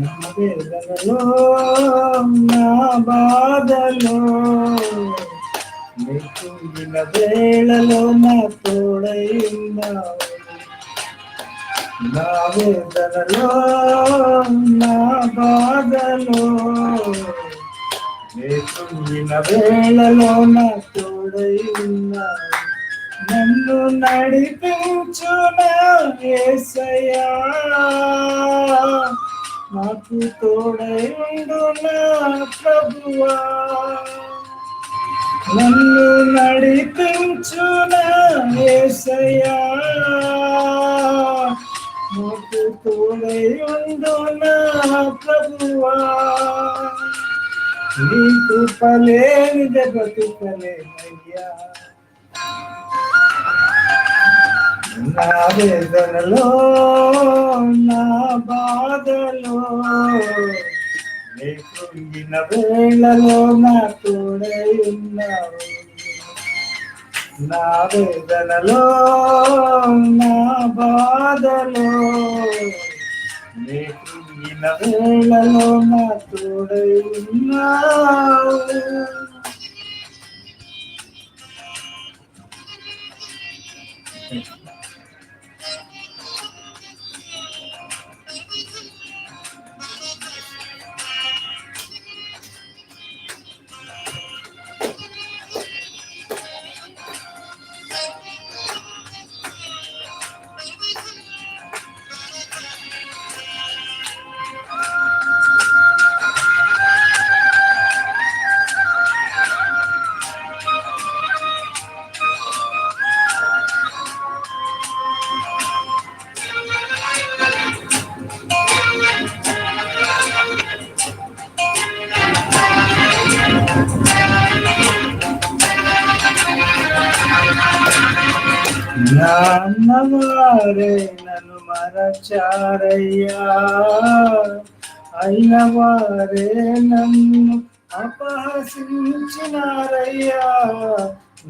నా వేదనలో నా బాధలో నీ కుంగిన వేళలో నా తోడై ఉన్నావు. నా వేదనలో నా బాధలో నీ కుంగిన వేళలో నా తోడై ఉన్నావు. నన్ను నడిపించున యేసయ్యా, నాకు తోడై ఉండునా ప్రభువా. నన్ను నడిపించున యేసయ్యా, నాకు తోడై ఉండునా ప్రభువా. నీ కృపలేనిదే బ్రతుకలేనయ్యా. నా వేదనలో నా బాధలో నీ కృంగిన వేళలో నా తోడై ఉన్నావు. నా వేదనలో నా బాధలో నీ కృంగిన వేళలో నా తోడై ఉన్నావు. నా అన్నవారే నన్ను మరచారయ్యా, అయిన వారే నన్ను అపహసించినారయ్యా.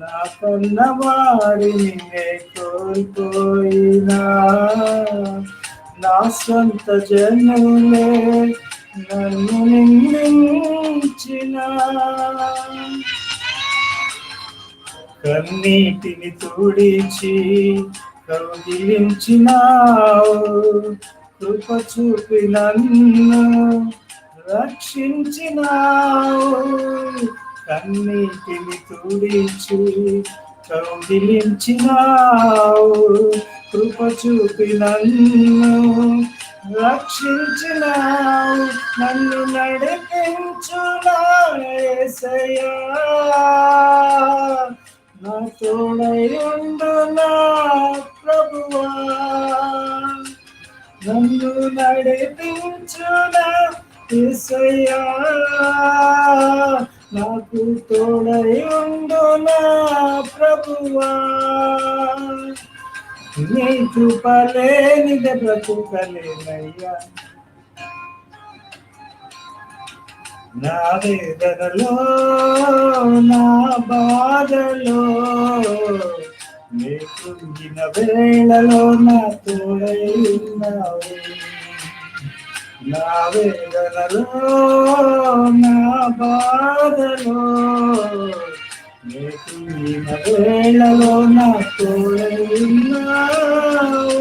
నా కన్న వారిని నే కోల్పోయినా, నా సొంత జనులే నన్ను నిందించినా. కన్నీటిని తుడిచి కౌగిలించినావు, కృప చూపి నన్ను రక్షించినావు. కన్నీటిని తుడిచి కౌగిలించినావు, కృప చూపి నన్ను రక్షించినావు. నన్ను నడిపించునా యేసయ్యా, నా తోడై ఉండునా ప్రభువా. నన్ను నడిపించునా యేసయ్యా, నాకు తోడై ఉండునా ప్రభువా. నీ కృపలేనిదే బ్రతుకలేనయ్యా. నా వేదనలో నా బాధలో నీ కుంగిన వేళలో నా తోడై ఉన్నావు. నా వేదనలో నా బాధలో నీ కుంగిన వేళలో నా తోడై ఉన్నావు.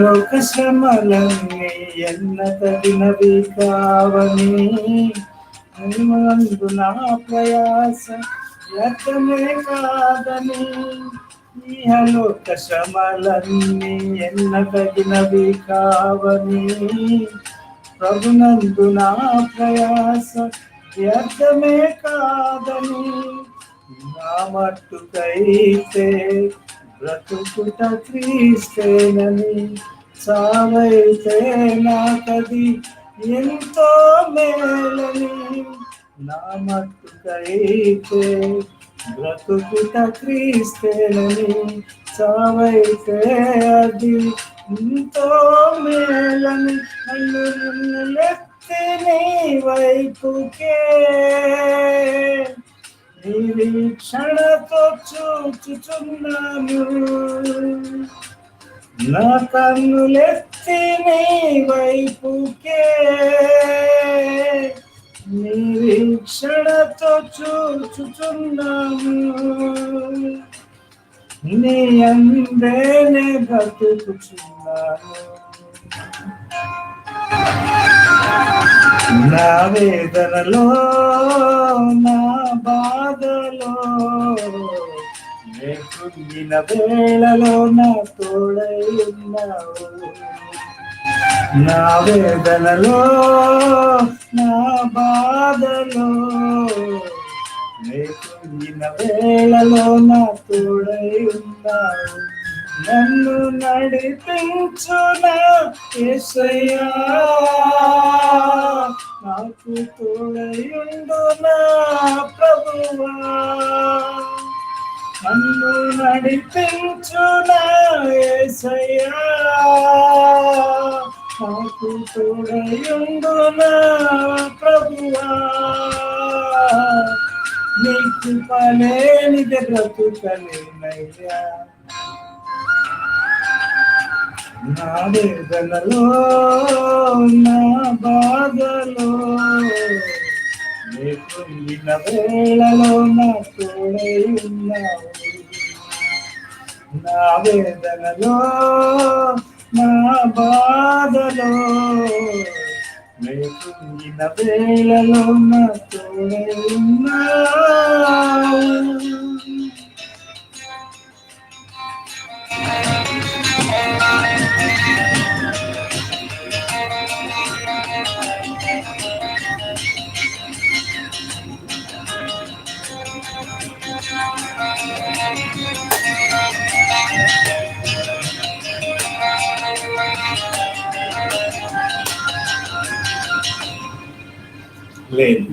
లోక శ్రమలన్నీ ఎన్న తగినవి కావని, అందునందు నా ప్రయాస వ్యర్థమే కాదని. ఇహలోక శ్రమలన్నీ ఎన్న తగినవి కావని, ప్రభునందు నా ప్రయాస వ్యర్థమే కాదని. నా మట్టుకైతే బ్రతుకుట క్రీస్తేనని చావైతే నాకది ఎంతో మేలని, నా మట్టుకైతే బ్రతుకుట క్రీస్తేనని. చావైతే అది ఎంతో మేలని, నన్ను లెత్తి నీ వైపుకే నిరీక్షణతో చూచుచున్నాను. నా కన్నులెత్తి నీ వైపుకే నిరీక్షణతో చూచుచున్నాను. నీ అందేనే బ్రతుకుచున్నాను. నా వేదనలో నా బాధలో కృంగిన వేళలో నా తోడై ఉన్నావు. నా వేదనలో నా బాధలో కృంగిన వేళలో నా తోడై ఉన్నావు. నన్ను నడిపించున యేసయ్యా, నాకు తోడయుండు నా ప్రభువా. నన్ను నడిపించున యేసయ్యా, నాకు తోడయుండు నా ప్రభువా. నీకు పలేనిది బ్రతుకలేనయ్యా. నా వేదనలో నా బాధలో కృంగిన వేళలో నా తోడై ఉన్నావు. నా వేదనలో నా బాధలో కృంగిన వేళలో నా తోడై ఉన్నావు.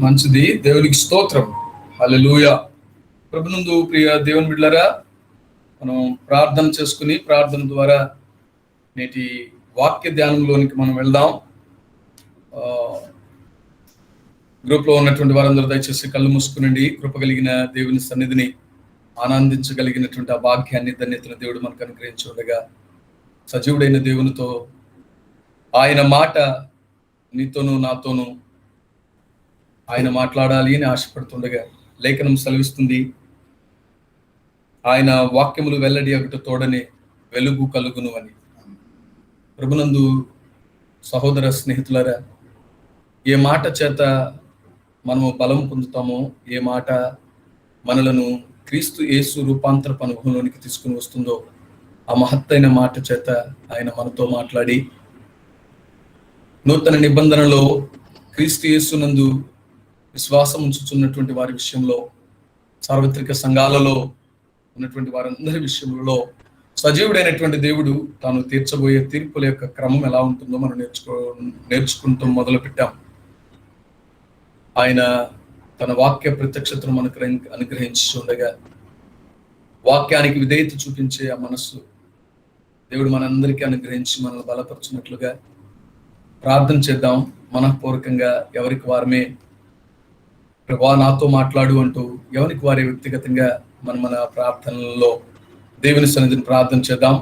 మంచిది, దేవునికి స్తోత్రం. హల్లెలూయా. ప్రభునందు ప్రియ దేవుని బిడ్డలారా, మనం ప్రార్థన చేసుకుని ప్రార్థన ద్వారా నేటి వాక్య ధ్యానంలోనికి మనం వెళ్దాం. గ్రూప్లో ఉన్నటువంటి వారందరూ దయచేసి కళ్ళు మూసుకునండి. కృప కలిగిన దేవుని సన్నిధిని ఆనందించగలిగినటువంటి ఆ భాగ్యాన్ని, ధన్యతను దేవుడు మనకు అనుగ్రహించి ఉండగా, సజీవుడైన దేవునితో ఆయన మాట నీతోనూ నాతోనూ ఆయన మాట్లాడాలి అని ఆశపడుతుండగా లేఖనం సెలవిస్తుంది, ఆయన వాక్యములు వెల్లడి అగుట తోడనే వెలుగు కలుగును అని. ప్రభునందు సహోదర స్నేహితులారా, ఏ మాట చేత మనము బలం పొందుతామో, ఏ మాట మనలను క్రీస్తు యేసు రూపాంతరపు అనుభవంలోనికి తీసుకుని వస్తుందో, ఆ మహత్తైన మాట చేత ఆయన మనతో మాట్లాడి నూతన నిబంధనలో క్రీస్తు యేసునందు విశ్వాసం ఉంచుతున్నటువంటి వారి విషయంలో, సార్వత్రిక సంఘాలలో ఉన్నటువంటి వారందరి విషయంలో సజీవుడైనటువంటి దేవుడు తాను తీర్చబోయే తీర్పుల యొక్క క్రమం ఎలా ఉంటుందో మనం నేర్చుకుంటూ మొదలు పెట్టాం. ఆయన తన వాక్య ప్రత్యక్షతను మనకు అనుగ్రహించి ఉండగా, వాక్యానికి విధేయత చూపించే ఆ మనస్సు దేవుడు మనందరికీ అనుగ్రహించి మనల్ని బలపరుచున్నట్లుగా ప్రార్థన చేద్దాం. మనఃపూర్వకంగా ఎవరికి వారమే ప్రభా నాతో మాట్లాడు అంటూ ఎవరికి వారే వ్యక్తిగతంగా మన ప్రార్థనలో దేవుని సన్నిధిని ప్రార్థన చేద్దాం.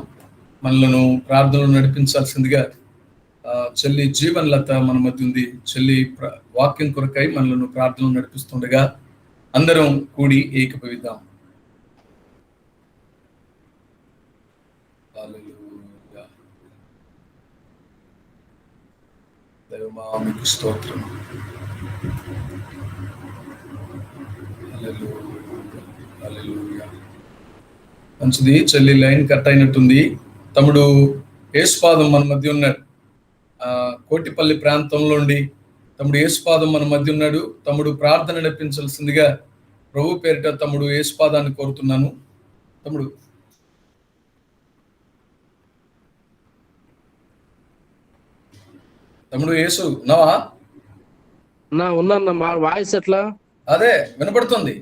మనలను ప్రార్థనలు నడిపించాల్సిందిగా చెల్లి జీవన్లత మన మధ్య ఉంది. చెల్లి వాక్యం కొరకై మనలను ప్రార్థనలు నడిపిస్తుండగా అందరం కూడి ఏకీభవిద్దాం. దైవమా మీకు స్తోత్రం. మంచిది, చెల్లి లైన్ కట్ అయినట్టుంది. తమ్ముడు యేసుపాదం మన మధ్య ఉన్నాడు. కోటిపల్లి ప్రాంతంలో ఉండి తమ్ముడు యేసుపాదం మన మధ్య ఉన్నాడు. తమ్ముడు ప్రార్థన నడిపించాల్సిందిగా ప్రభు పేరిట తమ్ముడు యేసుపాదాన్ని కోరుతున్నాను. తమ్ముడు తమ్ముడు యేసు ఉన్నావా? ఉన్నా మా వాయిస్ ఎట్లా అదే వినపడుతుంది.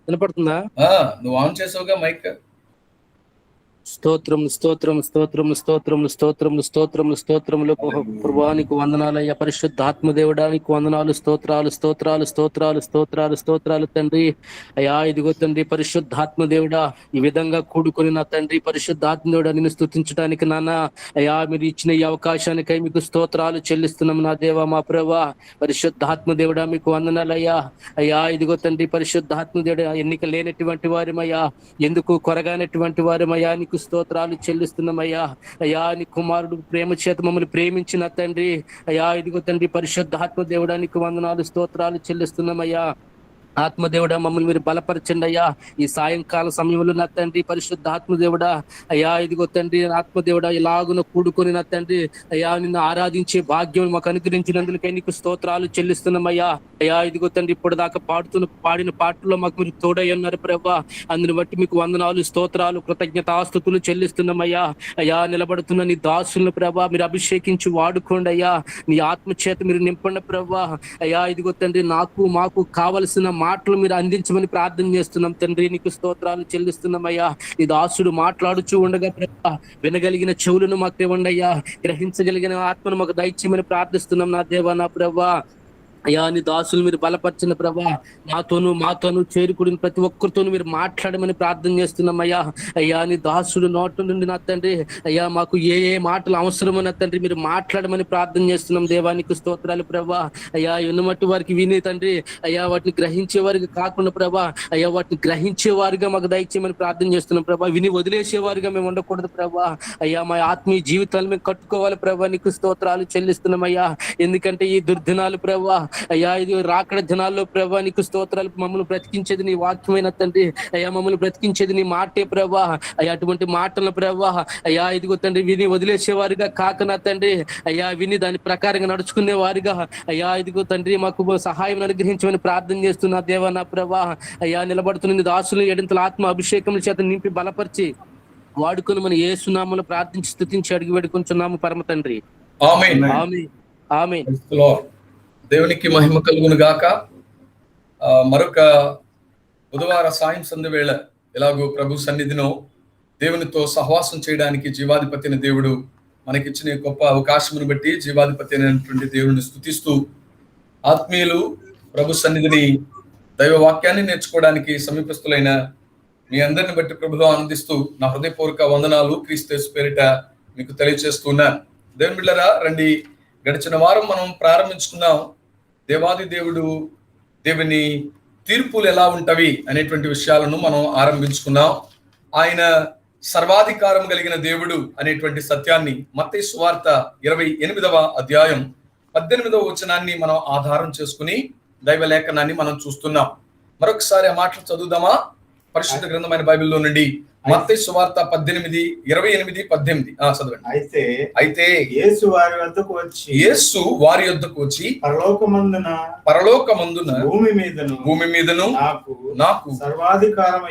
వినపడుతుందా? నువ్వు ఆన్ చేసావుగా మైక్. స్తోత్రం స్తోత్రం స్తోత్రం స్తోత్రం స్తోత్రం స్తోత్రం స్తోత్రములు ప్రభువానికి వందనాలయ్యా. పరిశుద్ధ ఆత్మదేవుడానికి వందనాలు, స్తోత్రాలు స్తోత్రాలు స్తోత్రాలు స్తోత్రాలు స్తోత్రాలు తండ్రి. అయ్యా ఇదిగో తండ్రి పరిశుద్ధాత్మదేవుడా, ఈ విధంగా కూడుకొని నా తండ్రి పరిశుద్ధాత్మదేవుడా నిన్ను స్తుతించడానికి నాన్న అయ్యా మీరు ఇచ్చిన ఈ అవకాశానికై మీకు స్తోత్రాలు చెల్లిస్తున్నాం నా దేవా మా ప్రభా. పరిశుద్ధాత్మదేవుడా మీకు వందనాలయ్యా. అయ్యా ఇదిగో తండ్రి పరిశుద్ధాత్మదేవుడా, ఎన్నిక లేనటువంటి వారిమయ్యా, ఎందుకు కొరగానటువంటి వారిమయ్యా నీకు స్తోత్రాలు చెల్లిస్తున్నామయ్యా. అయ్యా నీ కుమారుడు ప్రేమ చేత మమ్మల్ని ప్రేమించిన తండ్రి అయ్యా ఇదిగో తండ్రి పరిశుద్ధాత్మ దేవుడానికి వందనాలు స్తోత్రాలు చెల్లిస్తున్నామయ్యా. ఆత్మదేవుడా మమ్మల్ని మీరు బలపరచండి అయ్యా. ఈ సాయంకాల సమయంలో నా తండ్రి పరిశుద్ధ ఆత్మదేవుడా అయ్యా ఇదిగో తండ్రి ఆత్మదేవుడా ఇలాగున కూడుకొని నా తండ్రి అయ్యా నిన్ను ఆరాధించే భాగ్యం మాకు అనుగ్రహించినందుకై నీకు స్తోత్రాలు చెల్లిస్తున్నామయ్యా. అయ్యా ఇదిగో తండ్రి ఇప్పుడు దాకా పాడిన పాటల్లో మాకు మీరు తోడై ఉన్నారు ప్రభా. అందుని బట్టి మీకు వందనాలు స్తోత్రాలు కృతజ్ఞతాస్తుతులు చెల్లిస్తున్నామయ్యా. అయ్యా నిలబడుతున్న నీ దాసులను ప్రభా మీరు అభిషేకించి వాడుకోండి అయ్యా. నీ ఆత్మ చేత మీరు నింపండి ప్రభా. అయ్యా ఇదిగో తండ్రి మాకు కావలసిన మాటలు మీరు అందించమని ప్రార్థన చేస్తున్నాం తండ్రి. నీకు స్తోత్రాలు చెల్లిస్తున్నామయ్యా. ఈ దాసుడు మాట్లాడుచూ ఉండగా ప్రభా వినగలిగిన చెవులను మాకు ఇవ్వండి అయ్యా. గ్రహించగలిగిన ఆత్మను మాకు దయచేయమని ప్రార్థిస్తున్నాం నా దేవా నా ప్రభా. అయ్యా నీ దాసులు మీరు బలపరిచిన ప్రభా, మాతోను చేరుకుడిన ప్రతి ఒక్కరితోనూ మీరు మాట్లాడమని ప్రార్థన చేస్తున్నాం అయ్యా. అయ్యా నీ దాసుడు నోట నుండి నా తండ్రి అయ్యా మాకు ఏ మాటలు అవసరమో నా తండ్రి మీరు మాట్లాడమని ప్రార్థన చేస్తున్నాం దేవానికి స్తోత్రాలు ప్రభా. అయ్యా ఎన్నమట్టి వారికి విని తండ్రి అయ్యా వాటిని గ్రహించే వారికి కాకుండా ప్రభా అయ్యా వాటిని గ్రహించేవారుగా మాకు దయచేయమని ప్రార్థన చేస్తున్నాం ప్రభా. విని వదిలేసేవారుగా మేము ఉండకూడదు ప్రభా. అయ్యా మా ఆత్మీయ జీవితాలు మేము కట్టుకోవాలి ప్రభా. నీకు స్తోత్రాలు చెల్లిస్తున్నాం అయ్యా. ఎందుకంటే ఈ దుర్దినాలు ప్రభా అయ్యా ఇది రాకడ దినాల్లో ప్రభా నీకు స్తోత్రాలు. మమ్మల్ని బ్రతికించేది నీ వాక్యమైన తండ్రి అయ్యా, మమ్మల్ని బ్రతికించేది నీ మాటే ప్రభా. అయ్యా అటువంటి మాటల ప్రభా అయ్యా ఇదిగో తండ్రి విని వదిలేసేవారుగా కాకనా తండ్రి అయ్యా విని దాని ప్రకారంగా నడుచుకునే వారిగా అయ్యా ఇదిగో తండ్రి మాకు సహాయం అనుగ్రహించమని ప్రార్థన చేస్తున్నా దేవా నా ప్రభా. అయ్యా నిలబడుతున్న దాసులు ఎడంతల ఆత్మ అభిషేకముల చేత నింపి బలపరిచి వాడుకొని మన యేసు నామములో ప్రార్థించి స్తుతించి అడిగి వేడుకుంటున్నాము పరమ తండ్రి. ఆమేన్ ఆమేన్. దేవునికి మహిమ కలుగును గాక. మరొక బుధవార సాయం సంధ్య వేళ ఎలాగో ప్రభు సన్నిధిలో దేవునితో సహవాసం చేయడానికి జీవాధిపతి అయిన దేవుడు మనకిచ్చిన గొప్ప అవకాశమును బట్టి జీవాధిపతి అయినటువంటి దేవుడిని స్తుతిస్తూ ఆత్మీయులు ప్రభు సన్నిధిని దైవ వాక్యాన్ని నేర్చుకోవడానికి సమీపస్తులైన మీ అందరిని బట్టి ప్రభులో ఆనందిస్తూ నా హృదయపూర్వక వందనాలు క్రీస్తు పేరిట మీకు తెలియజేస్తున్నాను. దేవుని బిడ్డలారా రండి, గడిచిన వారం మనం ప్రారంభించుకున్నాం దేవాది దేవుని తీర్పులు ఎలా ఉంటవి అనేటువంటి విషయాలను మనం ఆరంభించుకున్నాం. ఆయన సర్వాధికారం కలిగిన దేవుడు అనేటువంటి సత్యాన్ని మత్తయి సువార్త 28వ అధ్యాయం 18వ వచనాన్ని మనం ఆధారం చేసుకుని దైవ లేఖనాన్ని మనం చూస్తున్నాం. మరొకసారి ఆ మాటలు చదువుదామా? పరిశుద్ధ గ్రంథమైన బైబిల్లో నుండి మత్తయి సువార్త 18:28-18 చదవండి. అయితే యేసు వారి యొద్దకు వచ్చి పరలోకమందున భూమి మీదను నాకు సర్వాధికారము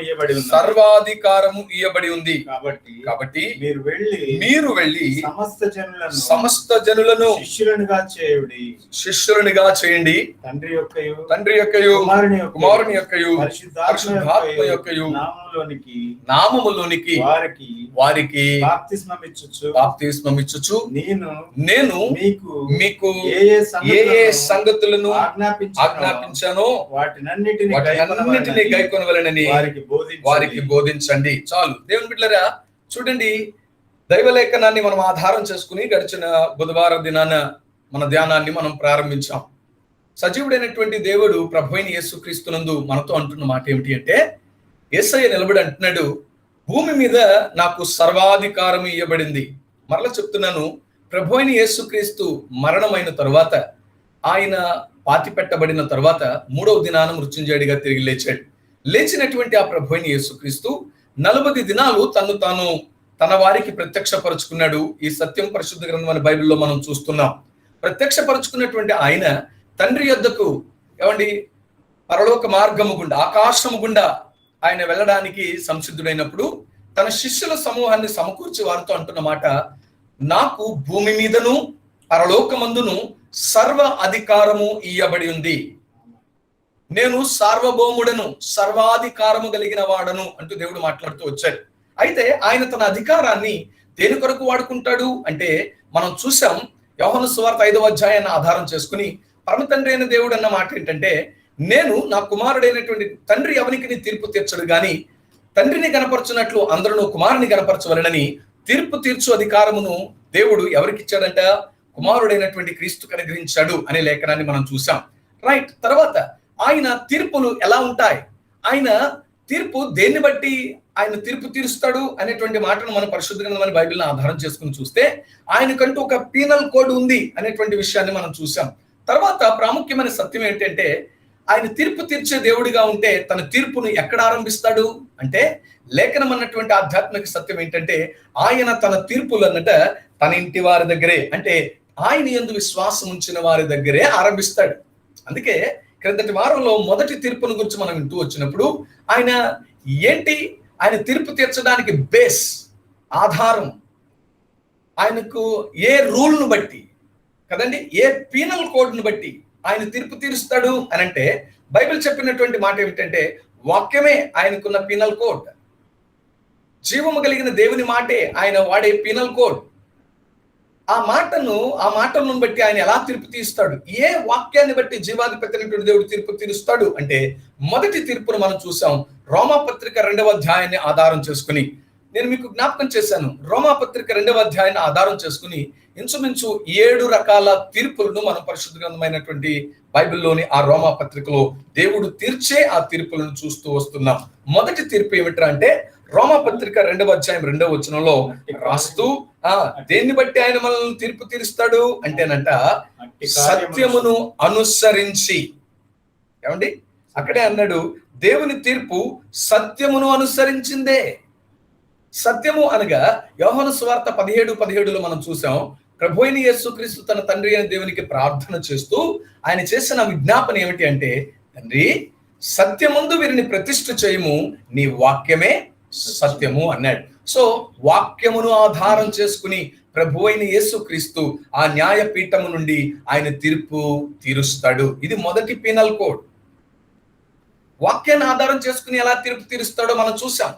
ఇయ్యబడి ఉంది. కాబట్టి మీరు వెళ్ళి సమస్త జనులను శిష్యులనుగా చేయండి. తండ్రి యొక్కయు కుమారుని యొక్కయు పరిశుద్ధాత్మ యొక్కయు నామములోనికి వారికి బాప్తిస్మం ఇచ్చుచు నేను మీకు ఏ సంగతులను ఆజ్ఞాపించానో వాటినన్నిటిని గైకొనవలెనని వారికి బోధించండి. చాలు. దేవుని బిడ్డలారా చూడండి, దైవలేఖనాన్ని మనం ఆధారం చేసుకుని గడిచిన బుధవారం దినాన మన ధ్యానాన్ని మనం ప్రారంభించాం. సజీవుడైనటువంటి దేవుడు ప్రభువైన యేసుక్రీస్తునందు మనతో అంటున్న మాట ఏమిటి అంటే, యేసయ్య నిలబడి అంటున్నాడు, భూమి మీద నాకు సర్వాధికారం ఇవ్వబడింది. మరలా చెప్తున్నాను, ప్రభువైన యేసుక్రీస్తు మరణమైన తరువాత, ఆయన పాతి పెట్టబడిన తరువాత 3వ దినాన మృత్యుంజయుడిగా తిరిగి లేచాడు. లేచినటువంటి ఆ ప్రభువైన యేసుక్రీస్తు 40 దినాలు తాను తన వారికి ప్రత్యక్షపరుచుకున్నాడు. ఈ సత్యం పరిశుద్ధ గ్రంథం బైబిల్లో మనం చూస్తున్నాం. ప్రత్యక్షపరుచుకున్నటువంటి ఆయన తండ్రి యొద్దకు పరలోక మార్గము గుండా, ఆకాశము గుండా ఆయన వెళ్ళడానికి సంసిద్ధుడైనప్పుడు తన శిష్యుల సమూహాన్ని సమకూర్చి వారితో అంటున్న మాట, నాకు భూమి మీదను పరలోకమందును సర్వ అధికారము ఇయ్యబడి ఉంది. నేను సార్వభౌముడను, సర్వాధికారము కలిగిన వాడను అంటూ దేవుడు మాట్లాడుతూ వచ్చాడు. అయితే ఆయన తన అధికారాన్ని దేని కొరకు వాడుకుంటాడు అంటే, మనం చూసాం యోహాను సువార్త 5వ అధ్యాయాన్ని ఆధారం చేసుకుని పరమ తండ్రి అయిన దేవుడు అన్న మాట ఏంటంటే, నేను నా కుమారుడైనటువంటి తండ్రి ఎవరికి తీర్పు తీర్చడు గాని తండ్రిని కనపరచున్నట్లు అందరూ కుమారుని కనపరచవలనని తీర్పు తీర్చు అధికారమును దేవుడు ఎవరికి ఇచ్చాడంట? కుమారుడైనటువంటి క్రీస్తుకు అనుగ్రహించాడు అనే లేఖనాన్ని మనం చూసాం. రైట్. తర్వాత ఆయన తీర్పులు ఎలా ఉంటాయి, ఆయన తీర్పు దేన్ని బట్టి ఆయన తీర్పు తీరుస్తాడు అనేటువంటి మాటను మనం పరిశుద్ధ గ్రంథం బైబిల్ని ఆధారం చేసుకుని చూస్తే, ఆయనకంటూ ఒక పీనల్ కోడ్ ఉంది అనేటువంటి విషయాన్ని మనం చూసాం. తర్వాత ప్రాముఖ్యమైన సత్యం ఏంటంటే, ఆయన తీర్పు తీర్చే దేవుడిగా ఉంటే తన తీర్పును ఎక్కడ ఆరంభిస్తాడు అంటే, లేఖనం అన్నటువంటి ఆధ్యాత్మిక సత్యం ఏంటంటే, ఆయన తన తీర్పులు అన్నట తన ఇంటి వారి దగ్గరే, అంటే ఆయన యందు విశ్వాసం ఉంచిన వారి దగ్గరే ఆరంభిస్తాడు. అందుకే క్రిందటి వారంలో మొదటి తీర్పును గురించి మనం వింటూ వచ్చినప్పుడు, ఆయన ఏంటి, ఆయన తీర్పు తీర్చడానికి బేస్, ఆధారం, ఆయనకు ఏ రూల్ను బట్టి కదండి, ఏ పీనల్ కోడ్ను బట్టి ఆయన తీర్పు తీరుస్తాడు అని అంటే, బైబిల్ చెప్పినటువంటి మాట ఏమిటంటే, వాక్యమే ఆయనకున్న పీనల్ కోడ్. జీవము కలిగిన దేవుని మాటే ఆయన వాడే పీనల్ కోడ్. ఆ మాటలను బట్టి ఆయన ఎలా తీర్పు తీస్తాడు, ఏ వాక్యాన్ని బట్టి జీవాధిపతి అయినటువంటి దేవుడు తీర్పు తీరుస్తాడు అంటే, మొదటి తీర్పును మనం చూసాం రోమాపత్రిక 2వ అధ్యాయాన్ని ఆధారం చేసుకుని. నేను మీకు జ్ఞాపకం చేశాను, రోమాపత్రిక 2వ అధ్యాయాన్ని ఆధారం చేసుకుని ఇంచుమించు 7 రకాల తీర్పులను మనం పరిశుద్ధ గ్రంథమైనటువంటి బైబిల్లోని ఆ రోమాపత్రికలో దేవుడు తీర్చే ఆ తీర్పులను చూస్తూ వస్తున్నాం. మొదటి తీర్పు ఏమిట్రా అంటే, రోమాపత్రిక 2వ అధ్యాయం 2వ వచనంలో రాస్తూ, దేన్ని బట్టి ఆయన మనల్ని తీర్పు తీరుస్తాడు అంటేనంట, సత్యమును అనుసరించి. ఏమండి, అక్కడే అన్నాడు, దేవుని తీర్పు సత్యమును అనుసరించిందే. సత్యము అనగా యోహాను సువార్త 17:17లో మనం చూసాం, ప్రభు అయిన యేసుక్రీస్తు తన తండ్రి అయిన దేవునికి ప్రార్థన చేస్తూ ఆయన చేసిన విజ్ఞాపన ఏమిటి అంటే, తండ్రి సత్యమందు వీరిని ప్రతిష్ఠ చేయము, నీ వాక్యమే సత్యము అన్నాడు. సో వాక్యమును ఆధారం చేసుకుని ప్రభు అయిన యేసుక్రీస్తు ఆ న్యాయపీఠము నుండి ఆయన తీర్పు తీరుస్తాడు. ఇది మొదటి పీనల్ కోడ్. వాక్యాన్ని ఆధారం చేసుకుని ఎలా తీర్పు తీరుస్తాడో మనం చూసాం.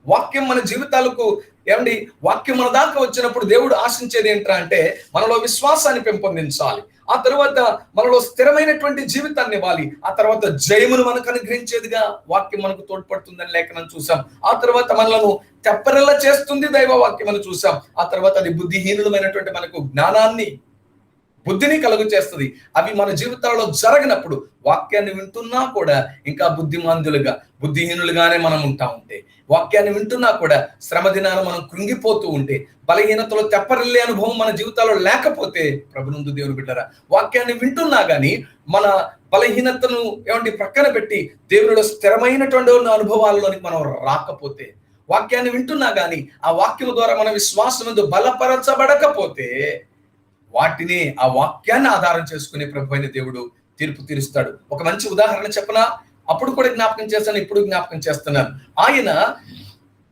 వాక్యం మన జీవితాలకు, ఏమండి, వాక్యం మన దాకా వచ్చినప్పుడు దేవుడు ఆశించేది ఏంట్రా అంటే, మనలో విశ్వాసాన్ని పెంపొందించాలి, ఆ తర్వాత మనలో స్థిరమైనటువంటి జీవితాన్ని ఇవ్వాలి, ఆ తర్వాత జయమును మనకు అనుగ్రహించేదిగా వాక్యం మనకు తోడ్పడుతుందని లేఖనం చూసాం. ఆ తర్వాత మనలను తెప్పరిల్ల చేస్తుంది దైవ వాక్యం అని చూసాం. ఆ తర్వాత అది బుద్ధిహీనులమైనటువంటి మనకు జ్ఞానాన్ని, బుద్ధిని కలుగు చేస్తుంది. అవి మన జీవితాల్లో జరగనప్పుడు వాక్యాన్ని వింటున్నా కూడా ఇంకా బుద్ధిమాందులుగా, బుద్ధిహీనులుగానే మనం ఉంటా ఉంటే, వాక్యాన్ని వింటున్నా కూడా శ్రమ దినాలు మనం కృంగిపోతూ ఉంటే, బలహీనతలో తెప్పరిల్లే అనుభవం మన జీవితాల్లో లేకపోతే, ప్రభునందు దేవుని బిడ్డరా, వాక్యాన్ని వింటున్నా గానీ మన బలహీనతను ఏమండి ప్రక్కన పెట్టి దేవునిలో స్థిరమైనటువంటి అనుభవాల్లోనికి మనం రాకపోతే, వాక్యాన్ని వింటున్నా గానీ ఆ వాక్యం ద్వారా మన విశ్వాసం బలపరచబడకపోతే, వాటిని, ఆ వాక్యాన్ని ఆధారం చేసుకుని ప్రభు అయిన దేవుడు తీర్పు తీరుస్తాడు. ఒక మంచి ఉదాహరణ చెప్పనా? అప్పుడు కూడా జ్ఞాపకం చేస్తాను, ఇప్పుడు జ్ఞాపకం చేస్తున్నాను. ఆయన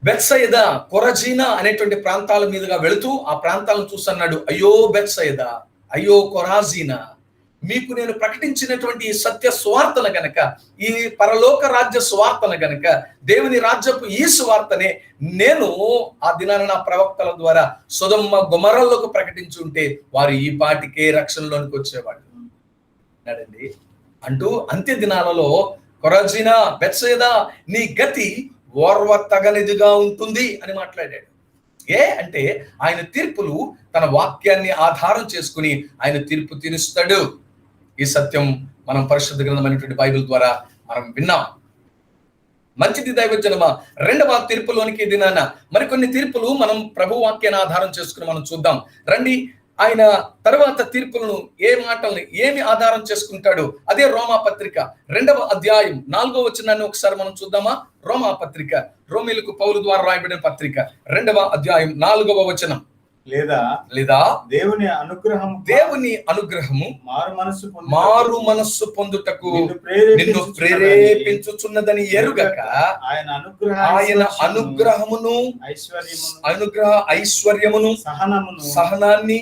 బెత్సయిదా, కొరజీనా అనేటువంటి ప్రాంతాల మీదుగా వెళుతూ ఆ ప్రాంతాలను చూస్తున్నాడు. అయ్యో బెత్సయిదా, అయ్యో కొరాజీనా, మీకు నేను ప్రకటించినటువంటి ఈ సత్య స్వార్థన గనక, ఈ పరలోక రాజ్య స్వార్థన గనక, దేవుని రాజ్యపు ఈ స్వార్థనే నేను ఆ దినాన నా ప్రవక్తల ద్వారా సొదొమ గొమొర్రాలకు ప్రకటించుంటే వారు ఈ పాటికే రక్షణలోనికి వచ్చేవాళ్ళు అన్నాడండి. అంటూ అంత్య దినాలలో కొరజీనా, బెత్సయిదా, నీ గతి ఓర్వ తగనిదిగా ఉంటుంది అని మాట్లాడాడు. అంటే ఆయన తీర్పులు తన వాక్యాన్ని ఆధారం చేసుకుని ఆయన తీర్పు తీరుస్తాడు. ఈ సత్యం మనం పరిశుద్ధ గ్రంథమైనటువంటి బైబిల్ ద్వారా మనం విన్నాం. మంచిది దైవజనమా. 2వ తీర్పులోనికి దినాన మరికొన్ని తీర్పులు మనం ప్రభు వాక్యాన్ని ఆధారం చేసుకుని మనం చూద్దాం రండి. ఆయన తర్వాత తీర్పులను, ఏ మాటల్ని, ఏమి ఆధారం చేసుకుంటాడు? అదే రోమాపత్రిక 2వ అధ్యాయం 4వ వచనాన్ని ఒకసారి మనం చూద్దామా? రోమాపత్రిక, రోమీలకు పౌలు ద్వారా రాయబడిన పత్రిక 2వ అధ్యాయం 4వ వచనం. లేదా దేవుని అనుగ్రహము మారు మనస్సు పొందుటకు నిన్ను ప్రేరేపించుచున్నదని ఎరుగక ఆయన అనుగ్రహమును ఐశ్వర్యమును సహనాన్ని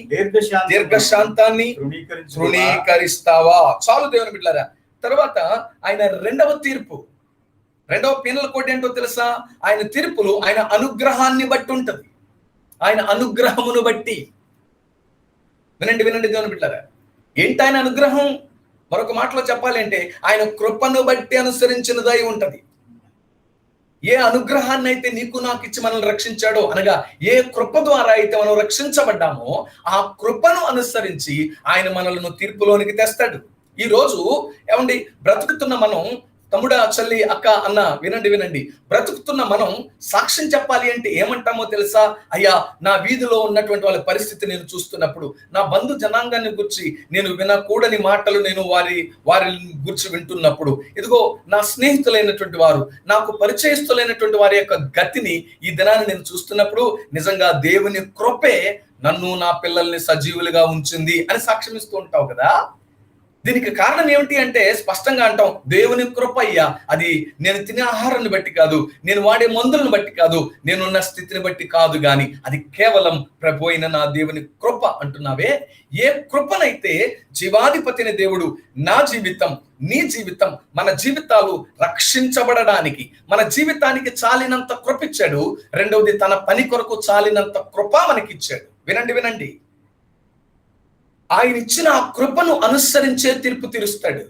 దీర్ఘశాంతాన్ని తృణీకరిస్తావా? చాలు దేవుని బిడ్డలారా. తర్వాత ఆయన రెండవ పీనల్ కోడ్ ఏంటో తెలుసా? ఆయన తీర్పులు ఆయన అనుగ్రహాన్ని బట్టి ఉంటది. ఆయన అనుగ్రహమును బట్టి. వినండి దేవుని బిడ్డలారా, ఏంటి ఆయన అనుగ్రహం? మరొక మాటలో చెప్పాలంటే ఆయన కృపను బట్టి అనుసరించినదై ఉంటది. ఏ అనుగ్రహాన్ని అయితే నీకు నాకు ఇచ్చి మనల్ని రక్షించాడో, అనగా ఏ కృప ద్వారా అయితే మనం రక్షించబడ్డామో ఆ కృపను అనుసరించి ఆయన మనల్ని తీర్పులోనికి తెస్తాడు. ఈ రోజు ఏమండి, బ్రతుకుతున్న మనం, తమ్ముడా, చెల్లి, అక్క, అన్న, వినండి, బ్రతుకుతున్న మనం సాక్ష్యం చెప్పాలి అంటే ఏమంటామో తెలుసా? అయ్యా, నా వీధిలో ఉన్నటువంటి వాళ్ళ పరిస్థితి నేను చూస్తున్నప్పుడు, నా బంధు జనాంగాన్ని గురించి నేను వినకూడని మాటలు నేను వారి గురించి వింటున్నప్పుడు, ఇదిగో నా స్నేహితులైనటువంటి వారు, నాకు పరిచయస్తులైనటువంటి వారి యొక్క గతిని ఈ దినాన్ని నేను చూస్తున్నప్పుడు, నిజంగా దేవుని కృపే నన్ను నా పిల్లల్ని సజీవులుగా ఉంచింది అని సాక్ష్యం ఇస్తూ ఉంటావు కదా. దీనికి కారణం ఏమిటి అంటే స్పష్టంగా అంటాం, దేవుని కృప అయ్యా. అది నేను తినే ఆహారాన్ని బట్టి కాదు, నేను వాడే మందులను బట్టి కాదు, నేనున్న స్థితిని బట్టి కాదు, గాని అది కేవలం ప్రభు అయిన నా దేవుని కృప అంటున్నావే. ఏ కృపనైతే జీవాధిపతిని దేవుడు నా జీవితం, నీ జీవితం, మన జీవితాలు రక్షించబడడానికి, మన జీవితానికి చాలినంత కృప ఇచ్చాడు. రెండవది, తన పని కొరకు చాలినంత కృప మనకిచ్చాడు. వినండి, ఆయన ఇచ్చిన ఆ కృపను అనుసరించే తీర్పు తీరుస్తాడు.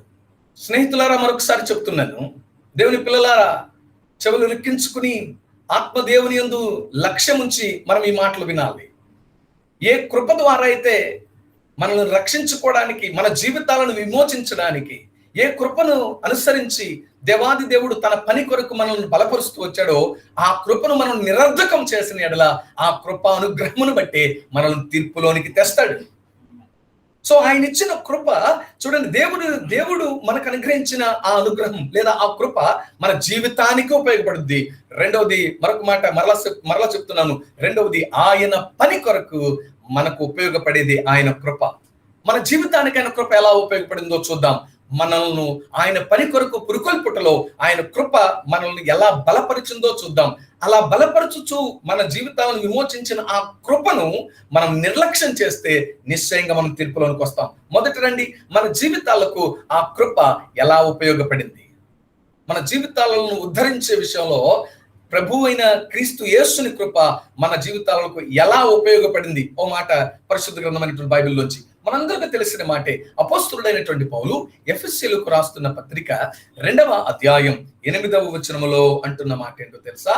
స్నేహితులారా, మరొకసారి చెప్తున్నాను, దేవుని పిల్లలారా, చెవులు రిక్కించుకుని ఆత్మదేవుని యందు లక్ష్యం ఉంచి మనం ఈ మాటలు వినాలి. ఏ కృప ద్వారా అయితే మనల్ని రక్షించుకోవడానికి, మన జీవితాలను విమోచించడానికి, ఏ కృపను అనుసరించి దేవాది దేవుడు తన పని కొరకు మనల్ని బలపరుస్తూ వచ్చాడో ఆ కృపను మనం నిరర్ధకం చేసిన ఎడల ఆ కృప అనుగ్రహమును బట్టి మనల్ని తీర్పులోనికి తెస్తాడు. సో ఆయన ఇచ్చిన కృప చూడండి, దేవుడు మనకు అనుగ్రహించిన ఆ అనుగ్రహం లేదా ఆ కృప మన జీవితానికి ఉపయోగపడుద్ది. రెండవది, మరొక మాట మరలా చెప్తున్నాను, రెండవది, ఆయన పని కొరకు మనకు ఉపయోగపడేది ఆయన కృప. మన జీవితానికి ఆయన కృప ఎలా ఉపయోగపడిందో చూద్దాం. మనల్ని ఆయన పని కొరకు పురుకొల్పుటలో ఆయన కృప మనల్ని ఎలా బలపరిచిందో చూద్దాం. అలా బలపరచుచు మన జీవితాలను విమోచించిన ఆ కృపను మనం నిర్లక్ష్యం చేస్తే నిశ్చయంగా మనం తీర్పులోనికి వస్తాం. మొదటి రండి, మన జీవితాలకు ఆ కృప ఎలా ఉపయోగపడింది? మన జీవితాలను ఉద్ధరించే విషయంలో ప్రభు అయిన క్రీస్తు యేసుని కృప మన జీవితాలకు ఎలా ఉపయోగపడింది? ఓ మాట పరిశుద్ధ గ్రంథమైనటువంటి బైబిల్లోంచి మనందరికీ తెలిసిన మాటే. అపోస్తలుడైనటువంటి పౌలు ఎఫెసీయులకు రాస్తున్న పత్రిక 2వ అధ్యాయం 8వ వచనములో అంటున్న మాట ఏంటో తెలుసా?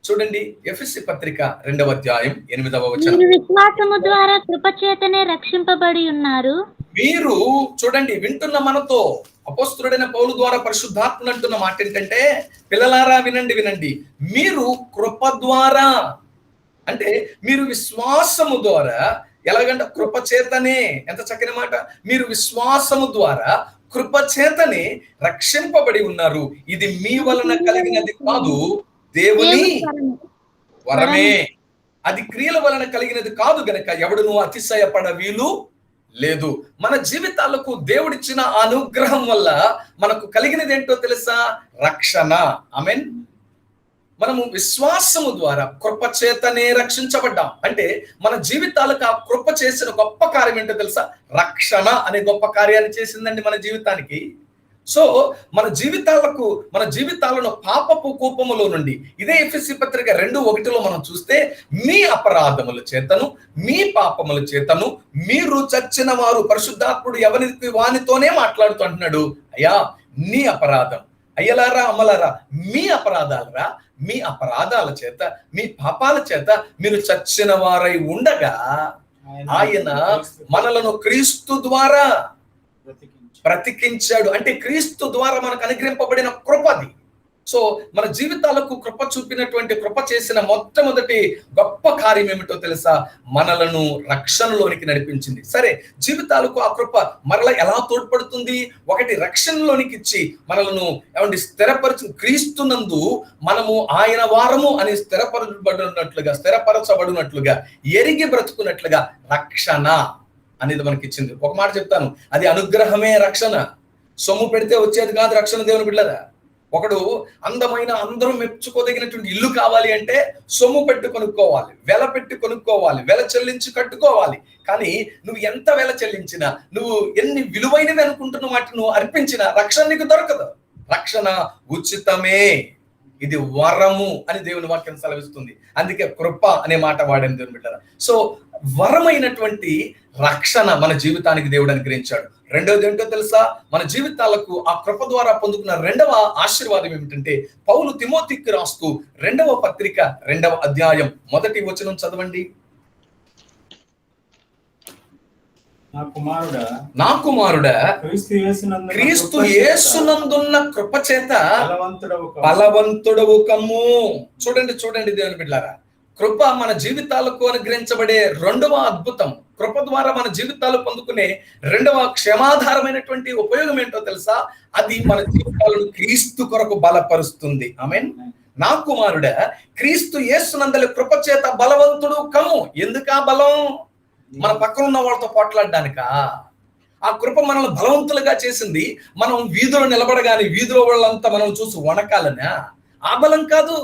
చూడండి, ఎఫెసీ పత్రిక 2వ అధ్యాయం 8వ వచనం. విశ్వాసము ద్వారా కృప చేతనే రక్షింపబడి ఉన్నారు. మీరు చూడండి, వింటున్న మనతో అపోస్తలుడైన పౌలు ద్వారా పరిశుద్ధాత్ముడు అంటున్న మాట ఏంటంటే, పిల్లలారా వినండి, మీరు కృప ద్వారా, అంటే మీరు విశ్వాసము ద్వారా, ఎలాగంటే కృప చేతనే, ఎంత చక్కని మాట, మీరు విశ్వాసము ద్వారా కృప చేతనే రక్షింపబడి ఉన్నారు. ఇది మీ వలన కలిగినది కాదు, దేవుని వరమే. అది క్రియల వలన కలిగినది కాదు గనక ఎవడును అతిశయపడ వీలు లేదు. మన జీవితాలకు దేవుడిచ్చిన అనుగ్రహం వల్ల మనకు కలిగినది ఏంటో తెలుసా? రక్షణ. ఆమేన్. మనము విశ్వాసము ద్వారా కృప చేతనే రక్షించబడ్డాం. అంటే మన జీవితాలకు ఆ కృప చేసిన గొప్ప కార్యం ఏంటో తెలుసా? రక్షణ అనే గొప్ప కార్యాన్ని చేసిందండి మన జీవితానికి. సో మన జీవితాలను పాపపు కూపములో నుండి, ఇదే ఎఫెసీ పత్రిక 2:1 మనం చూస్తే, మీ అపరాధముల చేతను మీ పాపముల చేతను మీరు చచ్చిన వారు. పరిశుద్ధాత్ముడు ఎవరికి వానితోనే మాట్లాడుతూ అంటున్నాడు, అయ్యా నీ అపరాధం, అయ్యలారా అమ్మలారా, మీ అపరాధాలరా, మీ అపరాధాల చేత మీ పాపాల చేత మీరు చచ్చిన వారై ఉండగా ఆయన మనలను క్రీస్తు ద్వారా బ్రతికించాడు. అంటే క్రీస్తు ద్వారా మనకు అనుగ్రహింపబడిన కృపది. సో మన జీవితాలకు కృప చూపినటువంటి, కృప చేసిన మొట్టమొదటి గొప్ప కార్యం ఏమిటో తెలుసా? మనలను రక్షణలోనికి నడిపించింది. సరే, జీవితాలకు ఆ కృప మరలా ఎలా తోడ్పడుతుంది? ఒకటి, రక్షణలోనికి ఇచ్చి మనలను ఏమండి స్థిరపరచు, క్రీస్తునందు మనము ఆయన వారము అని స్థిరపరచబడినట్లుగా ఎరిగి బ్రతుకున్నట్లుగా రక్షణ అనేది మనకి ఇచ్చింది. ఒక మాట చెప్తాను, అది అనుగ్రహమే రక్షణ. సొమ్ము పెడితే వచ్చేది కాదు రక్షణ, దేవుని బిడ్డలారా. ఒకడు అందమైన, అందరూ మెచ్చుకోదగినటువంటి ఇల్లు కావాలి అంటే సొమ్ము పెట్టి కొనుక్కోవాలి, వెల పెట్టి కొనుక్కోవాలి, వెల చెల్లించి కట్టుకోవాలి. కానీ నువ్వు ఎంత వెల చెల్లించినా, నువ్వు ఎన్ని విలువైనవి అనుకుంటున్న వాటిని నువ్వు అర్పించినా రక్షణ నీకు దొరకదు. రక్షణ ఉచితమే, ఇది వరము అని దేవుని వాక్యం సెలవిస్తుంది. అందుకే కృప అనే మాట వాడాను దేవుని బిడ్డలారా. సో వరమైనటువంటి రక్షణ మన జీవితానికి దేవుడు అనుగ్రహించాడు. రెండవది ఏంటో తెలుసా? మన జీవితాలకు ఆ కృప ద్వారా పొందుకున్న రెండవ ఆశీర్వాదం ఏమిటంటే, పౌలు తిమోతికి రాస్తూ 2వ పత్రిక 2వ అధ్యాయం 1వ వచనం చదవండి. నా కుమారుడా, క్రీస్తు యేసునందున్న కృప చేత బలవంతుడవు కమ్ము. చూడండి దేవుని బిడ్డలారా, కృప మన జీవితాలకు అనుగ్రహించబడే రెండవ అద్భుతం. కృప ద్వారా మన జీవితాలు పొందుకునే రెండవ క్షేమాధారమైనటువంటి ఉపయోగం ఏంటో తెలుసా? అది మన జీవితాలను క్రీస్తు కొరకు బలపరుస్తుంది. ఆమేన్. నా కుమారుడ, క్రీస్తు యేసునందలి కృప చేత బలవంతుడు కమ్ము. ఎందుకా బలం? మన పక్కన ఉన్న వాళ్ళతో పోట్లాడడానికా? ఆ కృప మనల్ని బలవంతులుగా చేసింది. మనం వీధిలో నిలబడగానే వీధిలో వాళ్ళంతా మనం చూసి వణకాలనా? ఆ బలం కాదు.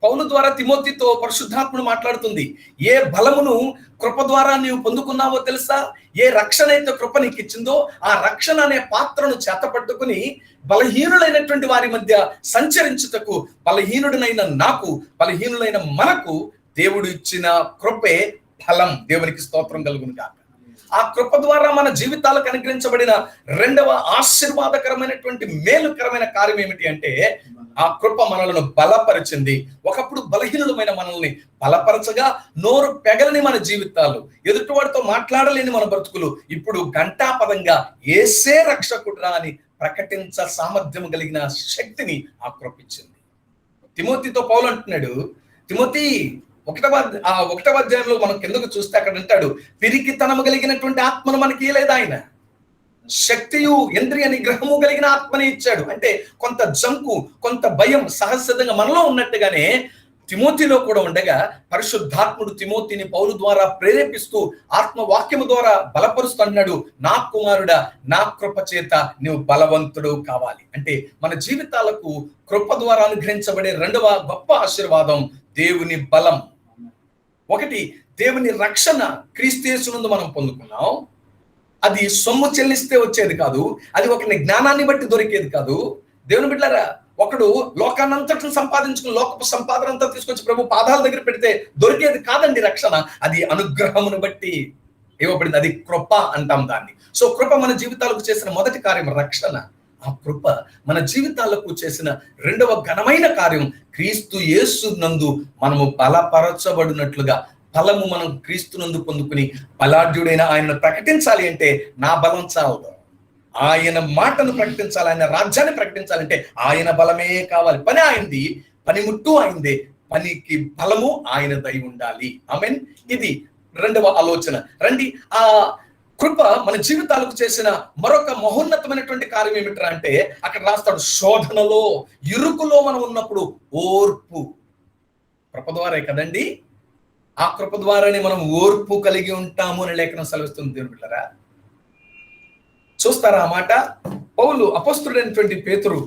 పౌలు ద్వారా తిమోతితో పరిశుద్ధాత్ముడు మాట్లాడుతుంది. ఏ బలమును కృప ద్వారా నీవు పొందుకున్నావో తెలుసా? ఏ రక్షణ అయితే కృప నీకు ఇచ్చిందో ఆ రక్షణ అనే పాత్రను చేతపట్టుకుని బలహీనులైనటువంటి వారి మధ్య సంచరించుటకు, బలహీనుడినైన నాకు, బలహీనులైన మనకు దేవుడు ఇచ్చిన కృపే ఫలం. దేవునికి స్తోత్రం కలుగును గాక. ఆ కృప ద్వారా మన జీవితాలకు అనుగ్రహించబడిన రెండవ ఆశీర్వాదకరమైనటువంటి మేలుకరమైన కార్యం ఏమిటి అంటే, ఆ కృప మనలను బలపరిచింది. ఒకప్పుడు బలహీనులమైన మనల్ని బలపరచగా, నోరు పెగలని మన జీవితాలు, ఎదుటివాడితో మాట్లాడలేని మన బ్రతుకులు ఇప్పుడు ఘంటాపదంగా యేసే రక్షకుడురా అని ప్రకటించ సామర్థ్యం కలిగిన శక్తిని ఆ కృప ఇచ్చింది. తిమోతితో పౌలు అంటున్నాడు, తిమోతి 1వ అధ్యాయంలో మనం కిందకు చూస్తే అక్కడ అంటాడు, పిరికితనము కలిగినటువంటి ఆత్మను మనకి లేదు ఆయన, శక్తియు ఇంద్రియ నిగ్రహము కలిగిన ఆత్మని ఇచ్చాడు. అంటే కొంత జంకు, కొంత భయం సహజంగా మనలో ఉన్నట్టుగానే తిమోతిలో కూడా ఉండగా పరిశుద్ధాత్ముడు తిమోతిని పౌలు ద్వారా ప్రేరేపిస్తూ ఆత్మవాక్యము ద్వారా బలపరుస్తూ అన్నాడు, నా కుమారుడా, నా కృప చేత నువ్వు బలవంతుడు కావాలి. అంటే మన జీవితాలకు కృప ద్వారా అనుగ్రహించబడే రెండవ గొప్ప ఆశీర్వాదం దేవుని బలం. ఒకటి, దేవుని రక్షణ క్రీస్తు యేసునందు మనం పొందుకున్నాం. అది సొమ్ము చెల్లిస్తే వచ్చేది కాదు, అది ఒకరిని జ్ఞానాన్ని బట్టి దొరికేది కాదు. దేవుని బిడ్డలారా, ఒకడు లోకాన్నంతటిని సంపాదించుకుని లోకపు సంపాదన అంతా తీసుకొచ్చి ప్రభు పాదాల దగ్గర పెడితే దొరికేది కాదండి రక్షణ. అది అనుగ్రహమును బట్టి ఇవ్వబడింది, అది కృప అంటాం దాన్ని. సో కృప మన జీవితాలకు చేసిన మొదటి కార్యం రక్షణ. ఆ కృప మన జీవితాలకు చేసిన రెండవ ఘనమైన కార్యం, క్రీస్తు యేసు నందు మనము బలపరచబడినట్లుగా, బలము మనం క్రీస్తునందు పొందుకుని బలాఢ్యుడైన ఆయనను ప్రకటించాలి అంటే నా బలం చాలదు. ఆయన మాటను ప్రకటించాలి, ఆయన రాజ్యాన్ని ప్రకటించాలంటే ఆయన బలమే కావాలి. పని ఆయనది, పనిముట్టు ఆయనదే, పనికి బలము ఆయనదై ఉండాలి. ఆమేన్. ఇది రెండవ ఆలోచన. రండి, ఆ కృప మన జీవితాలకు చేసిన మరొక మహోన్నతమైనటువంటి కార్యం ఏమిట్రా అంటే, అక్కడ రాస్తాడు, శోధనలో, ఇరుకులో మనం ఉన్నప్పుడు ఓర్పు. కృప ద్వారే కదండి, ఆ కృప ద్వారానే మనం ఓర్పు కలిగి ఉంటాము అని లేఖనం సెలవిస్తుంది. దేవుని బిడ్డలారా, చూస్తారా ఆ మాట? పౌలు అపొస్తలుడైనటువంటి పేతురు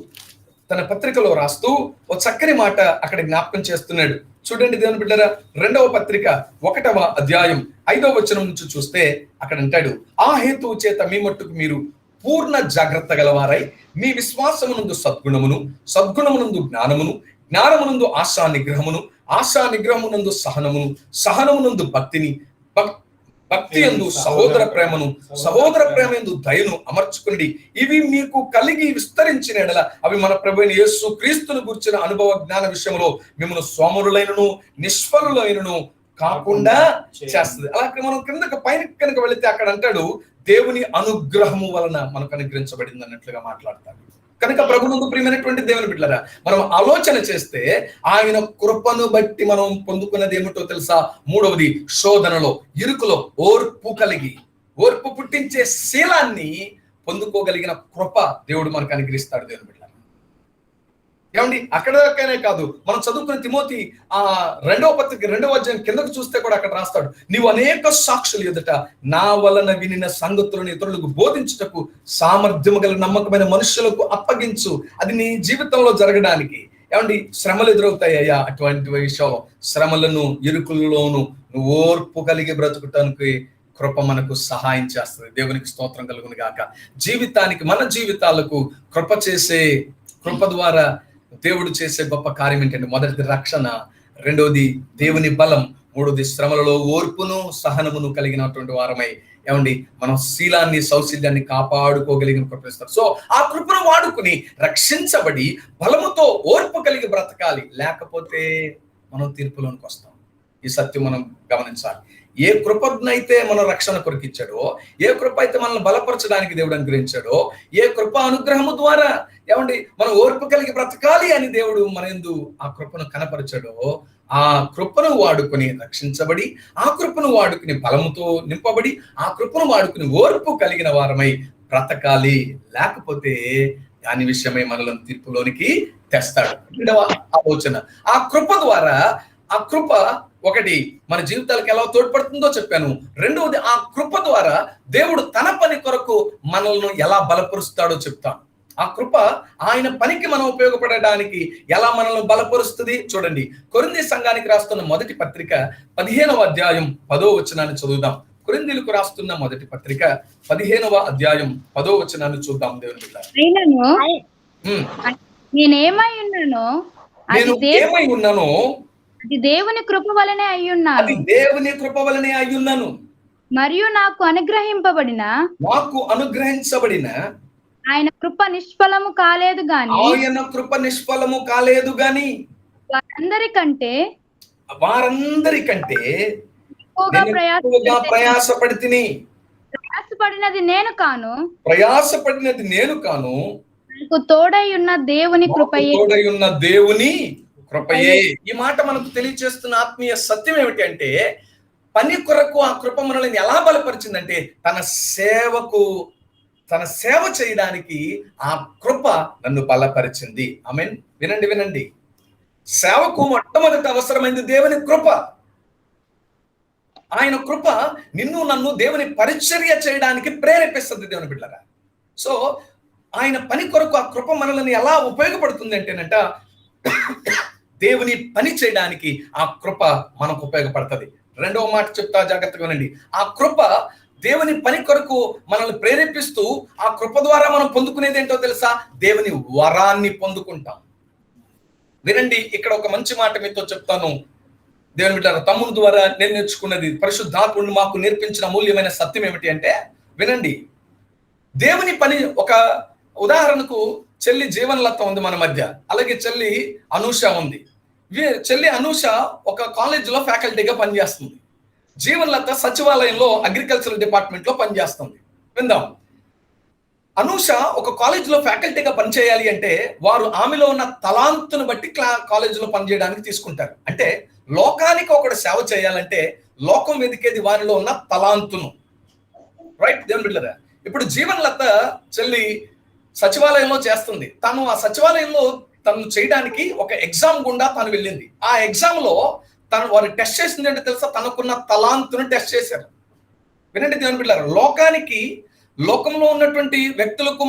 తన పత్రికలో రాస్తూ ఓ చక్కని మాట అక్కడ జ్ఞాపకం చేస్తున్నాడు. చూడండి దేవుని బిడ్డలారా, 2వ పత్రిక 1వ అధ్యాయం 5వ వచనం నుంచి చూస్తే అక్కడ అంటాడు, ఆ హేతువు చేత మీ మట్టుకు మీరు పూర్ణ జాగ్రత్త గలవారై మీ విశ్వాసమునందు సద్గుణమును, సద్గుణమునందు జ్ఞానమును, జ్ఞానమునందు ఆశా నిగ్రహమును, ఆశా నిగ్రహమునందు సహనమును, సహనమునందు భక్తిని, భక్తి యందు సహోదర ప్రేమను, సహోదర ప్రేమ యందు దయను అమర్చుకుని ఇవి మీకు కలిగి విస్తరించిన ఎడల అవి మన ప్రభువైన యేసు క్రీస్తును గురించిన అనుభవ జ్ఞాన విషయంలో మిమ్మల్ని సోమరులైనను నిష్ఫలులైనను కాకుండా చేస్తుంది. అలాగే మనం పైన కనుక వెళితే అక్కడ అంటాడు, దేవుని అనుగ్రహము వలన మనకు అనుగ్రహించబడింది అన్నట్లుగా మాట్లాడతాడు. కనుక ప్రభునందు ప్రియమైనటువంటి దేవుని బిడ్డలారా, మనం ఆలోచన చేస్తే ఆయన కృపను బట్టి మనం పొందుకున్నది ఏమిటో తెలుసా? మూడవది, శోధనలో, ఇరుకులో ఓర్పు కలిగి, ఓర్పు పుట్టించే శీలాన్ని పొందుకోగలిగిన కృప దేవుడు మనకు అనుగ్రహిస్తాడు. దేవుని బిడ్డలారా, ఏమండి, అక్కడనే కాదు, మనం చదువుకున్న తిమోతి 2వ పత్రిక 2వ అధ్యాయం కిందకు చూస్తే కూడా అక్కడ రాస్తాడు, నీవు అనేక సాక్షులు ఎదుట నా వలన వినిన సంగతులను ఇతరులకు బోధించుటకు సామర్థ్యము గల నమ్మకమైన మనుషులకు అప్పగించు. అది నీ జీవితంలో జరగడానికి. ఏమండి, శ్రమలు ఎదురవుతాయ్యా, అటువంటి విషయంలో శ్రమలను, ఇరుకుల్లోను నువ్వు ఓర్పు కలిగి బ్రతుకుటానికి కృప మనకు సహాయం చేస్తుంది. దేవునికి స్తోత్రం కలుగును గాక. జీవితానికి, మన జీవితాలకు కృప ద్వారా దేవుడు చేసే గొప్ప కార్యం ఏంటంటే, మొదటిది రక్షణ, రెండవది దేవుని బలం, మూడవది శ్రమలలో ఓర్పును సహనమును కలిగినటువంటి వారమై ఏమండి మనం శీలాన్ని, సౌశల్యాన్ని కాపాడుకోగలిగిన కృప ఇస్తారు. సో ఆ కృపను వాడుకుని రక్షించబడి బలముతో ఓర్పు కలిగి బ్రతకాలి, లేకపోతే మనం తీర్పులోనికి వస్తాం. ఈ సత్యం మనం గమనించాలి. ఏ కృపనైతే మనం రక్షణ కొరికిచ్చాడో, ఏ కృప అయితే మనల్ని బలపరచడానికి దేవుడు అనుగ్రహించాడో, ఏ కృప అనుగ్రహము ద్వారా ఏమండి మనం ఓర్పు కలిగి బ్రతకాలి అని దేవుడు మన యందు ఆ కృపను కనపరచాడో, ఆ కృపను వాడుకుని రక్షించబడి, ఆ కృపను వాడుకుని బలముతో నింపబడి, ఆ కృపను వాడుకుని ఓర్పు కలిగిన వారమై బ్రతకాలి, లేకపోతే దాని విషయమై మనల్ని తీర్పులోనికి తెస్తాడు. రెండవ ఆలోచన, ఆ కృప ద్వారా, ఆ కృప ఒకటి మన జీవితాలకు ఎలా తోడ్పడుతుందో చెప్పాను. రెండవది, ఆ కృప ద్వారా దేవుడు తన పని కొరకు మనల్ని ఎలా బలపరుస్తాడో చెప్తాను. ఆ కృప ఆయన పనికి మనం ఉపయోగపడడానికి ఎలా మనల్ని బలపరుస్తుంది చూడండి. కొరింథీ సంఘానికి రాస్తున్న మొదటి పత్రిక 15వ అధ్యాయం 10వ వచనాన్ని చదువుదాం. కొరింథీలకు రాస్తున్న మొదటి పత్రిక 15వ అధ్యాయం 10వ వచనాన్ని చూద్దాం. దేవుని బిడ్డలారా, నేనేమై ఉన్నానో అది దేవుని కృప వలనే అయ్యున్నాను. మరియు నాకు అనుగ్రహించబడిన ఆయన కృప నిష్ఫలము కాలేదు గాని వారందరికంటే ప్రయాసపడినది నేను కాను, నాకు తోడై ఉన్న దేవుని కృపయే. ఈ మాట మనకు తెలియజేస్తున్న ఆత్మీయ సత్యం ఏమిటి అంటే, పని కొరకు ఆ కృప మనల్ని ఎలా బలపరిచిందంటే, తన సేవ చేయడానికి ఆ కృప నన్ను బలపరిచింది. ఆమేన్. వినండి, సేవకు మొట్టమొదటి అవసరమైంది దేవుని కృప. ఆయన కృప నిన్ను నన్ను దేవుని పరిచర్య చేయడానికి ప్రేరేపిస్తుంది. దేవుని బిడ్డలారా, సో ఆయన పని కొరకు ఆ కృప మనల్ని ఎలా ఉపయోగపడుతుంది అంటేనంట, దేవుని పని చేయడానికి ఆ కృప మనకు ఉపయోగపడుతుంది. రెండవ మాట చెప్తా, జాగ్రత్తగా వినండి. ఆ కృప దేవుని పని కొరకు మనల్ని ప్రేరేపిస్తూ, ఆ కృప ద్వారా మనం పొందుకునేది ఏంటో తెలుసా? దేవుని వరాన్ని పొందుకుంటాం. వినండి, ఇక్కడ ఒక మంచి మాట మీతో చెప్తాను. దేవుని బిడ్డలారా, తమ్ముని ద్వారా నేను నేర్చుకున్నది, పరిశుద్ధాత్ముడు మాకు నేర్పించిన అమూల్యమైన సత్యం ఏమిటి అంటే, వినండి, దేవుని పని, ఒక ఉదాహరణకు చెల్లి జీవనలత ఉంది మన మధ్య, అలాగే చెల్లి అనూష ఉంది. చెల్లి అనూష ఒక కాలేజీలో ఫ్యాకల్టీగా పనిచేస్తుంది. జీవనలత సచివాలయంలో అగ్రికల్చరల్ డిపార్ట్మెంట్ లో పనిచేస్తుంది. విందాం. అనూష ఒక కాలేజీలో ఫ్యాకల్టీగా పనిచేయాలి అంటే వారు ఆమెలో ఉన్న తలాంతును బట్టి కాలేజీలో పనిచేయడానికి తీసుకుంటారు. అంటే లోకానికి ఒకడు సేవ చేయాలంటే లోకం వెతికేది వారిలో ఉన్న తలాంతును. రైట్ దేవుని బిడ్డలారా, ఇప్పుడు జీవనలత చెల్లి సచివాలయంలో చేస్తుంది. తను ఆ సచివాలయంలో తను చేయడానికి ఒక ఎగ్జామ్ గుండా తను వెళ్ళింది. ఆ ఎగ్జామ్ లో వారు టెస్ట్ చేసింది అంటే తెలుసా? తనకున్న తలాంతును టెస్ట్ చేశారు. వినండి దేవుని బిడ్డలారా, లోకంలో ఉన్నటువంటి వ్యక్తులకు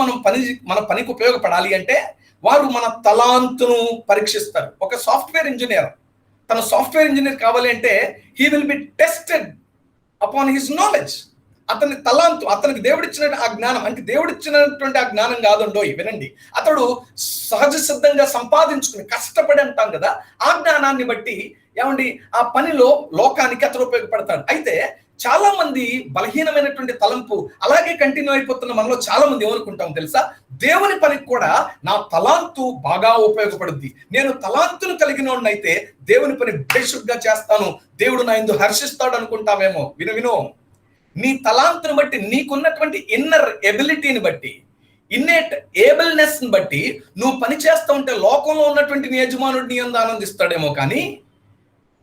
మన పనికి ఉపయోగపడాలి అంటే వారు మన తలాంతును పరీక్షిస్తారు. ఒక సాఫ్ట్వేర్ ఇంజనీర్, తన సాఫ్ట్వేర్ ఇంజనీర్ కావాలి అంటే he will be tested upon his knowledge. అతని తలాంతు, అతనికి దేవుడిచ్చిన ఆ జ్ఞానం, అంటే దేవుడిచ్చినటువంటి ఆ జ్ఞానం కాదండోయ్. వినండి, అతడు సహజ సిద్ధంగా సంపాదించుకుని కష్టపడి అంటాం కదా, ఆ జ్ఞానాన్ని బట్టి ఏమండి ఆ పనిలో లోకానికి అతడు ఉపయోగపడతాడు. అయితే చాలా మంది బలహీనమైనటువంటి తలంపు అలాగే కంటిన్యూ అయిపోతున్న మనలో చాలా మంది ఏమనుకుంటాం తెలుసా? దేవుని పనికి కూడా నా తలాంతు బాగా ఉపయోగపడుద్ది, నేను తలాంతును కలిగినోడినైతే దేవుని పని బేషుగ్గా చేస్తాను, దేవుడు నా యందు హర్షిస్తాడు అనుకుంటామేమో. విను, నీ తలాంతును బట్టి, నీకున్నటువంటి ఇన్నర్ ఎబిలిటీని బట్టి, ఇన్నేట్ ఏబుల్నెస్ ని బట్టి నువ్వు పని చేస్తూ ఉంటే లోకంలో ఉన్నటువంటి నీ యజమానుడు నీ యందు ఆనందిస్తాడేమో, కానీ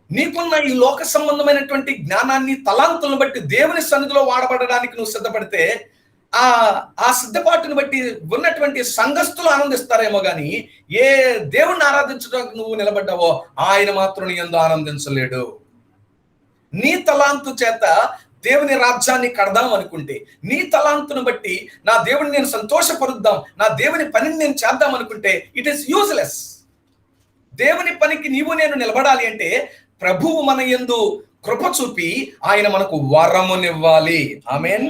నీకున్న ఈ లోక సంబంధమైనటువంటి జ్ఞానాన్ని, తలాంతులను బట్టి దేవుని సన్నిధిలో వాడబడడానికి నువ్వు సిద్ధపడితే ఆ సిద్ధపాటుని బట్టి ఉన్నటువంటి సంఘస్థులు ఆనందిస్తారేమో, కానీ ఏ దేవుణ్ణి ఆరాధించడానికి నువ్వు నిలబడ్డావో ఆయన మాత్రం నీ యందు ఆనందించలేడు. నీ తలాంతు చేత దేవుని రాజ్యాన్ని కడదాం అనుకుంటే, నీ తలాంతును బట్టి నా దేవుని నేను సంతోషపరుద్దాం, నా దేవుని పనిని నేను చేద్దాం అనుకుంటే ఇట్ ఈస్ యూజ్లెస్. దేవుని పనికి నీవు నేను నిలబడాలి అంటే ప్రభువు మన యందు కృప చూపి ఆయన మనకు వరమునివ్వాలి. ఆమేన్.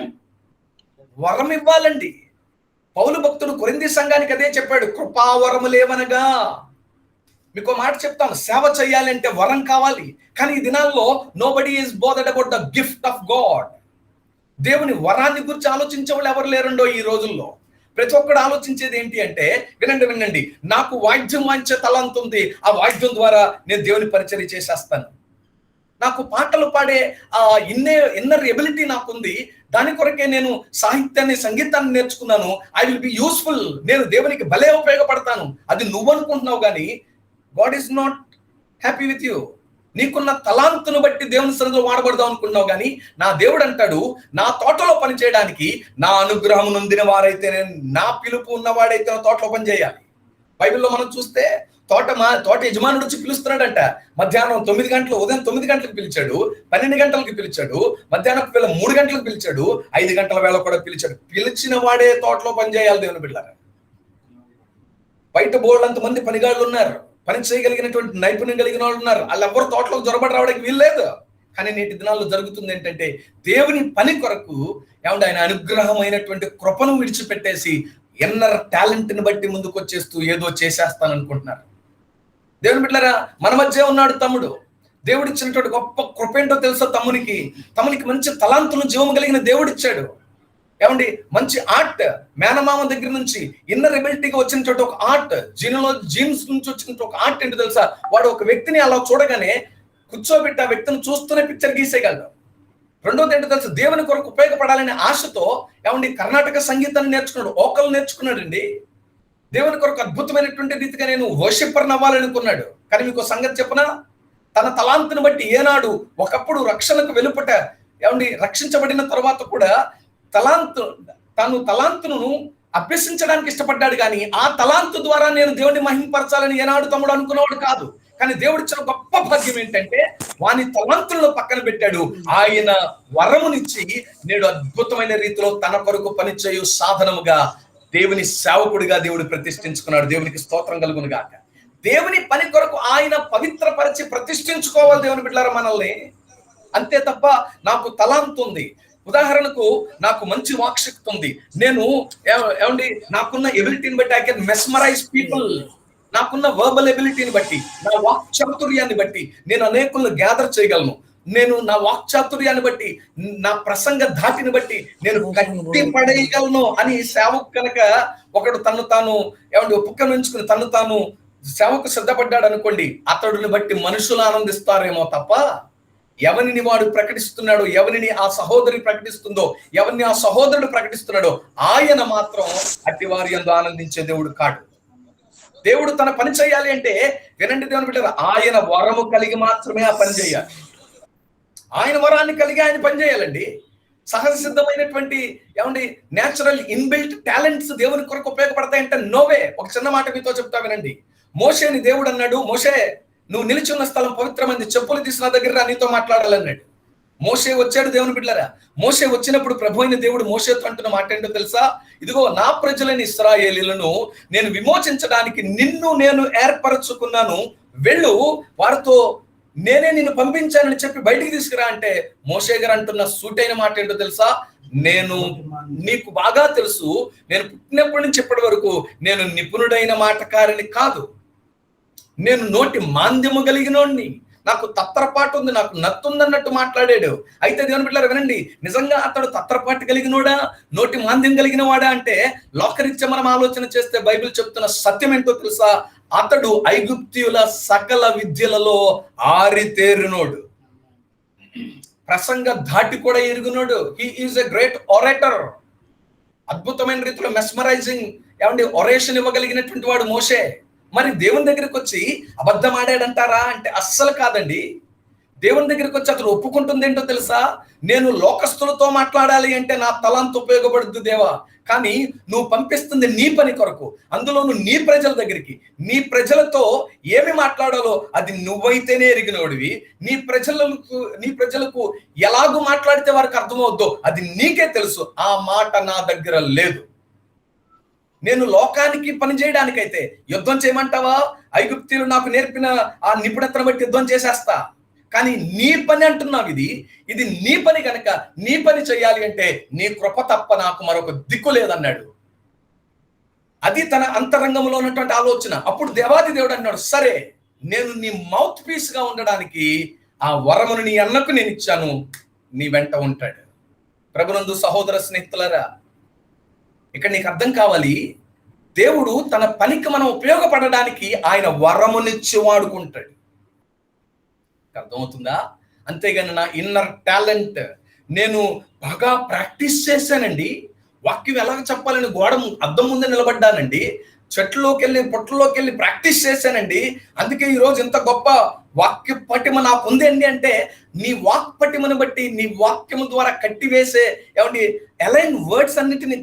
వరం ఇవ్వాలండి. పౌలు భక్తుడు కొరింథీ సంఘానికి అదే చెప్పాడు, కృపావరములేవనగా. మీకు మాట చెప్తాను, సేవ చేయాలంటే వరం కావాలి. కానీ ఈ దినాల్లో nobody is bothered about the gift of God. దేవుని వరాన్ని గురించి ఆలోచించే వాళ్ళు ఎవరు లేరండో ఈ రోజుల్లో. ప్రతి ఒక్కడు ఆలోచించేది ఏంటి అంటే, వినండి, నాకు వాయిద్యం వాయించే తలాంతు ఉంది, ఆ వాయిద్యం ద్వారా నేను దేవుని పరిచర్య చేసేస్తాను. నాకు పాటలు పాడే ఇన్నర్ ఎబిలిటీ నాకుంది, దాని కొరకే నేను సాహిత్యాన్ని, సంగీతాన్ని నేర్చుకున్నాను. ఐ విల్ బి యూస్ఫుల్, నేను దేవునికి భలే ఉపయోగపడతాను. అది నువ్వు అనుకుంటున్నావు, కానీ God is not happy with you. నీకున్న తలాంతును బట్టి దేవుని సన్నిధిలో వాడబడదాం అనుకున్నావు, కానీ నా దేవుడు అంటాడు, నా తోటలో పని చేయడానికి నా అనుగ్రహం నొందిన వారైతే, నా పిలుపు ఉన్నవాడైతే నా తోటలో పని చేయాలి. బైబిల్లో మనం చూస్తే తోట యజమానుడు వచ్చి పిలుస్తున్నాడంట. మధ్యాహ్నం 9 గంటలు, ఉదయం 9 గంటలకు పిలిచాడు, 12 గంటలకు పిలిచాడు, మధ్యాహ్నం వేళ 3 గంటలకు పిలిచాడు, 5 గంటల వేళ కూడా పిలిచాడు. పిలిచిన వాడే తోటలో పని చేయాలి దేవుని బిడ్డలారా. బయట బోర్డు మంది పనిగాళ్ళు ఉన్నారు, పని చేయగలిగినటువంటి నైపుణ్యం కలిగిన వాళ్ళు ఉన్నారు, వాళ్ళు ఎవరు తోటలోకి జొరబడి రావడానికి వీల్లేదు. కానీ నేటి దినాల్లో జరుగుతుంది ఏంటంటే, దేవుని పని కొరకు ఏమంటే ఆయన అనుగ్రహమైనటువంటి కృపను విడిచిపెట్టేసి ఎన్నర్ టాలెంట్ ని బట్టి ముందుకు వచ్చేస్తూ ఏదో చేసేస్తాననుకుంటున్నారు. దేవుని బిడ్డలారా, మన మధ్య ఉన్నాడు తమ్ముడు. దేవుడు ఇచ్చినటువంటి గొప్ప కృప ఏంటో తెలుసా? తమ్మునికి మంచి తలాంతులు, జీవము కలిగిన దేవుడు ఇచ్చాడు. ఏమండి, మంచి ఆర్ట్, మేనమామ దగ్గర నుంచి ఇన్నర్ ఎబిలిటీగా వచ్చినటువంటి ఒక ఆర్ట్, జీన్స్ నుంచి వచ్చినటువంటి ఒక ఆర్ట్ ఏంటో తెలుసా? వాడు ఒక వ్యక్తిని అలా చూడగానే కూర్చోబెట్టి ఆ వ్యక్తిని చూస్తూనే పిక్చర్ గీసేయగలడు. రెండోది ఏంటో తెలుసు, దేవుని కొరకు ఉపయోగపడాలనే ఆశతో ఏమండి కర్ణాటక సంగీతాన్ని నేర్చుకున్నాడు, ఓకలు నేర్చుకున్నాడండి. దేవుని కొరకు అద్భుతమైనటువంటి రీతిగా నేను వర్షిప్పర్ అవ్వాలనుకున్నాడు. కానీ మీకు సంగతి చెప్పనా, తన తలాంతుని బట్టి ఏనాడు ఒకప్పుడు రక్షణకు వెలుపట ఏమండి రక్షించబడిన తర్వాత కూడా తలాంతును అభ్యసించడానికి ఇష్టపడ్డాడు, కానీ ఆ తలాంతు ద్వారా నేను దేవుడిని మహింపరచాలని ఏనాడు తమ్ముడు అనుకున్నవాడు కాదు. కానీ దేవుడు ఇచ్చిన గొప్ప భాగ్యం ఏంటంటే, వాని తలాంతులను పక్కన పెట్టాడు, ఆయన వరమునిచ్చి నేడు అద్భుతమైన రీతిలో తన కొరకు పనిచేయు సాధనముగా దేవుని సేవకుడిగా దేవుడు ప్రతిష్ఠించుకున్నాడు. దేవునికి స్తోత్రం కలుగును గాక. దేవుని పని కొరకు ఆయన పవిత్రపరిచి ప్రతిష్ఠించుకోవాలి దేవుని బిడ్డలారా మనల్ని. అంతే తప్ప నాకు తలాంతు ఉంది, ఉదాహరణకు నాకు మంచి వాక్శక్తి ఉంది, నేను ఏమండి నాకున్న ఎబిలిటీని బట్టి ఐ కెన్ మెస్మరైజ్ పీపుల్, నాకున్న వర్బల్ ఎబిలిటీని బట్టి, నా వాక్ చాతుర్యాన్ని బట్టి నేను అనేకులను గ్యాదర్ చేయగలను, నేను నా వాక్ చాతుర్యాన్ని బట్టి, నా ప్రసంగ ధాటిని బట్టి నేను కట్టి పడేయగలను అని సేవకు కనుక ఒకడు తను తాను ఏమండి ఉపక్రమించుకుని తను తాను సేవకు సిద్ధపడ్డాడు అనుకోండి, అతడిని బట్టి మనుషులు ఆనందిస్తారేమో తప్ప ఎవరిని వాడు ప్రకటిస్తున్నాడో, ఎవరిని ఆ సహోదరి ప్రకటిస్తుందో, ఎవరిని ఆ సహోదరుడు ప్రకటిస్తున్నాడో ఆయన మాత్రం అట్టి వారి యందు ఆనందించే దేవుడు కాడు. దేవుడు తన పని చేయాలి అంటే, వినండి దేవుని బిడ్డలారా, ఆయన వరము కలిగి మాత్రమే ఆ పని చేయాలి. ఆయన వరాన్ని కలిగి ఆయన పని చేయాలండి. సహజ సిద్ధమైనటువంటి ఏమండి నేచురల్ ఇన్బిల్ట్ టాలెంట్స్ దేవుని కొరకు ఉపయోగపడతాయంటే నోవే. ఒక చిన్న మాట మీతో చెప్తా వినండి. మోషేని దేవుడు అన్నాడు, మోషే నువ్వు నిలిచి ఉన్న స్థలం పవిత్రమైంది, చెప్పులు తీసిన దగ్గర నీతో మాట్లాడాలన్నాడు. మోషే వచ్చాడు దేవుని బిడ్డలారా. మోషే వచ్చినప్పుడు ప్రభు అయిన దేవుడు మోషేతో అంటున్న మాట ఏంటో తెలుసా? ఇదిగో నా ప్రజలైన ఇశ్రాయేలీయులను నేను విమోచించడానికి నిన్ను నేను ఏర్పరచుకున్నాను, వెళ్ళు వారితో నేనే నిన్ను పంపించానని చెప్పి బయటికి తీసుకురా అంటే, మోషే గారు అంటున్న సూటైన మాట ఏంటో తెలుసా? నేను నీకు బాగా తెలుసు, నేను పుట్టినప్పటి నుంచి ఇప్పటి వరకు నేను నిపుణుడైన మాటకారిని కాదు, నేను నోటి మాంద్యము కలిగినోడిని, నాకు తత్రపాటు ఉంది, నాకు నత్తుందన్నట్టు మాట్లాడాడు. అయితే దేవుని బిడ్డలారా వినండి, నిజంగా అతడు తత్రపాటు కలిగినోడా, నోటి మాంద్యం కలిగిన వాడా అంటే లోకరీత్యా మనం ఆలోచన చేస్తే బైబిల్ చెప్తున్న సత్యం ఏంటో తెలుసా? అతడు ఐగుప్తీయుల సకల విద్యలలో ఆరితేరినోడు, ప్రసంగ ధాటి కూడా ఎరుగునోడు. He is a great orator. అద్భుతమైన రీతిలో మెస్మరైజింగ్ ఒరేషన్ ఇవ్వగలిగినటువంటి వాడు మోషే. మరి దేవుని దగ్గరికి వచ్చి అబద్ధం ఆడాడంటారా అంటే అస్సలు కాదండి. దేవుని దగ్గరికి వచ్చి అతను ఒప్పుకుంటుంది ఏంటో తెలుసా? నేను లోకస్తులతో మాట్లాడాలి అంటే నా తలంత ఉపయోగపడుద్ది దేవా, కానీ నువ్వు పంపిస్తుంది నీ పని కొరకు, అందులోను నీ ప్రజల దగ్గరికి. నీ ప్రజలతో ఏమి మాట్లాడాలో అది నువ్వైతేనే ఎరిగినోడివి. నీ ప్రజలకు ఎలాగూ మాట్లాడితే వారికి అర్థమవుద్దో అది నీకే తెలుసు. ఆ మాట నా దగ్గర లేదు. నేను లోకానికి పని చేయడానికైతే యుద్ధం చేయమంటావా? ఐగుప్తీయులు నాకు నేర్పిన ఆ నిపుణతను బట్టి యుద్ధం చేసేస్తా. కానీ నీ పని అంటున్నావు, ఇది నీ పని కనుక నీ పని చేయాలి అంటే నీ కృప తప్ప నాకు మరొక దిక్కు లేదన్నాడు. అది తన అంతరంగంలో ఉన్నటువంటి ఆలోచన. అప్పుడు దేవాది దేవుడు అన్నాడు, సరే నేను నీ మౌత్ పీస్ గా ఉండడానికి ఆ వరమును నీ అన్నకు నేను ఇచ్చాను, నీ వెంట ఉంటాడు. ప్రభునందు సహోదర స్నేహితులరా, ఇక్కడ నీకు అర్థం కావాలి, దేవుడు తన పనికి మనం ఉపయోగపడడానికి ఆయన వరమునిచ్చి వాడుకుంటాడు. అర్థమవుతుందా? అంతేగాని నా ఇన్నర్ టాలెంట్ నేను బాగా ప్రాక్టీస్ చేశానండి, వాక్యం ఎలాగ చెప్పాలని గోడ అద్దం ముందే నిలబడ్డానండి, చెట్లలోకి వెళ్ళి పొట్లలోకి వెళ్ళి ప్రాక్టీస్ చేశానండి, అందుకే ఈరోజు ఇంత గొప్ప వాక్య పటిమ నాకు ఉందండి అంటే నీ వాక్ పటిమను బట్టి నీ వాక్యము ద్వారా కట్టివేసే అలైన్ వర్డ్స్ అన్నిటిని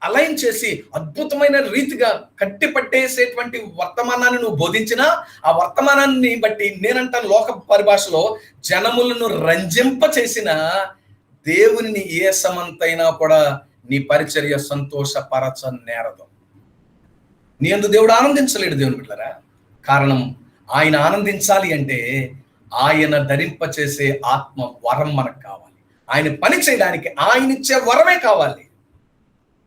అలైన్ చేసి అద్భుతమైన రీతిగా కట్టి పట్టేసేటువంటి వర్తమానాన్ని నువ్వు బోధించినా ఆ వర్తమానాన్ని బట్టి నేనంటాను లోక పరిభాషలో జనములను రంజింప చేసిన దేవుని ఏ సమంతైనా కూడా నీ పరిచర్య సంతోషపరచ నేరదు. నీ యందు దేవుడు ఆనందించలేడు దేవుని బిడ్డలారా. కారణం ఆయన ఆనందించాలి అంటే ఆయన ధరింప చేసే ఆత్మ వరం మనకు కావాలి. ఆయన పని చేయడానికి ఆయన ఇచ్చే వరమే కావాలి.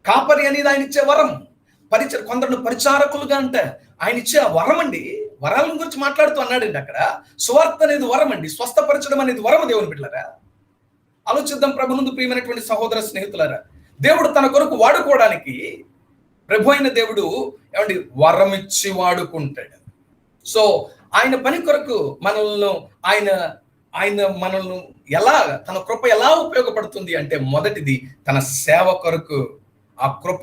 కాపరి అనేది ఆయన ఇచ్చే వరం. కొందరు పరిచారకులుగా అంటే ఆయన ఇచ్చే వరం అండి. వరాల గురించి మాట్లాడుతూ అన్నాడండి అక్కడ. సువార్త అనేది వరం అండి, స్వస్థపరచడం అనేది వరం. దేవుని బిడ్డలారా ఆలోచిద్దాం. ప్రభునందు ప్రియమైనటువంటి సహోదర స్నేహితులారా, దేవుడు తన కొరకు వాడుకోవడానికి ప్రభు అయిన దేవుడు వరం ఇచ్చి వాడుకుంటాడు. సో ఆయన పని కొరకు ఆయన మనల్ని ఎలా, తన కృప ఎలా ఉపయోగపడుతుంది అంటే మొదటిది తన సేవ కొరకు ఆ కృప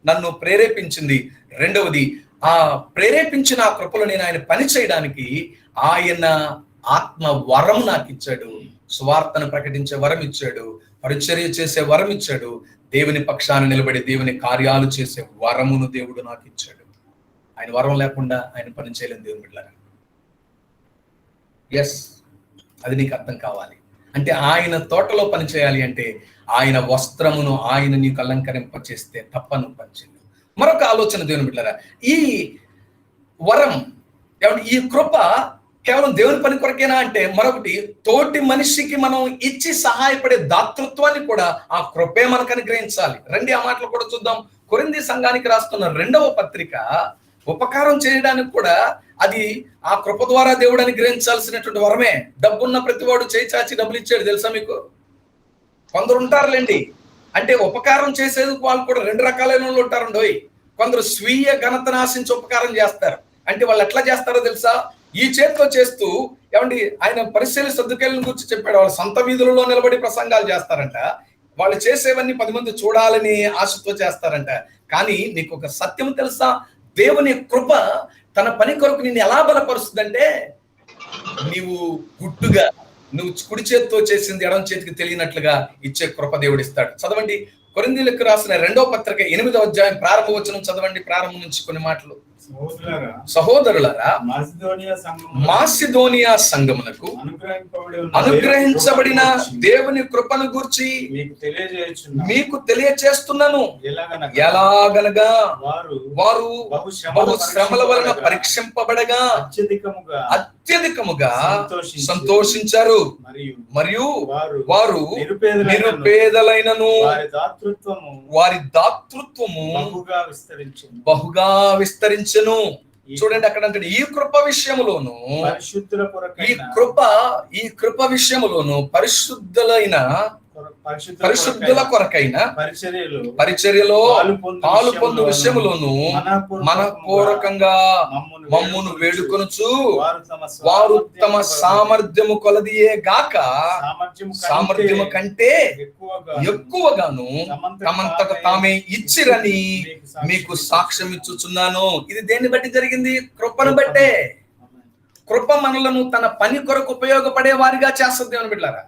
నన్ను ప్రేరేపించింది. రెండవది ఆ ప్రేరేపించిన ఆ కృపలో నేను ఆయన పని చేయడానికి ఆయన ఆత్మ వరం నాకు ఇచ్చాడు. సువార్తను ప్రకటించే వరం ఇచ్చాడు, పరిచర్య చేసే వరం ఇచ్చాడు, దేవుని పక్షాన నిలబడి దేవుని కార్యాలు చేసే వరమును దేవుడు నాకు ఇచ్చాడు. ఆయన వరం లేకుండా ఆయన పని చేయలేని దేవుని బిడ్డలారా. ఎస్, అది నీకు అర్థం కావాలి. అంటే ఆయన తోటలో పని చేయాలి అంటే ఆయన వస్త్రమును ఆయన నీకు అలంకరింప చేస్తే తప్ప నువ్వు పనిచేయలేవు. మరొక ఆలోచన దేవుని బిడ్డలారా, ఈ వరం ఈ కృప కేవలం దేవుని పని కొరకేనా అంటే మరొకటి, తోటి మనిషికి మనం ఇచ్చి సహాయపడే దాతృత్వాన్ని కూడా ఆ కృపే మనకు అనుగ్రహించాలి. రండి ఆ మాటలు కూడా చూద్దాం. కొరింథీ సంఘానికి రాస్తున్న 2వ పత్రిక, ఉపకారం చేయడానికి కూడా అది ఆ కృప ద్వారా దేవుడు అనుగ్రహించాల్సినటువంటి వరమే. డబ్బున్న ప్రతివాడు చేయి చాచి డబ్బులు ఇచ్చాడు తెలుసా మీకు? కొందరు ఉంటారులేండి, అంటే ఉపకారం చేసేది వాళ్ళు కూడా 2 రకాలైన వాళ్ళు ఉంటారండి. కొందరు స్వీయ ఘనతను ఆశించి ఉపకారం చేస్తారు. అంటే వాళ్ళు ఎట్లా చేస్తారో తెలుసా? ఈ చేతితో చేస్తూ ఆయన పరిశీలి సర్దుకేళ్ళని గురించి చెప్పాడు. వాళ్ళు సొంత వీధులలో నిలబడి ప్రసంగాలు చేస్తారంట. వాళ్ళు చేసేవన్నీ 10 మంది చూడాలని ఆశతో చేస్తారంట. కానీ నీకు ఒక సత్యం తెలుసా? దేవుని కృప తన పని కొరకు నిన్ను ఎలా బలపరుస్తుందంటే, నీవు గుట్టుగా నువ్వు కుడి చేతితో చేసింది ఎడమ చేతికి తెలియనట్లుగా ఇచ్చే కృప దేవుడు ఇస్తాడు. చదవండి, కొరింథీయులకు రాసిన 2వ పత్రిక 8వ అధ్యాయం ప్రారంభ వచనం చదవండి. ప్రారంభం నుంచి కొన్ని మాటలు. సహోదరులారా, మాసిదోనియా సంఘమునకు అనుగ్రహించబడిన దేవుని కృపను గూర్చి మీకు తెలియచేస్తున్నాను. ఎలాగనగా వారు బహు శ్రమల వలన పరీక్షింపబడగా అత్యధికముగా సంతోషించారు, మరియు వారు నిరుపేదలైనను వారి దాతృత్వము బహుగా విస్తరించెను. చూడండి అక్కడ అంటే ఈ కృప విషయములోను ఈ కృప విషయములోను పరిశుద్ధులైన పరిశుద్ధుల కొరకైన పరిచర్యలో పాలు పొందు విషయములోను మనపూర్వకంగా మమ్మును వేడుకొనుచు వారు తమ సామర్థ్యము కొలదియే గాక సామర్థ్యము కంటే ఎక్కువగాను తమంతకు తామే ఇచ్చిరని మీకు సాక్ష్యం ఇచ్చుచున్నాను. ఇది దేన్ని బట్టి జరిగింది? కృపను బట్టే. కృప మనలను తన పని కొరకు ఉపయోగపడే వారిగా చేస్తుంది అని బిడ్డలారా.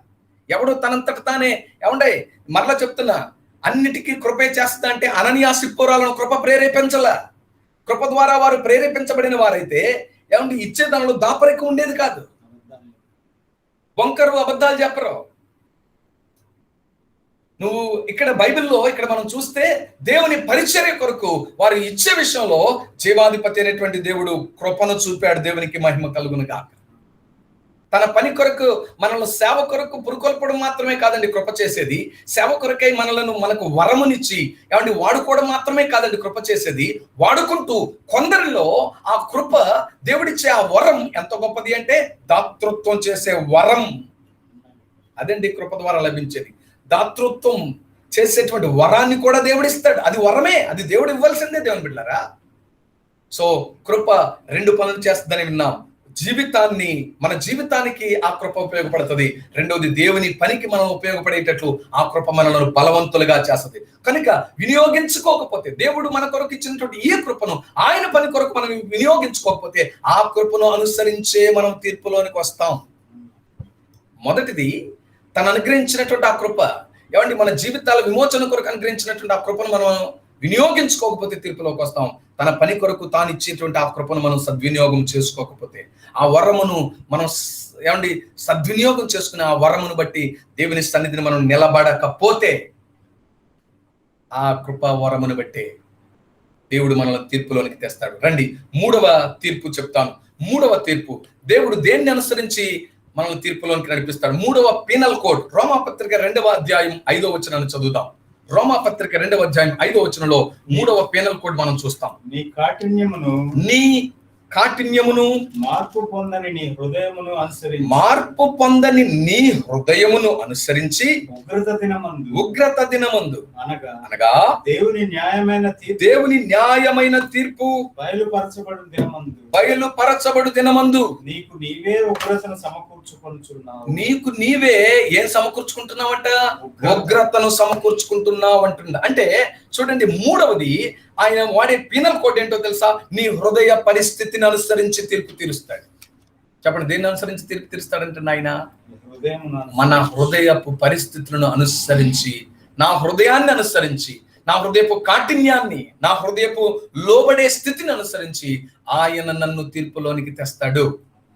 ఎవడు తనంతట తానే ఏమండే మరలా చెప్తున్నా, అన్నిటికీ కృపే చేస్తా అంటే అననీయ సిప్పోరాలను కృప ప్రేరేపించాల. కృప ద్వారా వారు ప్రేరేపించబడిన వారైతే ఏమంటే ఇచ్చేదానిలో దాపరిక ఉండేది కాదు. వంకరు అబద్ధాలు చెప్పరు. నువ్వు ఇక్కడ బైబిల్లో ఇక్కడ మనం చూస్తే దేవుని పరిచర్య కొరకు వారు ఇచ్చే విషయంలో జీవాధిపతి అయినటువంటి దేవుడు కృపను చూపాడు. దేవునికి మహిమ కలుగును గాక. తన పని కొరకు మనల్ని సేవ కొరకు పురుకొల్పడం మాత్రమే కాదండి కృప చేసేది. సేవ కొరకై మనకు వరమునిచ్చి ఏమంటే వాడుకోవడం మాత్రమే కాదండి కృప చేసేది. వాడుకుంటూ కొందరిలో ఆ కృప దేవుడిచ్చే ఆ వరం ఎంత గొప్పది అంటే దాతృత్వం చేసే వరం. అదండి కృప ద్వారా లభించేది. దాతృత్వం చేసేటువంటి వరాన్ని కూడా దేవుడిస్తాడు. అది వరమే, అది దేవుడు ఇవ్వాల్సిందే దేవుని బిడ్డలారా. సో కృప రెండు పనులు చేస్తుందని విన్నాం. మన జీవితానికి ఆ కృప ఉపయోగపడుతుంది. రెండవది దేవుని పనికి మనం ఉపయోగపడేటట్లు ఆ కృప మనల్ని బలవంతులుగా చేస్తుంది. కనుక వినియోగించుకోకపోతే, దేవుడు మన కొరకు ఇచ్చినటువంటి ఈ కృపను ఆయన పని కొరకు మనం వినియోగించుకోకపోతే ఆ కృపను అనుసరించే మనం తీర్పులోనికి వస్తాం. మొదటిది తను అనుగ్రహించినటువంటి ఆ కృప ఏమండి మన జీవితాల విమోచన కొరకు అనుగ్రహించినటువంటి ఆ కృపను మనం వినియోగించుకోకపోతే తీర్పులోకి వస్తాం. తన పని కొరకు తాను ఇచ్చేటువంటి ఆ కృపను మనం సద్వినియోగం చేసుకోకపోతే, ఆ వరమును మనం ఏమండి సద్వినియోగం చేసుకుని ఆ వరమును బట్టి దేవుని సన్నిధిని మనం నిలబడకపోతే, ఆ కృప వరమును బట్టి దేవుడు మనల్ని తీర్పులోనికి తెస్తాడు. రండి మూడవ తీర్పు చెప్తాను. మూడవ తీర్పు దేవుడు దేన్ని అనుసరించి మనల్ని తీర్పులోనికి నడిపిస్తాడు. మూడవ పీనల్ కోడ్ రోమాపత్రిక 2వ అధ్యాయం 5వ వచనాన్ని చదువుదాం. రోమాపత్రిక 2వ అధ్యాయం 5వ వచనంలో మూడవ పీనల్ కోడ్ మనం చూస్తాం. నీ కాఠిన్యమును మార్పు పొందని నీ హృదయమును అనుసరించి ఉగ్రత దినమందు అనగా దేవుని న్యాయమైన తీర్పు బయలుపరచబడు దినమందు నీకు నీవే ఉగ్రతను ఏం సమకూర్చుకుంటున్నావంట? ఉగ్రతను సమకూర్చుకుంటున్నావు అంటుండ. అంటే చూడండి, మూడవది ఆయన వాడే పీనల్ కోడ్ ఏంటో తెలుసా? నీ హృదయ పరిస్థితిని అనుసరించి తీర్పు తీరుస్తాడు. చెప్పండి, దేన్ని అనుసరించి తీర్పు తీరుస్తాడంటే ఆయన మన హృదయపు పరిస్థితులను అనుసరించి, నా హృదయాన్ని అనుసరించి, నా హృదయపు కాఠిన్యాన్ని, నా హృదయపు లోబడే స్థితిని అనుసరించి ఆయన నన్ను తీర్పులోనికి తెస్తాడు.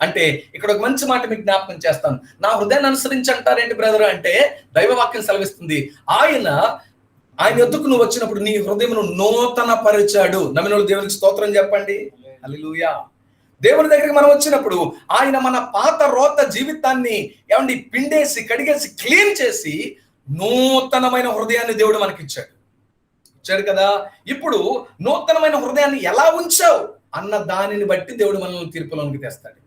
అంటే ఇక్కడ ఒక మంచి మాట మీకు జ్ఞాపకం చేస్తాను. నా హృదయాన్ని అనుసరించి అంటారేంటి బ్రదర్ అంటే, దైవవాక్యం సెలవిస్తుంది ఆయన ఎద్దుకు నువ్వు వచ్చినప్పుడు నీ హృదయమును నూతన పరిచాడు. నమ్మిన దేవునికి స్తోత్రం చెప్పండి. హల్లెలూయా. దేవుని దగ్గరికి మనం వచ్చినప్పుడు ఆయన మన పాత రోత జీవితాన్ని ఏమండి పిండేసి కడిగేసి క్లీన్ చేసి నూతనమైన హృదయాన్ని దేవుడు మనకిచ్చాడు కదా. ఇప్పుడు నూతనమైన హృదయాన్ని ఎలా ఉంచావు అన్న దానిని బట్టి దేవుడు మనల్ని తీర్పులోనికి తెస్తాడు.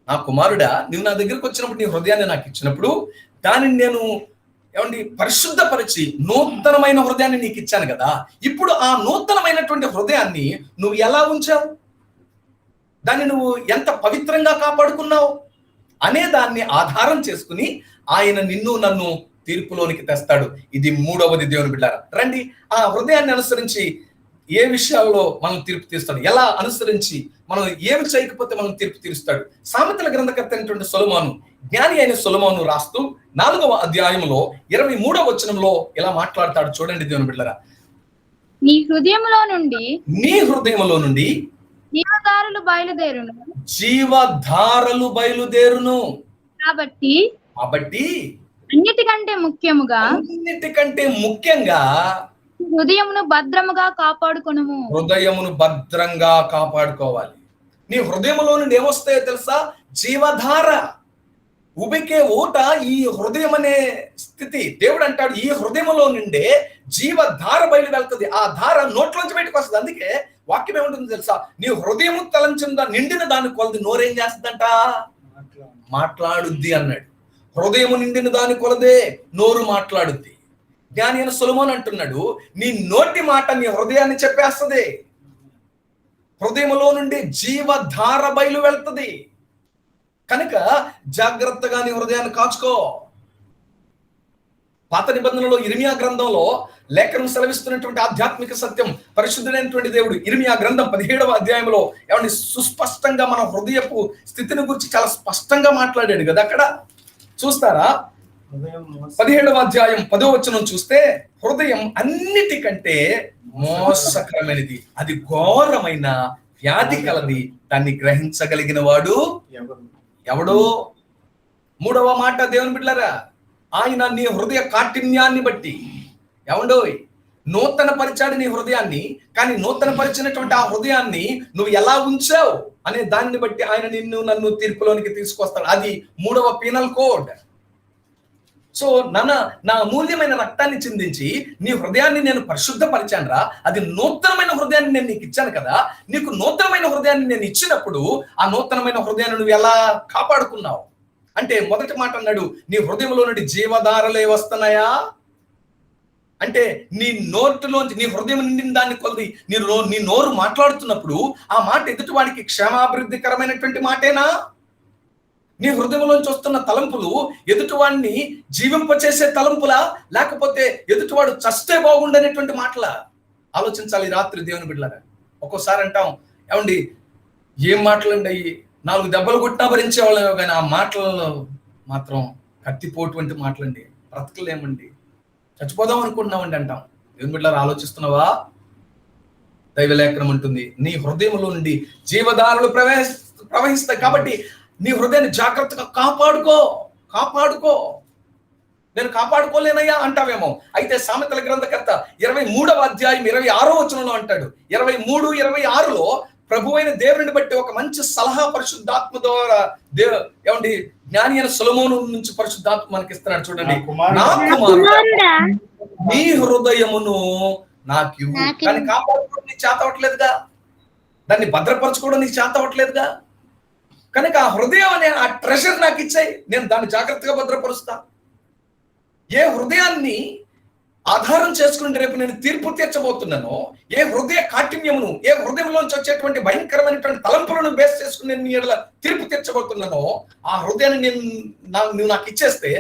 నా కుమారుడా, నువ్వు నా దగ్గరికి వచ్చినప్పుడు నీ హృదయాన్ని నాకు ఇచ్చినప్పుడు దానిని నేను ఏమండి పరిశుద్ధపరిచి నూతనమైన హృదయాన్ని నీకు ఇచ్చాను కదా. ఇప్పుడు ఆ నూతనమైనటువంటి హృదయాన్ని నువ్వు ఎలా ఉంచావు, దాన్ని నువ్వు ఎంత పవిత్రంగా కాపాడుకున్నావు అనే దాన్ని ఆధారం చేసుకుని ఆయన నిన్ను నన్ను తీర్పులోనికి తెస్తాడు. ఇది మూడవది దేవుని బిడ్డారా. రండి, ఆ హృదయాన్ని అనుసరించి ఏ విషయాల్లో మనం తీర్పు తీస్తాడు, ఎలా అనుసరించి మనం ఏమి చేయకపోతే మనం తీర్పు తీరుస్తాడు. సామెతల గ్రంథకర్త అయినటువంటి సొలొమోను, జ్ఞాని అయిన సొలొమోను రాస్తూ 4వ అధ్యాయంలో 23వ వచనంలో ఇలా మాట్లాడతాడు. చూడండి దేవుని బిడ్డలారా, నీ హృదయంలో నుండి జీవధారలు బయలుదేరును. కాబట్టి అన్నిటికంటే ముఖ్యంగా హృదయమును భద్రముగా కాపాడుకొనుము. హృదయమును భద్రంగా కాపాడుకోవాలి. నీ హృదయంలో నుండి ఏమొస్తాయో తెలుసా? జీవధార, ఉబికే ఊట ఈ హృదయం అనే స్థితి. దేవుడు అంటాడు ఈ హృదయంలో నుండే జీవధార బయలు వెళ్తుంది. ఆ ధార నోట్లోంచి బయటకు వస్తుంది. అందుకే వాక్యం ఏముంటుంది తెలుసా? నీ హృదయము తలంచిందా నిండిన దాని కొలది నోరేం చేస్తుందంట? మాట్లాడుద్ది అన్నాడు. హృదయం నిండిన దాని కొలదే నోరు మాట్లాడుద్ది. జ్ఞాని అయిన సొలొమోను అంటున్నాడు, నీ నోటి మాట నీ హృదయాన్ని చెప్పేస్తుంది. హృదయంలో నుండి జీవధార బయలు వెళ్తుంది. కనుక జాగ్రత్తగా నీ హృదయాన్ని కాచుకో. పాత నిబంధనలో ఇర్మియా గ్రంథంలో లేఖనం సెలవిస్తున్నటువంటి ఆధ్యాత్మిక సత్యం, పరిశుద్ధుడైనటువంటి దేవుడు ఇర్మియా గ్రంథం 17వ అధ్యాయంలో ఏమంటే సుస్పష్టంగా మన హృదయపు స్థితిని గురించి చాలా స్పష్టంగా మాట్లాడాడు కదా. అక్కడ చూస్తారా, 17వ అధ్యాయం 10వ వచనం చూస్తే, హృదయం అన్నిటికంటే మోసకరమైనది, అది ఘోరమైన వ్యాధి కలది, దాన్ని గ్రహించగలిగిన వాడు ఎవడో. 3వ మాట దేవుని బిడ్డలారా, ఆయన నీ హృదయ కాఠిన్యాన్ని బట్టి ఏమండోయ్ నూతన పరిచాడు నీ హృదయాన్ని, కానీ నూతన పరిచినటువంటి ఆ హృదయాన్ని నువ్వు ఎలా ఉంచావు అనే దాన్ని బట్టి ఆయన నిన్ను నన్ను తీర్పులోనికి తీసుకొస్తాడు. అది 3వ పీనల్ కోడ్. సో నా అమూల్యమైన రక్తాన్ని చిందించి నీ హృదయాన్ని నేను పరిశుద్ధపరిచాను రా, అది నూతనమైన హృదయాన్ని నేను నీకు ఇచ్చాను కదా. నీకు నూతనమైన హృదయాన్ని నేను ఇచ్చినప్పుడు ఆ నూతనమైన హృదయాన్ని నువ్వు ఎలా కాపాడుకున్నావు అంటే, మొదటి మాట అన్నాడు, నీ హృదయంలో నుండి జీవధారలే వస్తున్నాయా అంటే, నీ నోటిలోంచి నీ హృదయం నిండిన దాన్ని కొలది నీ నోరు మాట్లాడుతున్నప్పుడు ఆ మాట ఎదుటివాడికి క్షేమాభివృద్ధికరమైనటువంటి మాటేనా? నీ హృదయంలోంచి వస్తున్న తలంపులు ఎదుటివాడిని జీవింపచేసే తలంపులా, లేకపోతే ఎదుటివాడు చస్తే బాగుండనేటువంటి మాటలా? ఆలోచించాలి రాత్రి దేవుని బిడ్డలారా. ఒక్కోసారి అంటాం, ఏమండి ఏం మాటలండి అయ్యి, 4 దెబ్బలు కొట్టినా భరించేవాళ్ళం, కానీ ఆ మాటలలో మాత్రం కత్తిపోటువంటి మాటలండి, బ్రతకలేమండి, చచ్చిపోదాం అనుకుంటున్నామండి అంటాం. దేవుని బిడ్డలారా ఆలోచిస్తున్నావా? దైవలేఖనం ఉంటుంది, నీ హృదయంలో నుండి జీవధారలు ప్రవహిస్తాయి. కాబట్టి నీ హృదయాన్ని జాగ్రత్తగా కాపాడుకో. నేను కాపాడుకోలేనయ్యా అంటావేమో. అయితే సామెతల గ్రంథకర్త 23వ అధ్యాయం 26వ వచనంలో అంటాడు, 23, 26లో ప్రభువైన దేవుని బట్టి ఒక మంచి సలహా పరిశుద్ధాత్మ ద్వారా ఏమండి జ్ఞాని అయిన సొలొమోను నుంచి పరిశుద్ధాత్మ మనకి ఇస్తున్నాడు. చూడండి, నా కుమారుడా నీ హృదయమును నాకు ఇవ్వు. దాన్ని కాపాడుకోవడం నీకు చేత అవ్వట్లేదుగా, దాన్ని భద్రపరచుకోవడం నీకు చేత అవ్వట్లేదుగా. కనుక ఆ హృదయం అనే ఆ ట్రెషర్ నాకు ఇచ్చాయి, నేను దాన్ని జాగ్రత్తగా భద్రపరుస్తా. ఏ హృదయాన్ని ఆధారం చేసుకుంటే రేపు నేను తీర్పు తీర్చబోతున్నానో, ఏ హృదయ కాఠిన్యమును, ఏ హృదయంలోంచి వచ్చేటువంటి భయంకరమైనటువంటి తలంపులను బేస్ చేసుకుని నేను నీ ఎడల తీర్పు తీర్చబోతున్నానో, ఆ హృదయాన్ని నువ్వు నాకు ఇచ్చేస్తే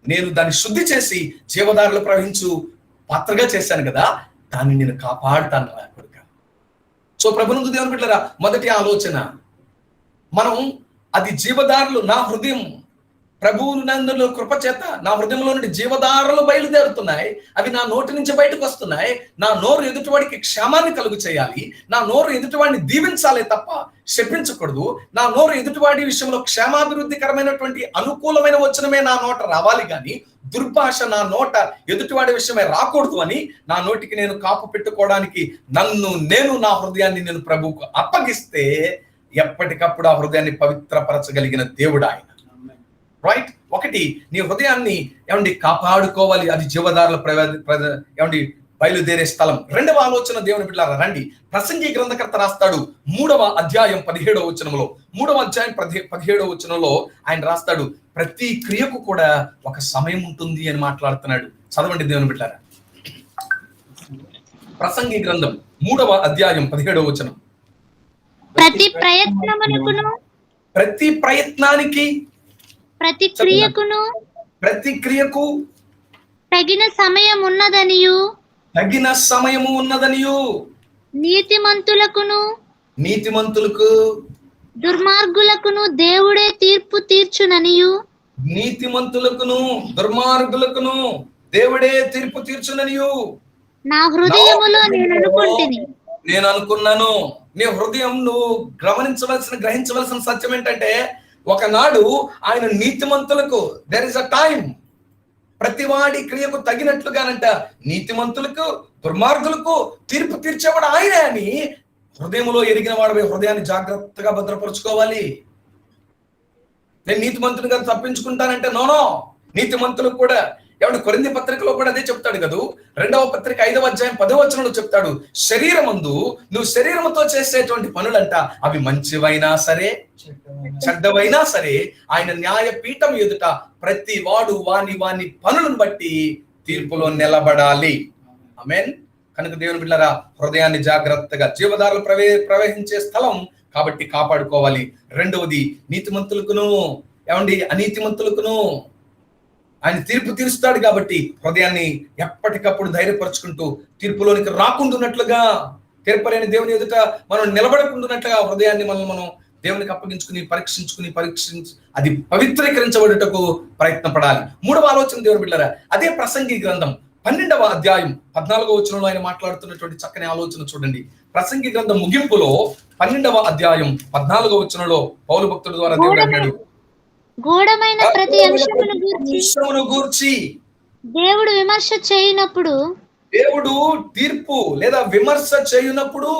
నేను దాన్ని శుద్ధి చేసి జీవధారలు ప్రవహించు పాత్రగా చేశాను కదా, దాన్ని నేను కాపాడుతాను నా కొడుక. సో ప్రభునందు దేవుని బిడ్డలారా, మొదటి ఆలోచన మనం అది జీవధారలు, నా హృదయం ప్రభువు నందులో కృప చేత నా హృదయంలో నుండి జీవధారలు బయలుదేరుతున్నాయి, అవి నా నోటి నుంచి బయటకు వస్తున్నాయి. నా నోరు ఎదుటివాడికి క్షేమాన్ని కలుగు చేయాలి, నా నోరు ఎదుటివాడిని దీవించాలి తప్ప శపించకూడదు. నా నోరు ఎదుటివాడి విషయంలో క్షేమాభివృద్ధికరమైనటువంటి అనుకూలమైన వచనమే నా నోట రావాలి, కానీ దుర్భాష నా నోట ఎదుటివాడి విషయమే రాకూడదు అని నా నోటికి నేను కాపు పెట్టుకోవడానికి నేను నా హృదయాన్ని నేను ప్రభువుకు అప్పగిస్తే ఎప్పటికప్పుడు ఆ హృదయాన్ని పవిత్రపరచగలిగిన దేవుడు ఆయన. రైట్, ఒకటి నీ హృదయాన్ని ఏమండి కాపాడుకోవాలి, అది జీవధారల ఏమండి బయలుదేరే స్థలం. 2వ ఆలోచన దేవుని బిడ్డలారా రండి, ప్రసంగి గ్రంథకర్త రాస్తాడు 3వ అధ్యాయం 17వ వచనంలో, 3వ అధ్యాయం 17వ వచనంలో ఆయన రాస్తాడు, ప్రతి క్రియకు కూడా ఒక సమయం ఉంటుంది అని మాట్లాడుతున్నాడు. చదవండి దేవుని బిడ్డలారా, ప్రసంగి గ్రంథం 3వ అధ్యాయం 17వ వచనం. ప్రతి ప్రయత్నమునకును, ప్రతి ప్రయత్నానికి, ప్రతి క్రియకును, ప్రతి క్రియకు తగిన సమయం ఉన్నదనియు, తగిన సమయము ఉన్నదనియు, నీతిమంతులకును దుర్మార్గులకును దేవుడే తీర్పు తీర్చుననియు, నీతిమంతులకును దుర్మార్గులకును దేవుడే తీర్పు తీర్చుననియు నా హృదయములో నేను అనుకున్నాను. నీ హృదయం నువ్వు గ్రహించవలసిన సత్యం ఏంటంటే, ఒకనాడు ఆయన నీతిమంతులకు దేర్ ఇస్ అ టైం, ప్రతివాడి క్రియకు తగినట్లుగానంట నీతిమంతులకు దుర్మార్గులకు తీర్పు తీర్చేవాడు ఆయనే అని హృదయంలో ఎరిగిన వాడు హృదయాన్ని జాగ్రత్తగా భద్రపరుచుకోవాలి. నేను నీతిమంతునిగా తప్పించుకుంటానంటే నోనో, నీతిమంతులకు కూడా ఏమంటే కొరింథీ పత్రికలో కూడా అదే చెప్తాడు కదా, 2వ పత్రిక 5వ అధ్యాయం 10వ వచనంలో చెప్తాడు, శరీరమందు నువ్వు శరీరముతో చేసేటువంటి పనులంట అవి మంచివైనా సరే చెడ్డవైనా సరే ఆయన న్యాయపీఠం ఎదుట ప్రతి వాడు వాని వాని పనులను బట్టి తీర్పులో నిలబడాలి. ఆమేన్. కనుక దేవుని బిడ్డలారా, హృదయాన్ని జాగ్రత్తగా, జీవధారలు ప్రవహించే స్థలం కాబట్టి కాపాడుకోవాలి. రెండవది, నీతిమంతులకును ఏమండి అనీతిమంతులకును ఆయన తీర్పు తీరుస్తాడు కాబట్టి హృదయాన్ని ఎప్పటికప్పుడు ధైర్యపరుచుకుంటూ తీర్పులోనికి రాకుండాన్నట్లుగా, తీర్పలేని దేవుని ఎదుట మనం నిలబడకుండాన్నట్లుగా హృదయాన్ని మనం దేవునికి అప్పగించుకుని పరీక్షించి అది పవిత్రీకరించబడుటకు ప్రయత్నపడాలి. 3వ ఆలోచన దేవుని బిడ్డలారా, అదే ప్రసంగి గ్రంథం 12వ అధ్యాయం 14వ వచనంలో ఆయన మాట్లాడుతున్నటువంటి చక్కని ఆలోచన చూడండి. ప్రసంగి గ్రంథం ముగింపులో 12వ అధ్యాయం 14వ వచనంలో పౌలు భక్తుడి ద్వారా దేవుడు అన్నాడు, గూఢమైన ప్రతి అంశమును గూర్చి దేవుడు విమర్శ చేయనప్పుడు, దేవుడు తీర్పు లేదా విమర్శ చేయునప్పుడు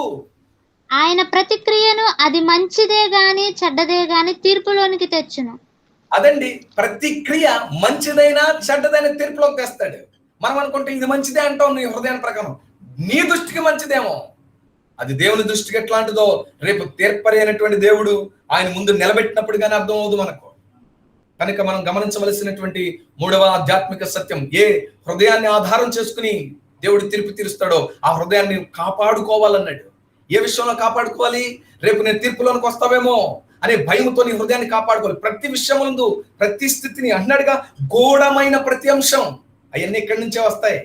ఆయన ప్రతిక్రియను అది మంచిదే గాని చెడ్డదే గాని తీర్పులోనికి తెచ్చును. అదండి, ప్రతిక్రియ మంచిదైనా చెడ్డదైన తీర్పులోకి తెస్తాడు. మనం అనుకుంటే ఇది మంచిదే అంటాం నీ హృదయాన్ని ప్రకారం, నీ దృష్టికి మంచిదేమో, అది దేవుని దృష్టికి ఎట్లాంటిదో రేపు తీర్పరి అయినటువంటి దేవుడు ఆయన ముందు నిలబెట్టినప్పుడు కానీ అర్థం అవుదు మనకు. కనుక మనం గమనించవలసినటువంటి 3వ ఆధ్యాత్మిక సత్యం, ఏ హృదయాన్ని ఆధారం చేసుకుని దేవుడు తీర్పు తీరుస్తాడో ఆ హృదయాన్ని కాపాడుకోవాలన్నాడు. ఏ విషయంలో కాపాడుకోవాలి? రేపు నేను తీర్పులోనికి వస్తావేమో అనే భయంతో నీ హృదయాన్ని కాపాడుకోవాలి. ప్రతి విషయములందు, ప్రతి స్థితిని అన్నాడుగా, గూఢమైన ప్రతి అంశం అవన్నీ ఇక్కడి నుంచే వస్తాయి.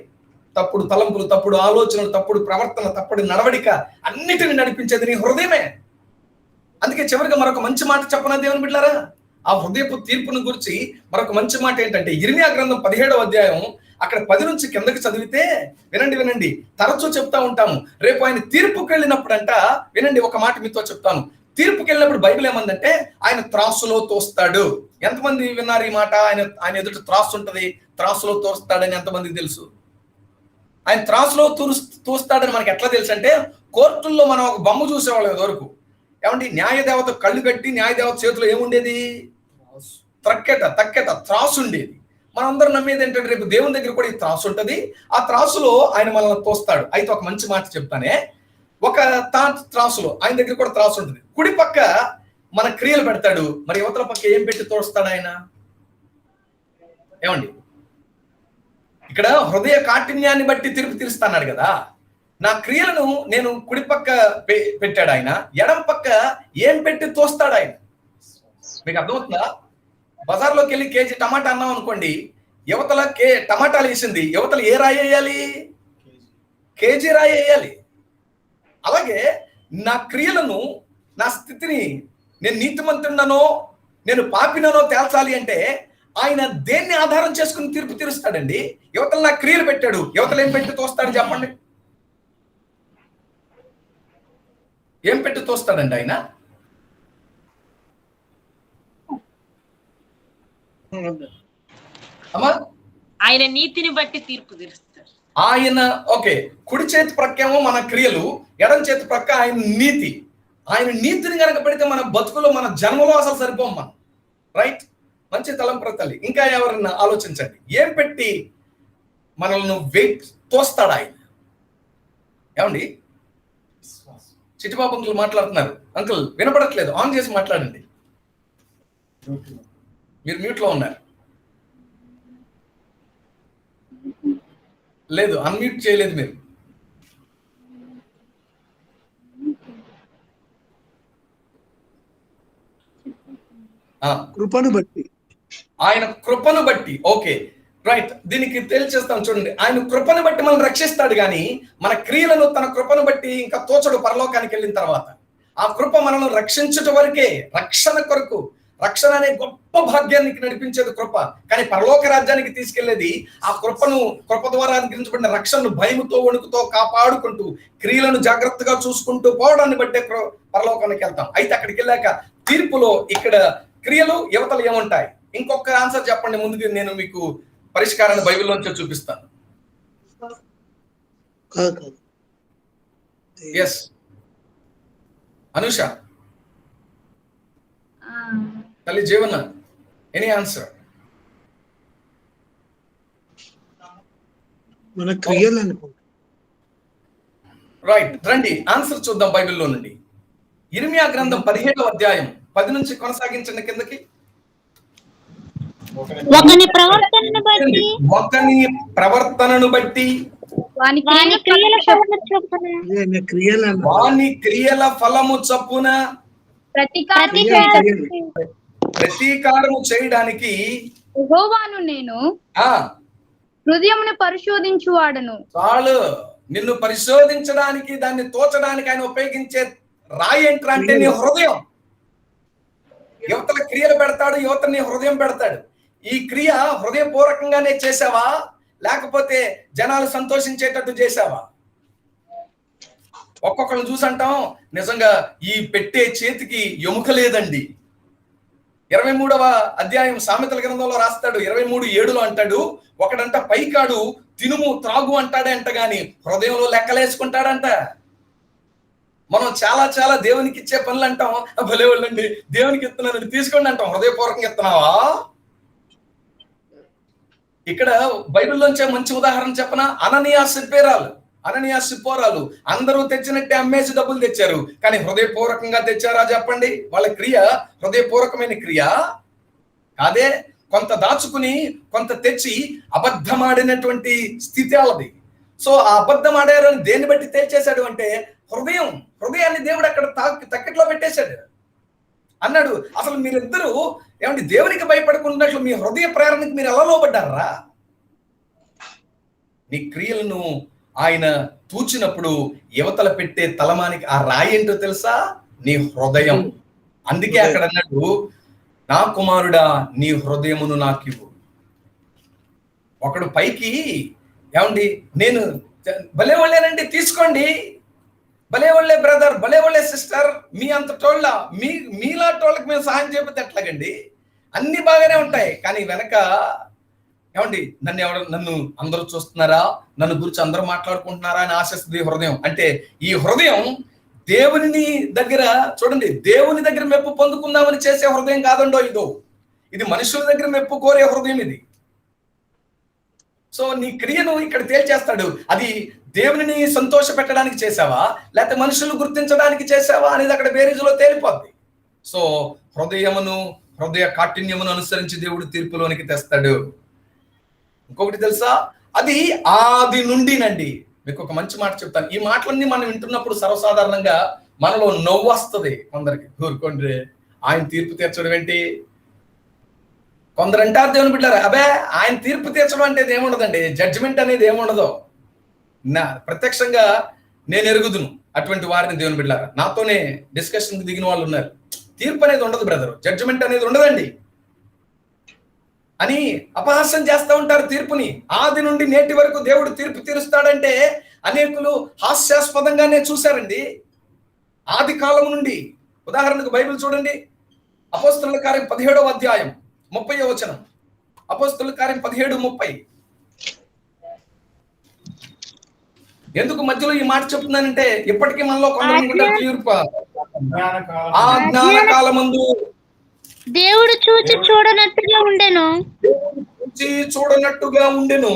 తప్పుడు తలంపులు, తప్పుడు ఆలోచనలు, తప్పుడు ప్రవర్తన, తప్పుడు నడవడిక అన్నిటిని నడిపించేది నీ హృదయమే. అందుకే చివరిగా మరొక మంచి మాట చెప్పనా దేవుని బిడ్డలారా, ఆ హృదయపు తీర్పును గురించి మరొక మంచి మాట ఏంటంటే, ఇర్మియా గ్రంథం 17వ అధ్యాయం అక్కడ 10 నుంచి కిందకి చదివితే, వినండి, తరచూ చెప్తా ఉంటాము, రేపు ఆయన తీర్పుకి వెళ్ళినప్పుడు వినండి, ఒక మాట మీతో చెప్తాను. తీర్పుకి వెళ్ళినప్పుడు బైబిల్ ఏమందంటే ఆయన త్రాసులో తోస్తాడు. ఎంతమంది విన్నారు ఈ మాట? ఆయన ఎదుట త్రాసు ఉంటది, త్రాసులో తోస్తాడని ఎంతమందికి తెలుసు? ఆయన త్రాసులో తోస్తాడని మనకి ఎట్లా తెలుసు అంటే, కోర్టుల్లో మనం ఒక బొమ్మ చూసేవాళ్ళం ఇదివరకు. ఏమండి, న్యాయదేవత కళ్ళు కట్టి న్యాయదేవత చేతిలో ఏముండేది? తక్కెట త్రాసు ఉండేది. మనందరం నమ్మేది ఏంటంటే రేపు దేవుని దగ్గర కూడా ఈ త్రాసు ఉంటది, ఆ త్రాసులో ఆయన మనల్ని తోస్తాడు. అయితే ఒక మంచి మాట చెప్తానే, ఒక త్రాసులో ఆయన దగ్గర కూడా త్రాసు ఉంటుంది. కుడి పక్క మన క్రియలు పెడతాడు, మరి యువతల పక్క ఏం పెట్టి తోస్తాడు ఆయన? ఏమండి, ఇక్కడ హృదయ కాఠిన్యాన్ని బట్టి తీర్పు తీరుస్తాడు కదా. నా క్రియలను నేను కుడి పక్క పెట్టాడు ఆయన, ఎడం పక్క ఏం పెట్టి తోస్తాడు ఆయన? మీకు అర్థమవుతుందా? బజార్లోకి వెళ్ళి కేజీ టమాటా అన్నాం అనుకోండి, యువతల టమాటాలు వేసింది, యువతలు ఏ రాయి వేయాలి? కేజీ రాయి వేయాలి. అలాగే నా క్రియలను, నా స్థితిని, నేను నీతిమంతుడినో నేను పాపినో తేల్చాలి అంటే ఆయన దేన్ని ఆధారం చేసుకుని తీర్పు తీరుస్తాడండి? యువతలు నా క్రియలు పెట్టాడు, యువతలు ఏం పెట్టి తోస్తాడు చెప్పండి? ఏం పెట్టి తోస్తాడండి ఆయన? అమ్మా, ఆయన నీతిని బట్టి తీర్పు తీరుస్తాడు. ఆయన ఓకే, కుడి చేతి ప్రక్కేమో మన క్రియలు, ఎడం చేతి ప్రక్క ఆయన నీతి. ఆయన నీతిని కనుక పెడితే మన బతుకులో, మన జన్మలో అసలు సరిపోం మనం. రైట్? మంచి తలంప్రతల్లి. ఇంకా ఎవరన్నా ఆలోచించండి, ఏం పెట్టి మనల్ని తోస్తాడు ఆయన? ఏమండి, చిట్టిబాబు అంకుల్ మాట్లాడుతున్నారు. అంకుల్ వినపడట్లేదు, ఆన్ చేసి మాట్లాడండి. మీరు మ్యూట్ లో ఉన్నారు. లేదు, అన్మ్యూట్ చేయలేదు మీరు. కృపను బట్టి, ఆయన కృపను బట్టి. Okay, right. దీనికి తెలిచేస్తాం చూడండి. ఆయన కృపను బట్టి మనం రక్షిస్తాడు, కానీ మన క్రియలను తన కృపను బట్టి ఇంకా తోచడు పరలోకానికి వెళ్ళిన తర్వాత. ఆ కృప మనల్ని రక్షించుట వరకే, రక్షణ కొరకు. రక్షణ అనే గొప్ప భాగ్యానికి నడిపించేది కృప, కానీ పరలోక రాజ్యానికి తీసుకెళ్లేది ఆ కృప ద్వారా అనుగ్రహించబడిన రక్షణను భయముతో, వణుకుతో కాపాడుకుంటూ, క్రియలను జాగ్రత్తగా చూసుకుంటూ పోవడాన్ని బట్టే పరలోకానికి వెళ్తాం. అయితే అక్కడికి వెళ్ళాక తీర్పులో ఇక్కడ క్రియలు, యువతలు ఏముంటాయి? ఇంకొక ఆన్సర్ చెప్పండి, ముందుకు నేను మీకు పరిష్కారాన్ని బైబిల్లోంచి చూపిస్తాను. ఎస్ అనుష, తల్లి జీవన, ఎనీ ఆన్సర్? మన క్రియలు అనుకుంటా. రైట్, రండి ఆన్సర్ చూద్దాం బైబిల్లో నుండి. ఇర్మియా గ్రంథం 17వ అధ్యాయం 10 నుంచి కొనసాగించండి కిందకి. ఒకని ప్రవర్తనను బట్టి ఒకని ప్రవర్తనను బట్టి వాని క్రియల ఫలము చొప్పున ఇదే క్రియలు అన్న వాని క్రియల ఫలము చొప్పున ప్రతీకారము చేయడానికి యెహోవాను నేను ఆ హృదయమును పరిశోధించువాడను. చాలు, నిన్ను పరిశోధించడానికి, దాన్ని తోచడానికి ఆయన ఉపయోగించే రాయి ఏంట్రా అంటే నీ హృదయం. యువతల క్రియలు పెడతాడు, యువత నీ హృదయం పెడతాడు. ఈ క్రియ హృదయపూర్వకంగానే చేసావా, లేకపోతే జనాలు సంతోషించేటట్టు చేసావా? ఒక్కొక్కరిని చూసి అంటాం, నిజంగా ఈ పెట్టే చేతికి ఎముక లేదండి. 23వ అధ్యాయం సామెతల గ్రంథంలో రాస్తాడు, 23:7 అంటాడు, ఒకడంట పైకాడు తినుము త్రాగు అంటాడే అంట, గాని హృదయంలో లెక్కలేసుకుంటాడంట. మనం చాలా చాలా దేవునికి ఇచ్చే పనులు అంటాం, భలే వాళ్ళండి దేవునికి ఇస్తున్నాను తీసుకోండి అంటాం, హృదయపూర్వకంగా ఇస్తున్నావా? ఇక్కడ బైబిల్లోంచే మంచి ఉదాహరణ చెప్పనా? అననీయా సిప్పోరాలు అందరూ తెచ్చినట్టే అమ్మేసి డబ్బులు తెచ్చారు, కానీ హృదయపూర్వకంగా తెచ్చారా చెప్పండి? వాళ్ళ క్రియ హృదయపూర్వకమైన క్రియ కాదే. కొంత దాచుకుని కొంత తెచ్చి అబద్ధమాడినటువంటి స్థితి వాళ్ళది. సో ఆ అబద్ధం ఆడారు అని దేన్ని బట్టి తేల్చేశాడు అంటే హృదయాన్ని దేవుడు అక్కడ తక్కట్లో పెట్టేశాడు. అన్నాడు, అసలు మీరిద్దరూ ఏమంటే దేవునికి భయపడుకున్నట్లు మీ హృదయ ప్రేరణకి మీరు ఎలా లోబడ్డారా? నీ క్రియలను ఆయన తూచినప్పుడు యువతల పెట్టే తలమానికి ఆ రాయి ఏంటో తెలుసా? నీ హృదయం. అందుకే అక్కడ అన్నాడు, నా కుమారుడా నీ హృదయమును నాకివ్వు. ఒకడు పైకి ఏమండి నేను భలే వాళ్ళేనండి తీసుకోండి, భలే వాళ్ళే బ్రదర్, భలే వాళ్ళే సిస్టర్, మీ అంత టోళ్ళ మీలాంటి వాళ్ళకి మేము సహాయం చేయకపోతే ఎట్లాగండి? అన్ని బాగానే ఉంటాయి, కానీ వెనక ఏమండి నన్ను అందరూ చూస్తున్నారా, నన్ను గురించి అందరూ మాట్లాడుకుంటున్నారా అని ఆశిస్తుంది హృదయం. అంటే ఈ హృదయం దేవుని దగ్గర చూడండి, దేవుని దగ్గర మెప్పు పొందుకుందామని చేసే హృదయం కాదండో ఇది మనుషుల దగ్గర మెప్పు కోరే హృదయం ఇది. సో నీ క్రియను ఇక్కడ తేల్చేస్తాడు, అది దేవుని సంతోష పెట్టడానికి చేసావా లేకపోతే మనుషులు గుర్తించడానికి చేసావా అనేది అక్కడ బేరీజులో తేలిపోద్ది. సో హృదయ కాఠిన్యమును అనుసరించి దేవుడు తీర్పులోనికి తెస్తాడు. ఇంకొకటి తెలుసా, అది ఆది నుండినండి. మీకు ఒక మంచి మాట చెప్తాను, ఈ మాటలన్నీ మనం వింటున్నప్పుడు సర్వసాధారణంగా మనలో నవ్వు వస్తుంది కొందరికి. ఊరుకోండి, ఆయన తీర్పు తీర్చడం ఏంటి? కొందరు అంటారు దేవుని బిడ్డారా, అబే ఆయన తీర్పు తీర్చడం అంటే ఏముండదండి, జడ్జిమెంట్ అనేది ఏముండదు. ప్రత్యక్షంగా నేను ఎరుగుదును అటువంటి వారిని దేవుని బిడ్డారా, నాతోనే డిస్కషన్ దిగిన వాళ్ళు ఉన్నారు. తీర్పు అనేది ఉండదు బ్రదర్, జడ్జిమెంట్ అనేది ఉండదండి అని అపహాస్యం చేస్తూ ఉంటారు తీర్పుని. ఆది నుండి నేటి వరకు దేవుడు తీర్పు తీరుస్తాడంటే అనేకులు హాస్యాస్పదంగానే చూశారండి. ఆది కాలం నుండి ఉదాహరణకు బైబిల్ చూడండి, అపోస్తలుల కార్యం 17వ అధ్యాయం 30వ వచనం. అపోస్తలుల కార్యం 17:30. ఎందుకు మధ్యలో ఈ మాట చెప్తున్నానంటే, ఇప్పటికీ మనలో కొందరు తీర్పు ఆ జ్ఞాన కాలమందు దేవుడు చూచి చూడనట్టుగా ఉండెను.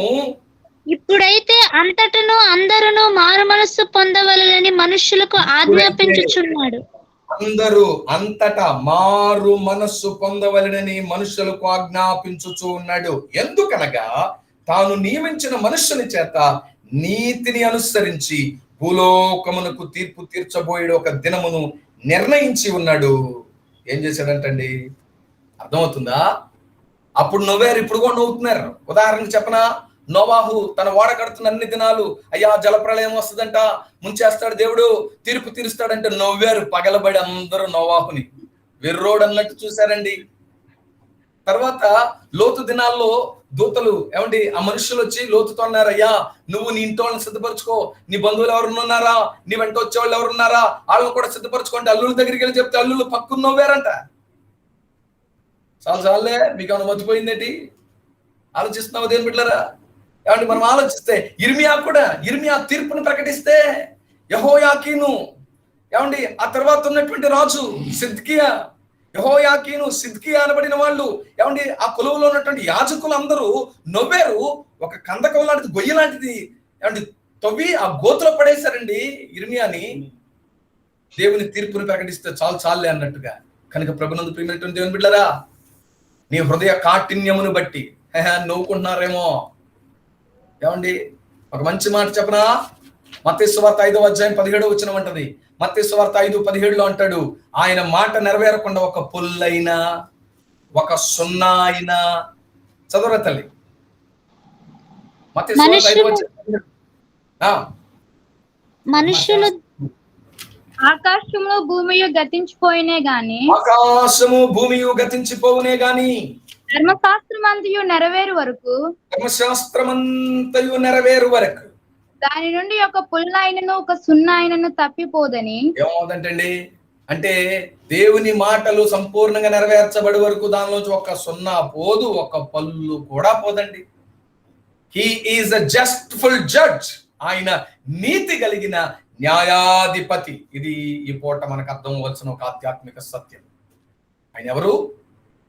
ఇప్పుడైతే అంతటను అందరూ మారు మనస్సు పొందవలెనని మనుషులకు ఆజ్ఞాపించుచున్నాడు. అందరూ అంతటా మారు మనస్సు పొందవలెనని మనుషులకు ఆజ్ఞాపించుచు ఉన్నాడు. ఎందుకనగా తాను నియమించిన మనుష్యుని చేత నీతిని అనుసరించి భూలోకమునకు తీర్పు తీర్చబోయే ఒక దినమును నిర్ణయించి ఉన్నాడు. ఏం చేశాడంటండి? అర్థమవుతుందా? అప్పుడు నవ్వారు, ఇప్పుడు కూడా నవ్వుతున్నారు. ఉదాహరణకు చెప్పనా, నోవాహు తన ఓడ కడుతున్న అన్ని దినాలు అయ్యా జలప్రళయం వస్తుందంట, ముంచేస్తాడు దేవుడు, తీర్పు తీరుస్తాడంటే నవ్వారు పగలబడి అందరూ నోవాహుని వెర్రోడు అన్నట్టు చూశారండి. తర్వాత లోతు దినాల్లో దూతలు ఏమండి ఆ మనుషులు వచ్చి లోతుతో అన్నారు, అయ్యా నువ్వు నీ ఇంటి వాళ్ళని సిద్ధపరచుకో, నీ బంధువులు ఎవరున్నారా, నీ వెంట వచ్చేవాళ్ళు ఎవరున్నారా, వాళ్ళని కూడా సిద్ధపరచుకోండి. అల్లుల దగ్గరికి వెళ్ళి చెప్తే అల్లులు పక్కన నవ్వారంట. చాలే మీకు ఏమైనా మర్చిపోయిందేంటి? ఆలోచిస్తున్నావు దేని బిడ్డలారా? ఏమంటే మనం ఆలోచిస్తే ఇర్మియా తీర్పును ప్రకటిస్తే యెహోయాకీను ఏమండి ఆ తర్వాత ఉన్నటువంటి రాజు సిద్కియా యెహోయాకీను, సిద్కియా అనబడిన వాళ్ళు, ఏమండి ఆ కొలువులో ఉన్నటువంటి యాజకులు అందరూ నవ్వారు. ఒక కందకం లాంటిది, గొయ్యి లాంటిది ఏమండి తవ్వి ఆ గోతులో పడేశారండి ఇర్మియాని. దేవుని తీర్పుని ప్రకటిస్తే చాలులే అన్నట్టుగా. కనుక ప్రభునందు ప్రియమైనటువంటి దేవుని బిడ్డలారా, నీ హృదయ కాఠిన్యమును బట్టి నవ్వుకుంటున్నారేమో. ఏమండి ఒక మంచి మాట చెప్పనా? మత్తయి సువార్త 5వ అధ్యాయం 17వ వచనం అంటది. మత్తయి సువార్త 5:17లో అంటాడు, ఆయన మాట నెరవేరకుండా ఒక పుల్లైనా ఒక సున్నా అయినా. చదవరా తల్లి. మత్తయి సువార్త 5వ అధ్యాయం. మనుషులు ఆకాశములో భూమియు గతించిపోయినే గాని ఆకాశము భూమియు గతించిపోవునే గాని ధర్మశాస్త్రమంతయు నెరవేరు వరకు, ధర్మశాస్త్రమంతయు నెరవేరు వరకు దాని నుండి ఒక పుల్లైనను ఒక సున్నాయినను తప్పిపోదని. ఏమవుతుందంటండి అంటే దేవుని మాటలు సంపూర్ణంగా నెరవేర్చబడి వరకు దానిలోంచి ఒక సున్నా పోదు, ఒక పల్లు కూడా పోదండి. He is a justful judge. ఆయన నీతి కలిగిన న్యాయాధిపతి. ఇది ఈ పూట మనకు అర్థం అవ్వాల్సిన ఒక ఆధ్యాత్మిక సత్యం. ఆయన ఎవరు?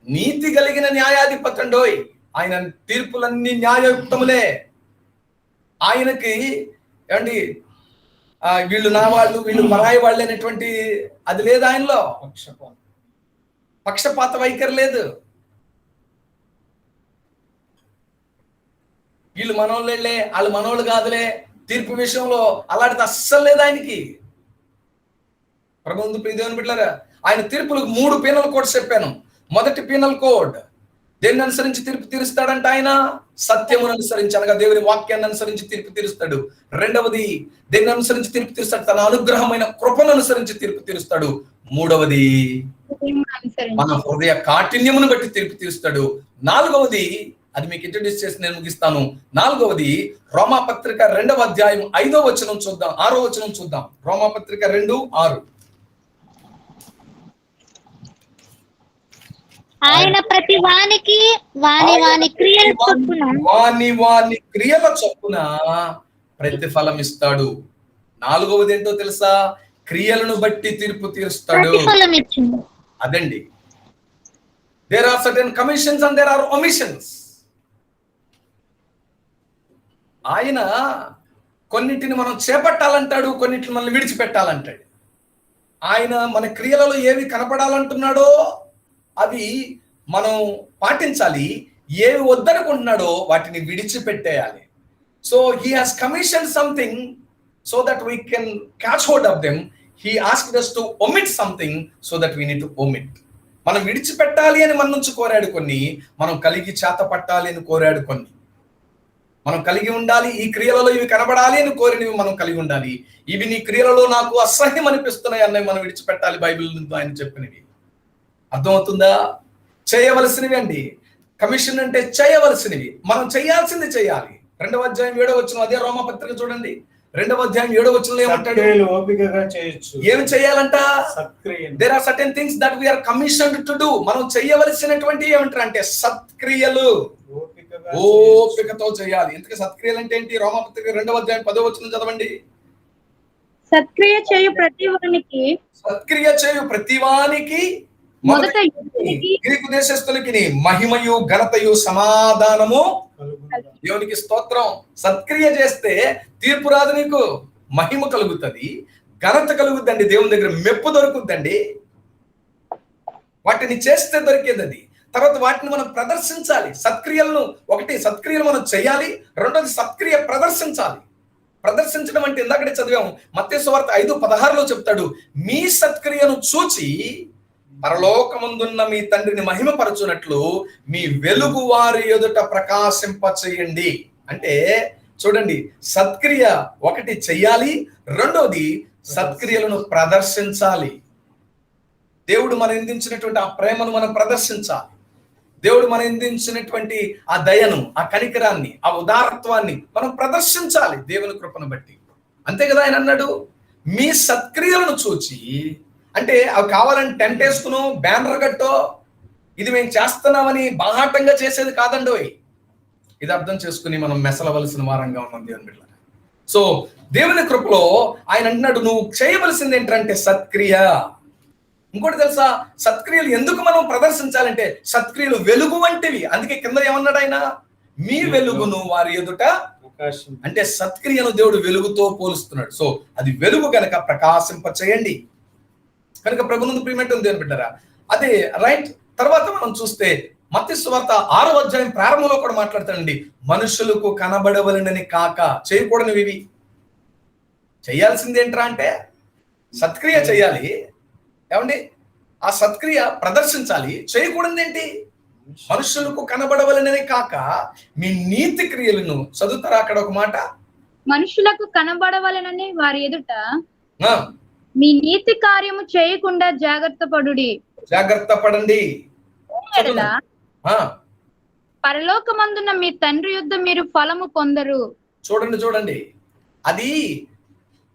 నీతి కలిగిన న్యాయాధిపతి అండోయ్. ఆయన తీర్పులన్నీ న్యాయయుక్తములే. ఆయనకి ఏమండి వీళ్ళు నా వాళ్ళు, వీళ్ళు పరాయి వాళ్ళు అనేటువంటి అది లేదు ఆయనలో. పక్షపాత వైఖరి లేదు. వీళ్ళు మనోళ్ళే, వాళ్ళు మనోళ్ళు కాదులే తీర్పు విషయంలో అలాంటిది అస్సలు లేదు ఆయనకి. ప్రభుత్వ ప్రియదేవుని బిడ్డలారా, ఆయన తీర్పులకు 3 పీనల్ కోడ్స్ చెప్పాను. మొదటి పీనల్ కోడ్ దేన్ని అనుసరించి తీర్పు తీరుస్తాడంట? ఆయన సత్యమును అనుసరించి, అనగా దేవుని వాక్యాన్ని అనుసరించి తీర్పు తీరుస్తాడు. రెండవది దేన్ని అనుసరించి తీర్పు తీరుస్తాడు? తన అనుగ్రహమైన కృపను అనుసరించి తీర్పు తీరుస్తాడు. మూడవది మన హృదయ కాఠిన్యమును బట్టి తీర్పు తీరుస్తాడు. నాలుగవది, అది మీకు ఇంట్రడ్యూస్ చేసి నేను ముగిస్తాను. నాలుగవది రోమాపత్రిక 2వ అధ్యాయం 5వ వచనం చూద్దాం, 6వ వచనం చూద్దాం. రోమాపత్రిక 2:6. ఆయన ప్రతి వానికి వాని క్రియల చొప్పున వాని క్రియల చొప్పున ప్రతిఫలం ఇస్తాడు. నాలుగవది ఏంటో తెలుసా? క్రియలను బట్టి తీర్పు తీరుస్తాడు. ప్రతిఫలం ఇచ్చింది. అదండి. There are certain commissions and there are omissions. ఆయన కొన్నిటిని మనం చేపట్టాలంటాడు, కొన్నిటిని మనం విడిచిపెట్టాలంటాడు. ఆయన మన క్రియలలో ఏవి కనపడాలంటున్నాడో అవి మనం పాటించాలి, ఏవి వద్దనుకుంటున్నాడో వాటిని విడిచిపెట్టేయాలి. So he has commission something so that we can catch hold of them. He asked us to omit something so that we need to omit. మనం విడిచిపెట్టాలి అని మన నుంచి కోరాడు కొన్ని, మనం కలిగి చేత పట్టాలి అని కోరాడు కొన్ని. మనం కలిగి ఉండాలి, ఈ క్రియలలో ఇవి కనబడాలి అని కోరినవి మనం కలిగి ఉండాలి. ఇవి నీ క్రియలలో నాకు అసహ్యం అనిపిస్తున్నాయి అన్నవి మనం విడిచిపెట్టాలి. బైబిల్ ఆయన చెప్పినవి అర్థమవుతుందా? చేయవలసినవి అండి. కమిషన్ అంటే చేయవలసినవి, మనం చేయాల్సింది చేయాలి. 2వ అధ్యాయం 7వ వచనం, అదే రోమాపత్రిక చూడండి. 2వ అధ్యాయం 7వ వచనంలో ఏమంటాడు? ఏమి చేయాలంట? There are certain things that we are commissioned to do. మనం చేయవలసినటువంటి ఏమంటారు అంటే సత్క్రియలు. ఓపికతో చేయాలి. ఎందుకు సత్క్రియలు అంటే ఏంటి? రోమాపత్రిక 2వ అధ్యాయం 10వ వచనం చదవండి. సత్క్రియ చేయు ప్రతివానికి, సత్క్రియ చేయు ప్రతివానికి మొదట గ్రీకు దేశస్థులకి మహిమయు ఘనతయు సమాధానము దేవునికి స్తోత్రం. సత్క్రియ చేస్తే తీర్పు రాదు, నీకు మహిమ కలుగుతుంది, ఘనత కలుగుద్దండి, దేవుని దగ్గర మెప్పు దొరుకుద్దండి. వాటిని చేస్తే దొరికేది అది. తర్వాత వాటిని మనం ప్రదర్శించాలి. సత్క్రియలను, ఒకటి సత్క్రియలు మనం చేయాలి, రెండోది సత్క్రియ ప్రదర్శించాలి. ప్రదర్శించడం అంటే ఇందాకడే చదివాము, మత్తయి సువార్త 5:16లో చెప్తాడు, మీ సత్క్రియను చూచి పరలోకమందున్న మీ తండ్రిని మహిమపరచునట్లు మీ వెలుగు వారి ఎదుట ప్రకాశింప చేయండి. అంటే చూడండి, సత్క్రియ ఒకటి చెయ్యాలి, రెండోది సత్క్రియలను ప్రదర్శించాలి. దేవుడు మనం అందించినటువంటి ఆ ప్రేమను మనం ప్రదర్శించాలి. దేవుడు మనం అందించినటువంటి ఆ దయను, ఆ కనికరాన్ని, ఆ ఉదారత్వాన్ని మనం ప్రదర్శించాలి దేవుని కృపను బట్టి. అంతే కదా ఆయన అన్నాడు, మీ సత్క్రియలను చూచి. అంటే అవి కావాలని టెంట్ వేసుకునో బ్యానర్ కట్టో ఇది మేము చేస్తున్నామని బాహాటంగా చేసేది కాదండోయ్. ఇది అర్థం చేసుకుని మనం మెసలవలసిన వారంగా ఉన్నాం దేవుని బిడ్డలారా. సో దేవుని కృపలో ఆయన అంటున్నాడు, నువ్వు చేయవలసింది ఏంటంటే సత్క్రియ. ఇంకోటి తెలుసా, సత్క్రియలు ఎందుకు మనం ప్రదర్శించాలంటే సత్క్రియలు వెలుగు వంటివి. అందుకే కింద ఏమన్నాడు ఆయన, మీ వెలుగును వారి ఎదుట, అంటే సత్క్రియను దేవుడు వెలుగుతో పోలుస్తున్నాడు. సో అది వెలుగు కనుక ప్రకాశింప చేయండి. కనుక ప్రభునందు ప్రియమైనటువంటి దేవుని బిడ్డలారా, అదే రైట్. తర్వాత మనం చూస్తే మత్తయి సువార్త 6వ అధ్యాయం ప్రారంభంలో కూడా మాట్లాడతాడండి, మనుషులకు కనబడవలనని కాక చేయకూడనివి ఇవి. చేయాల్సింది ఏంట్రా అంటే సత్క్రియ చేయాలి. ఏమండి, ఆ సత్క్రియ ప్రదర్శించాలి. చేయకూడదు ఏంటి, మనుషులకు కనబడవలనని కాక మీ నీతి క్రియలను. చదువుతారా అక్కడ ఒక మాట, మనుషులకు కనబడవలనని వారి ఎదుట ఆ, మీ నీతి కార్యము చేయకుండా జాగ్రత్త పడుడి. జాగ్రత్త పడండి. ఎడలా ఆ, పరలోకమందున్న మీ తండ్రి యుద్ధ మీరు ఫలము పొందరు. చూడండి, అది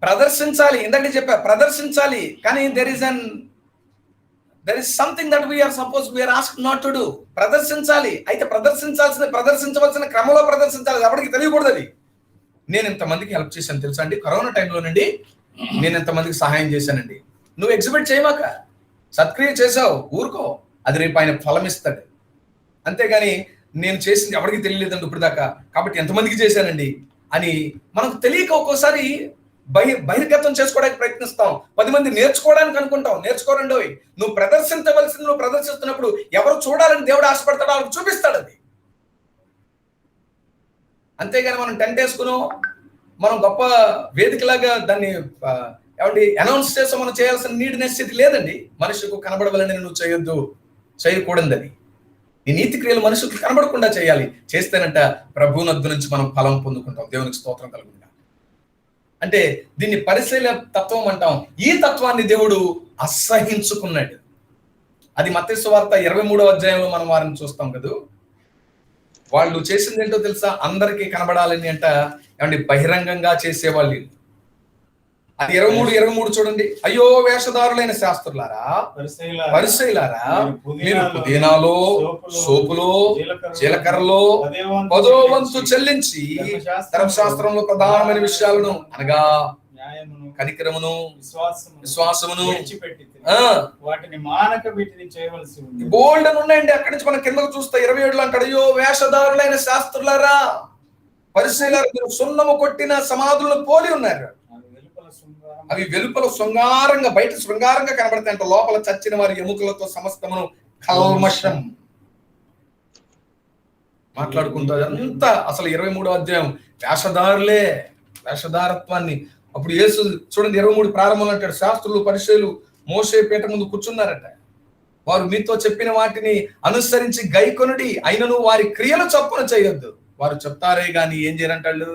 ప్రదర్శించాలి. ఇందాక చెప్పా ప్రదర్శించాలి, కానీ there is something that we are asked not to do. ప్రదర్శించాలి. అయితే ప్రదర్శించవలసిన క్రమంలో ప్రదర్శించాలి. ఎవరికి తెలియకూడదు అది. నేను ఇంతమందికి హెల్ప్ చేశాను తెలుసా అండి, కరోనా టైంలో నుండి నేను ఇంతమందికి సహాయం చేశానండి. నువ్వు ఎగ్జిబిట్ చేయమాక, సత్క్రియ చేసావు ఊరుకో, అది రేపు ఆయన ఫలం ఇస్తాడు. అంతేగాని నేను చేసింది ఎవరికి తెలియలేదండి ఇప్పుడు దాకా, కాబట్టి ఎంతమందికి చేశానండి అని మనకు తెలియక ఒక్కోసారి బహిర్గతం చేసుకోవడానికి ప్రయత్నిస్తాం. 10 మంది నేర్చుకోవడానికి అనుకుంటాం, నేర్చుకోరండి. నువ్వు ప్రదర్శించవలసింది నువ్వు ప్రదర్శిస్తున్నప్పుడు ఎవరు చూడాలని దేవుడు ఆశపడతాడో వాళ్ళకి చూపిస్తాడు అది. అంతేగాని మనం టెంట్ వేసుకున్నాం, మనం గొప్ప వేదికలాగా దాన్ని ఏమండి అనౌన్స్ చేసి మనం చేయాల్సిన నెసెసిటీ లేదండి. మనుషులకు కనబడవలని నువ్వు చేయొద్దు, చేయకూడదు. అది నీ నీతి క్రియలు మనుషులకు కనబడకుండా చేయాలి. చేస్తేనంట ప్రభువునొద్దు నుంచి మనం ఫలం పొందుకుంటాం. దేవునికి స్తోత్రం కలుగుతుంది. అంటే దీన్ని పరిశీల తత్వం అంటాం. ఈ తత్వాన్ని దేవుడు అసహించుకున్నాడు. అది మత్తయి సువార్త 23వ అధ్యాయంలో మనం వారిని చూస్తాం కదా. వాళ్ళు చేసింది ఏంటో తెలుసా, అందరికీ కనబడాలని అంట ఏమండి బహిరంగంగా చేసేవాళ్ళు. అది 23 చూడండి. అయ్యో వేషధారులైన శాస్త్రులారా, పరిసయ్యులారా, మీరు పుదీనాలో, సోపులో, జీలకర్రలో 10వ వంతు చెల్లించి ధర్మశాస్త్రంలో ప్రధానమైన విషయాలను అనగా కనికరమును, విశ్వాసమును వాటిని మానక వీటిని చేయవలసి ఉంది. బోల్డ్ అని ఉన్నాయండి. అక్కడి నుంచి మనం కిందకు చూస్తే 27లో అంటాడు, అయ్యో వేషధారులైన శాస్త్రులారా, పరిసయ్యులారా, మీరు సున్నము కొట్టిన సమాధులను పోలి ఉన్నారు. అవి వెలుపల శృంగారంగా, బయట శృంగారంగా కనబడతాయి అంట, లోపల చచ్చిన వారి ఎముకలతో సమస్తమును కల్మషం. మాట్లాడుకుంటారు అంతా. అసలు 23వ అధ్యాయం వేషధారులే, వేషధారత్వాన్ని. అప్పుడు యేసు చూడండి 23 ప్రారంభంలో అంటాడు, శాస్త్రులు పరిసయ్యులు మోషే పీట ముందు కూర్చున్నారట. వారు మీతో చెప్పిన వాటిని అనుసరించి గైకొనుడి, అయినను వారి క్రియలు చొప్పున చేయొద్దు. వారు చెప్తారే గాని ఏం చేయరంటాళ్ళు,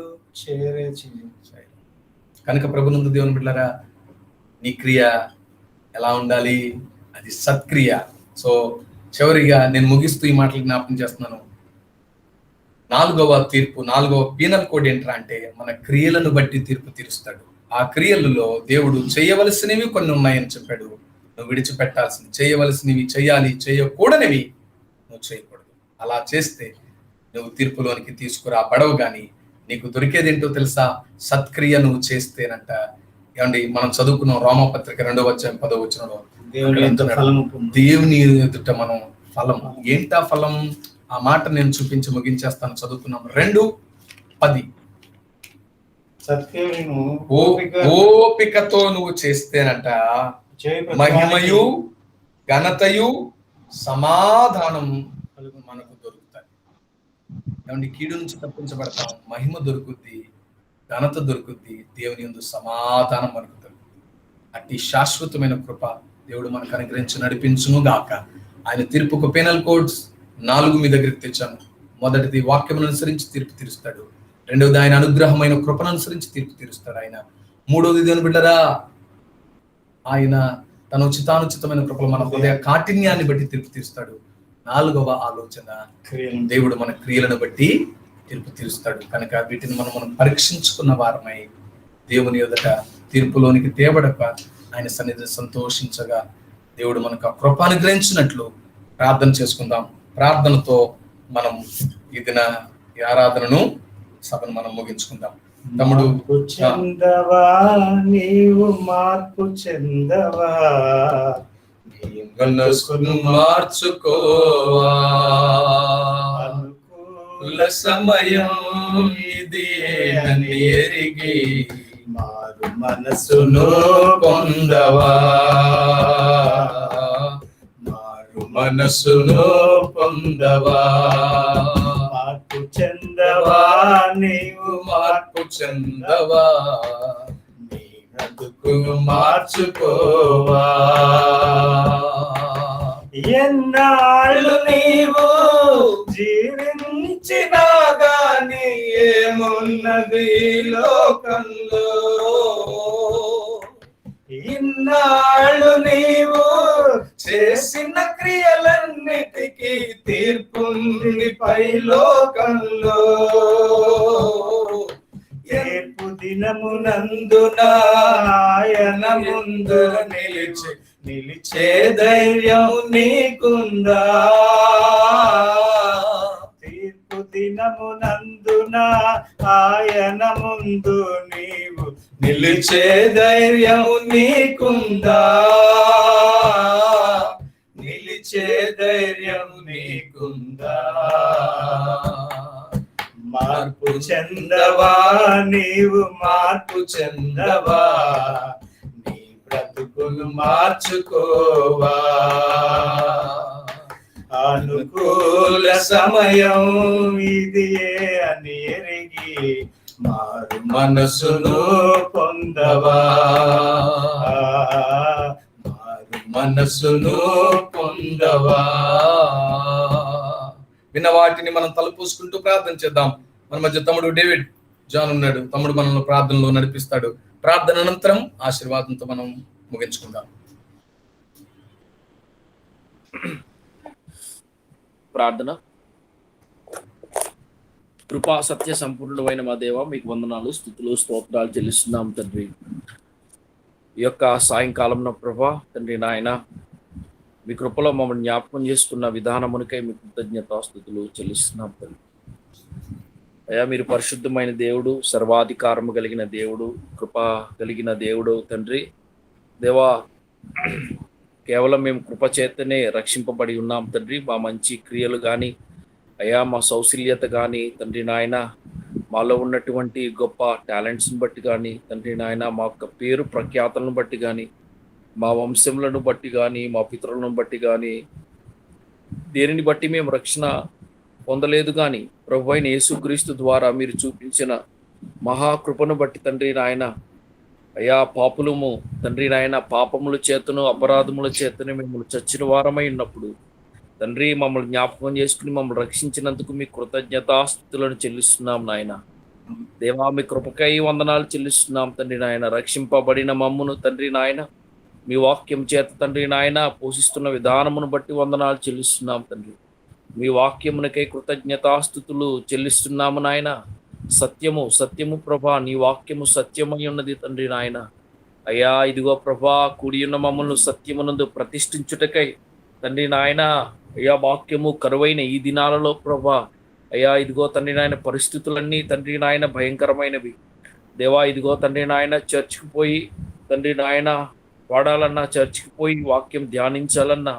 కనుక ప్రభునందు దేవుని బిడ్డలారా, నీ క్రియ ఎలా ఉండాలి, అది సత్క్రియ. సో చివరిగా నేను ముగిస్తూ ఈ మాటలు జ్ఞాపకం చేస్తున్నాను. 4వ తీర్పు, 4వ పీనల్ కోడ్ ఏంట్రా అంటే మన క్రియలను బట్టి తీర్పు తీరుస్తాడు. ఆ క్రియలలో దేవుడు చేయవలసినవి కొన్ని ఉన్నాయని చెప్పాడు. నువ్వు విడిచిపెట్టాల్సింది, చేయవలసినవి చేయాలి, చేయకూడనివి నువ్వు చేయకూడదు. అలా చేస్తే నువ్వు తీర్పులోనికి తీసుకురాబడవు. గాని నీకు దొరికేది ఏంటో తెలుసా, సత్క్రియ నువ్వు చేస్తేనంట. ఏమండి మనం చదువుకున్నాం రోమపత్రిక 2వ అధ్యాయం 10వ వచనంలో, దేవుని ఎదుట మనం ఫలం. ఏంటా ఫలం? ఆ మాట నేను చూపించి ముగించేస్తాను. చదువుకున్నాం 2:10. ఓపికతో నువ్వు చేస్తేనంట మహిమయు ఘనతయు సమాధానం మనకు దొరుకుతాయి. ఏమండి కీడు నుంచి తప్పించబడతాం, మహిమ దొరుకుద్ది, ఘనత దొరుకుద్ది, దేవుని యందు సమాధానం మనకు దొరుకుతుంది. అట్టి శాశ్వతమైన కృప దేవుడు మనకు అనుగ్రహించి నడిపించును గాక. ఆయన తీర్పుకు పెనల్ కోడ్స్ 4 మీ దగ్గరికి తెచ్చాను. మొదటిది వాక్యమును అనుసరించి తీర్పు తీరుస్తాడు. రెండవది ఆయన అనుగ్రహమైన కృపను అనుసరించి తీర్పు తీరుస్తాడు ఆయన. మూడవది దేవుని బిడ్డరా, ఆయన తన ఉచితానుచితమైన కృపలు మన హృదయ కాఠిన్యాన్ని బట్టి తీర్పు తీరుస్తాడు. 4వ ఆలోచన, దేవుడు మన క్రియలను బట్టి తీర్పు తీరుస్తాడు. కనుక వీటిని మనం పరీక్షించుకున్న వారమై దేవుని ఎదుట తీర్పులోనికి తేబడక ఆయన సన్నిధి సంతోషించగా దేవుడు మనకు ఆ కృప అనుగ్రహించినట్లు ప్రార్థన చేసుకుందాం. ప్రార్థనతో మనం ఈ దిన ఈ ఆరాధనను సభను మనం ముగించుకుందాం. తమ్ముడు చెందవా, నీవు మార్పు చెందవా, మనసును మార్చుకోవా, అనుకూల సమయం ఇది అని ఎరిగి మారు మనసును పొందవా, మారు మనసును పొందవా, మార్పు చెందవా, నీవు మార్పు చెందవా, నీ బ్రతుకును మార్చుకోవా. ఎన్నాళ్ళు నీవు జీవించినా గాని ఏమున్నది ఈ లోకంలో, ఇన్నాళ్ళు నీవు చేసిన క్రియలన్నిటికీ తీర్పుంది పైలోకంలో. తీర్పు దినమునందున ఆయన ముందు నిలిచే ధైర్యము నీకుందా, తీర్పు దినమునందున ఆయన ముందు నీవు నిలిచే ధైర్యము నీకుందా, నిలిచే ధైర్యము నీకుందా. మార్పు చెందవా, నీవు మార్పు చెందవా, నీ బ్రతుకును మార్చుకోవా, అనుకూల సమయం ఇది అని ఎరిగి మారు మనసును పొందవా, మారు మనసును పొందవా. విన్న వాటిని మనం తలపూసుకుంటూ ప్రార్థన చేద్దాం. మన మధ్య తమ్ముడు డేవిడ్ జాన్ ఉన్నాడు. తమ్ముడు మనల్ని ప్రార్థనలో నడిపిస్తాడు. ప్రార్థన అనంతరం ఆశీర్వాదంతో మనం ముగించుకుందాం. ప్రార్థన. కృపా సత్య సంపూర్ణమైన మా దేవ, మీకు వందనాలు, స్తుతులు, స్తోత్రాలు చెల్లిస్తున్నాం తండ్రి. ఈ యొక్క సాయంకాలంలో ప్రభా తండ్రి నాయన, మీ కృపలో మమ్మల్ని జ్ఞాపకం చేసుకున్న విధానమునికై మీ కృతజ్ఞతాస్తుతులు చెల్లిస్తున్నాం తండ్రి. అయ్యా, మీరు పరిశుద్ధమైన దేవుడు, సర్వాధికారము కలిగిన దేవుడు, కృప కలిగిన దేవుడు తండ్రి. దేవా, కేవలం మేము కృప చేతనే రక్షింపబడి ఉన్నాం తండ్రి. మా మంచి క్రియలు కానీ అయ్యా, మా సౌశల్యత కానీ తండ్రి నాయన, మాలో ఉన్నటువంటి గొప్ప టాలెంట్స్ని బట్టి కానీ తండ్రి నాయన, మా యొక్క పేరు ప్రఖ్యాతలను బట్టి కానీ, మా వంశములను బట్టి కానీ, మా పితరులను బట్టి కానీ, దేనిని బట్టి మేము రక్షణ పొందలేదు. కానీ ప్రభు అయిన యేసుక్రీస్తు ద్వారా మీరు చూపించిన మహాకృపను బట్టి తండ్రి నాయన, అయ్యా పాపులము తండ్రి నాయన, పాపముల చేతను అపరాధముల చేతను మేము చచ్చిన వారమై ఉన్నప్పుడు తండ్రి మమ్మల్ని జ్ఞాపకం చేసుకుని మమ్మల్ని రక్షించినందుకు మీ కృతజ్ఞతాస్తుతులను చెల్లిస్తున్నాం నాయన. దేవా, మీ కృపకై వందనాలు చెల్లిస్తున్నాం తండ్రి నాయన. రక్షింపబడిన మమ్మును తండ్రి నాయన, మీ వాక్యం చేత తండ్రి నాయన పోషిస్తున్న విధానమును బట్టి వందనాలు చెల్లిస్తున్నాం తండ్రి. మీ వాక్యమునకై కృతజ్ఞతాస్తుతులు చెల్లిస్తున్నాము నాయన. సత్యము సత్యము ప్రభా, నీ వాక్యము సత్యమై ఉన్నది తండ్రి నాయన. అయ్యా ఇదిగో ప్రభా, కూడి ఉన్న మమ్మల్ని సత్యమునందు ప్రతిష్ఠించుటకై తండ్రి నాయన, అయ్యా వాక్యము కరువైన ఈ దినాలలో ప్రభా, అయ్యా ఇదిగో తండ్రి నాయన, పరిస్థితులన్నీ తండ్రి నాయన భయంకరమైనవి. దేవా ఇదిగో తండ్రి నాయన, చర్చికి పోయి తండ్రి నాయన వాడాలన్నా, చర్చికి పోయి వాక్యం ధ్యానించాలన్నా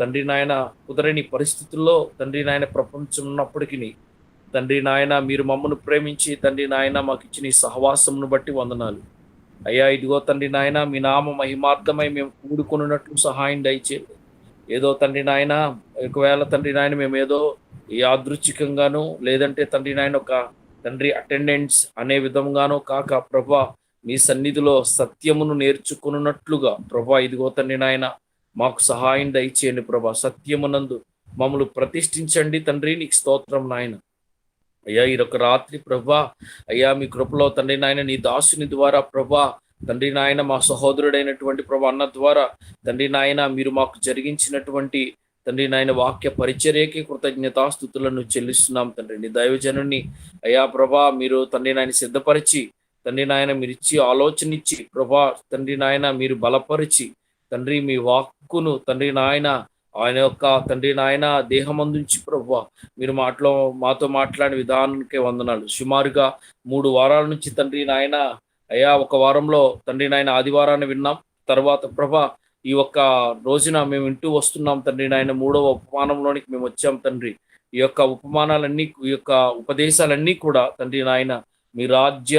తండ్రి నాయన కుదరని పరిస్థితుల్లో తండ్రి నాయన ప్రపంచం ఉన్నప్పటికీ తండ్రి నాయన, మీరు మమ్మల్ని ప్రేమించి తండ్రి నాయన మాకు ఇచ్చిన ఈ సహవాసమును బట్టి వందనాలు. అయ్యా ఇదిగో తండ్రి నాయన, మీ నామ మహిమార్థమై మేము కూడుకున్నట్లు సహాయం దయచేయండి. ఏదో తండ్రి నాయన, ఒకవేళ తండ్రి నాయన మేము ఏదో యాదృచ్ఛికంగాను లేదంటే తండ్రి నాయన ఒక తండ్రి అటెండెన్స్ అనే విధంగానో కాక ప్రభా, మీ సన్నిధిలో సత్యమును నేర్చుకున్నట్లుగా ప్రభా ఇదిగో తండ్రి నాయన మాకు సహాయం దయచేయండి ప్రభా. సత్యమునందు మమ్మల్ని ప్రతిష్ఠించండి తండ్రి, నీకు స్తోత్రం నాయన. అయ్యా ఈరొక రాత్రి ప్రభా, అయ్యా మీ కృపలో తండ్రి నాయన, నీ దాసుని ద్వారా ప్రభా తండ్రి నాయన, మా సహోదరుడైనటువంటి ప్రభా అన్న ద్వారా తండ్రి నాయన, మీరు మాకు జరిగించినటువంటి తండ్రి నాయన వాక్య పరిచర్యకి కృతజ్ఞతాస్తుతులను చెల్లిస్తున్నాం తండ్రి. నీ దైవజనుని అయ్యా ప్రభా మీరు తండ్రి నాయన సిద్ధపరిచి తండ్రి నాయన మీరు ఇచ్చి ఆలోచన ఇచ్చి ప్రభా తండ్రి నాయన మీరు బలపరిచి తండ్రి మీ వాక్కును తండ్రి నాయన ఆయన యొక్క తండ్రి నాయన దేహమందుంచి ప్రభా మీరు మాతో మాట్లాడిన విధానానికే వందనాలు. సుమారుగా 3 వారాల నుంచి తండ్రి నాయన అయ్యా ఒక వారంలో తండ్రి నాయన ఆదివారాన్ని విన్నాం. తర్వాత ప్రభా ఈ ఒక్క రోజున మేము వింటూ వస్తున్నాం తండ్రి నాయన. 3వ ఉపమానంలోనికి మేము వచ్చాం తండ్రి. ఈ యొక్క ఉపమానాలన్నీ, ఈ యొక్క ఉపదేశాలన్నీ కూడా తండ్రి నాయన మీ రాజ్య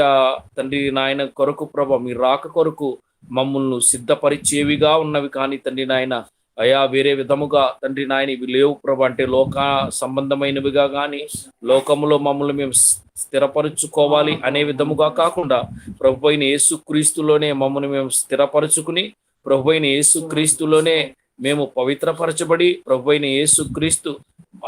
తండ్రి నాయన కొరకు ప్రభ, మీ రాక కొరకు మమ్మల్ని సిద్ధపరిచేవిగా ఉన్నవి కానీ తండ్రి నాయన అయా వేరే విధముగా తండ్రి నాయన ఇవి లేవు ప్రభ. అంటే లోక సంబంధమైనవిగా కానీ లోకములో మమ్మల్ని మేము స్థిరపరుచుకోవాలి అనే విధముగా కాకుండా ప్రభు అయిన యేసు క్రీస్తులోనే మమ్మల్ని మేము స్థిరపరుచుకుని, ప్రభు అయిన యేసు క్రీస్తులోనే మేము పవిత్రపరచబడి, ప్రభు అయిన యేసు క్రీస్తు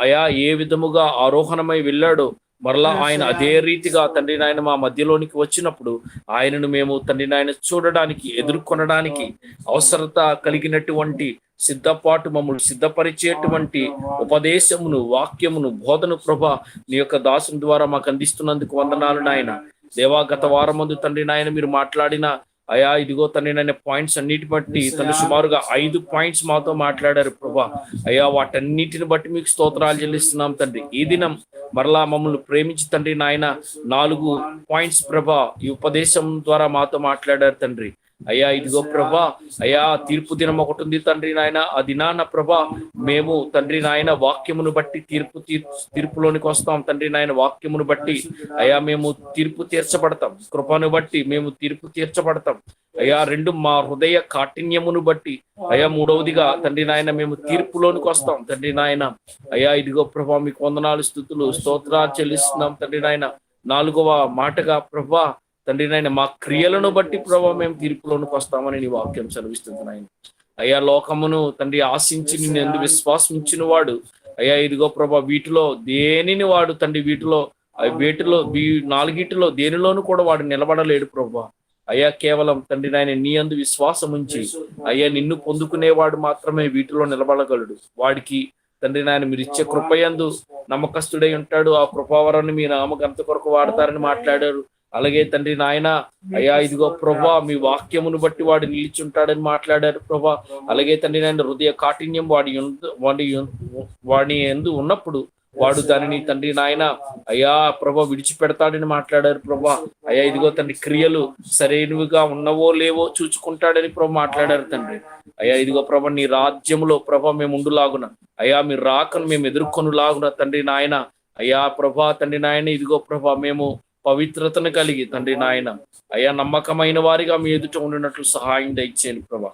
అయా ఏ విధముగా ఆరోహణమై వెళ్ళాడో మరలా ఆయన అదే రీతిగా తండ్రి నాయన మా మధ్యలోనికి వచ్చినప్పుడు ఆయనను మేము తండ్రి నాయన చూడడానికి, ఎదుర్కొనడానికి అవసరత కలిగినటువంటి సిద్ధపాటు మమ్మల్ని సిద్ధపరిచేటువంటి ఉపదేశమును, వాక్యమును, బోధను ప్రభ నీ యొక్క దాసుని ద్వారా మాకు అందిస్తున్నందుకు వందనాలు నాయన. దేవా గత వారం ముందు తండ్రి నాయన మీరు మాట్లాడిన అయా ఇదిగో తండ్రి నాయన పాయింట్స్ అన్నిటి బట్టి తను సుమారుగా 5 పాయింట్స్ మాతో మాట్లాడారు ప్రభా. అయా వాటన్నిటిని బట్టి మీకు స్తోత్రాలు చెల్లిస్తున్నాం తండ్రి. ఈ దినం మరలా మమ్మల్ని ప్రేమించి తండ్రి నాయన 4 పాయింట్స్ ప్రభా ఈ ఉపదేశం ద్వారా మాతో మాట్లాడారు తండ్రి. అయ్యా ఇదిగో ప్రభా, అయ్యా తీర్పు దినం ఒకటి ఉంది తండ్రి నాయన. ఆ దినాన ప్రభా మేము తండ్రి నాయన వాక్యమును బట్టి తీర్పులోనికి వస్తాం తండ్రి నాయన. వాక్యమును బట్టి అయ్యా మేము తీర్పు తీర్చబడతాం, కృపను బట్టి మేము తీర్పు తీర్చబడతాం అయ్యా. 2 మా హృదయ కాఠిన్యమును బట్టి అయ్యా. 3వదిగా తండ్రి నాయన మేము తీర్పులోనికి వస్తాం తండ్రి నాయన. అయ్యా ఇదిగో ప్రభా మీకు వందనాలు, స్తుతులు, స్తోత్రాలు చెల్లిస్తున్నాం తండ్రి నాయన. 4వ మాటగా ప్రభా తండ్రి నాయన మా క్రియలను బట్టి ప్రభావ మేము తీర్పులోనికి వస్తామని నీ వాక్యం చదివిస్తుంది నాయన. అయ్యా లోకమును తండ్రి ఆశించి నిన్ను ఎందు విశ్వాసించిన వాడు అయ్యా ఇదిగో ప్రభా వీటిలో దేనిని వాడు తండ్రి వీటిలో 4 దేనిలోనూ కూడా వాడు నిలబడలేడు ప్రభా. అయ్యా కేవలం తండ్రి నాయన నీ అందు విశ్వాసం ఉంచి అయ్యా నిన్ను పొందుకునేవాడు మాత్రమే వీటిలో నిలబడగలడు. వాడికి తండ్రి నాయన మీరు ఇచ్చే కృపయందు నమ్మకస్తుడై ఉంటాడు. ఆ కృపావరాన్ని మీ నామకంత కొరకు వాడతారని మాట్లాడారు. అలాగే తండ్రి నాయన అయ్యా ఇదిగో ప్రభా మీ వాక్యమును బట్టి వాడు నిలిచుంటాడని మాట్లాడారు ప్రభా. అలాగే తండ్రి నాయన హృదయ కాఠిన్యం వాడి ఎందు ఉన్నప్పుడు వాడు దానిని తండ్రి నాయన అయ్యా ప్రభా విడిచిపెడతాడని మాట్లాడారు ప్రభా. అయ్యా ఇదిగో తండ్రి క్రియలు సరైనవిగా ఉన్నవో లేవో చూచుకుంటాడని ప్రభా మాట్లాడారు తండ్రి. అయ్యా ఇదిగో ప్రభా నీ రాజ్యములో ప్రభా మేము ఉండులాగున అయ్యా మీరు రాకను మేము ఎదుర్కొనులాగున తండ్రి నాయన అయ్యా ప్రభా తండ్రి నాయన ఇదిగో ప్రభా మేము పవిత్రతను కలిగి తండ్రి నాయన అయ్యా నమ్మకమైన వారిగా మీ ఎదుట ఉండినట్లు సహాయం దయచేయండి ప్రభా.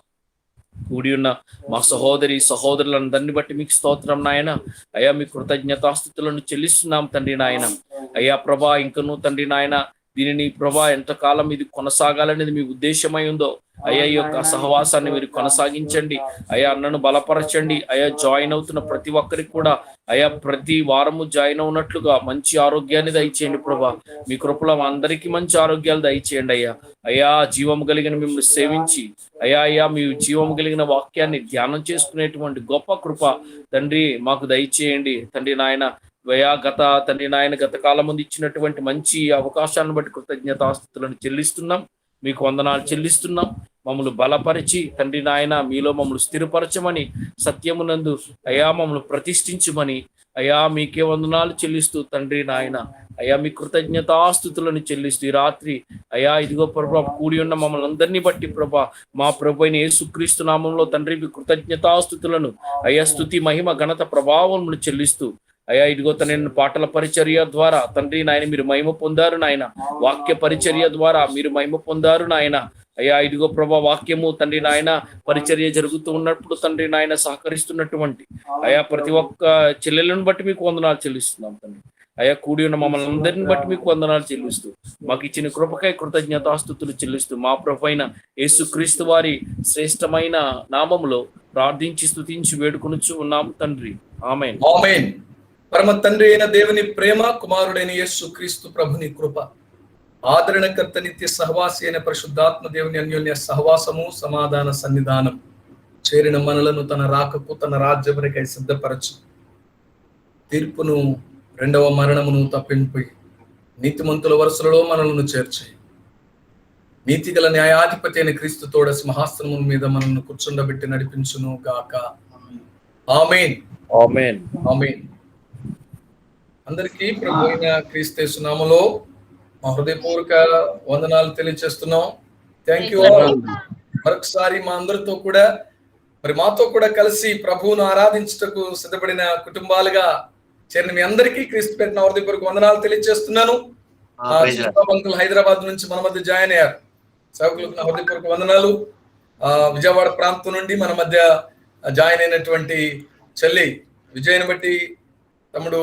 కూడి ఉన్న మా సహోదరులందరిని బట్టి మీకు స్తోత్రం నాయన. అయ్యా మీ కృతజ్ఞతాస్తుతులను చెల్లిస్తున్నాం తండ్రి నాయన. అయ్యా ప్రభా ఇంకను తండ్రి నాయన దీనిని ప్రభా ఎంతకాలం ఇది కొనసాగాలనేది మీ ఉద్దేశమై ఉందో అయ్యా ఈ యొక్క సహవాసాన్ని మీరు కొనసాగించండి అయ్యా. అన్నను బలపరచండి అయ్యా. జాయిన్ అవుతున్న ప్రతి ఒక్కరికి కూడా అయ్యా ప్రతి వారము జాయిన్ అవునట్లుగా మంచి ఆరోగ్యాన్ని దయచేయండి ప్రభా. మీ కృపలో అందరికీ మంచి ఆరోగ్యాలు దయచేయండి అయ్యా. అయ్యా జీవము కలిగిన మిమ్మల్ని సేవించి అయ్యా మీ జీవము కలిగిన వాక్యాన్ని ధ్యానం చేసుకునేటువంటి గొప్ప కృప తండ్రి మాకు దయచేయండి తండ్రి నాయన. గత కాలం ముందు ఇచ్చినటువంటి మంచి అవకాశాలను బట్టి కృతజ్ఞతాస్తుతులను చెల్లిస్తున్నాం, మీకు వందనాలు చెల్లిస్తున్నాం. మమ్మల్ని బలపరిచి తండ్రి నాయన మీలో మమ్మల్ని స్థిరపరచమని, సత్యమునందు అయ్యా మమ్మల్ని ప్రతిష్ఠించమని అయ్యా మీకే వందనాలు చెల్లిస్తూ తండ్రి నాయన అయ్యా మీ కృతజ్ఞతాస్తుతులను చెల్లిస్తూ ఈ రాత్రి అయ్యా ఇదిగో ప్రభా కూడి ఉన్న మమ్మల్ని అందరినీ బట్టి ప్రభా మా ప్రభు అయిన యేసుక్రీస్తు నామంలో తండ్రి మీ కృతజ్ఞతాస్తుతులను అయ్యా స్తుతి మహిమ ఘనత ప్రభావములు చెల్లిస్తూ అయ్యా ఇదిగో తన పాటల పరిచర్య ద్వారా తండ్రి నాయన మీరు మహిమ పొందారు నాయన. వాక్య పరిచర్య ద్వారా మీరు మహిమ పొందారు నాయన. అయ్యా ఇదిగో ప్రభా వాక్యము తండ్రి నాయన పరిచర్య జరుగుతూ ఉన్నప్పుడు తండ్రి నాయన సహకరిస్తున్నటువంటి అయ్యా ప్రతి ఒక్క చెల్లెలను బట్టి మీకు వందనాలు చెల్లిస్తున్నాం తండ్రి. అయ్యా కూడి ఉన్న మమ్మల్ని అందరిని బట్టి మీకు వందనాలు చెల్లిస్తూ మాకు ఇచ్చిన కృపకై కృతజ్ఞతాస్తుతులు చెల్లిస్తూ మా ప్రభు అయిన యేసుక్రీస్తు వారి శ్రేష్టమైన నామములో ప్రార్థించి స్తుతించి వేడుకొనుచు ఉన్నాం తండ్రి. ఆమేన్. ఆమేన్. పరమ తండ్రి అయిన దేవుని ప్రేమ, కుమారుడైన యేసుక్రీస్తు ప్రభుని కృప, ఆదరణకర్త నిత్య సహవాసి అయిన పరిశుద్ధాత్మ దేవుని అన్యోన్య సహవాసము, సమాధాన సన్నిధానం చేరిన మనలను తన రాకకు తన రాజ్యమునికై సిద్ధపరచు, తీర్పును రెండవ మరణమును తప్పింపోయి నీతిమంతుల వరుసలలో మనలను చేర్చి నీతిగల న్యాయాధిపతి అయిన క్రీస్తు తోడ సింహాసనము మీద మనల్ని కూర్చుండబెట్టి నడిపించును గాక. ఆమేన్. ఆమేన్. ఆమేన్. అందరికీ ప్రభు అయిన క్రీస్తు యేసు నామములో మా హృదయపూర్వక వందనాలు తెలియజేస్తున్నాం. Thank you all. మరొకసారి మా అందరితో కూడా మరి మాతో కూడా కలిసి ప్రభువును ఆరాధించుటకు సిద్ధపడిన కుటుంబాలుగా చేరిన మీ అందరికీ క్రీస్తు పెట్టిన హృదయపూర్వక వందనాలు తెలియజేస్తున్నాను. అంకుల్ హైదరాబాద్ నుంచి మన మధ్య జాయిన్ అయ్యారు. సేవకులకు నా హృదయపూర్వక వందనాలు. విజయవాడ ప్రాంతం నుండి మన మధ్య జాయిన్ అయినటువంటి చెల్లి విజయని బట్టి తమ్ముడు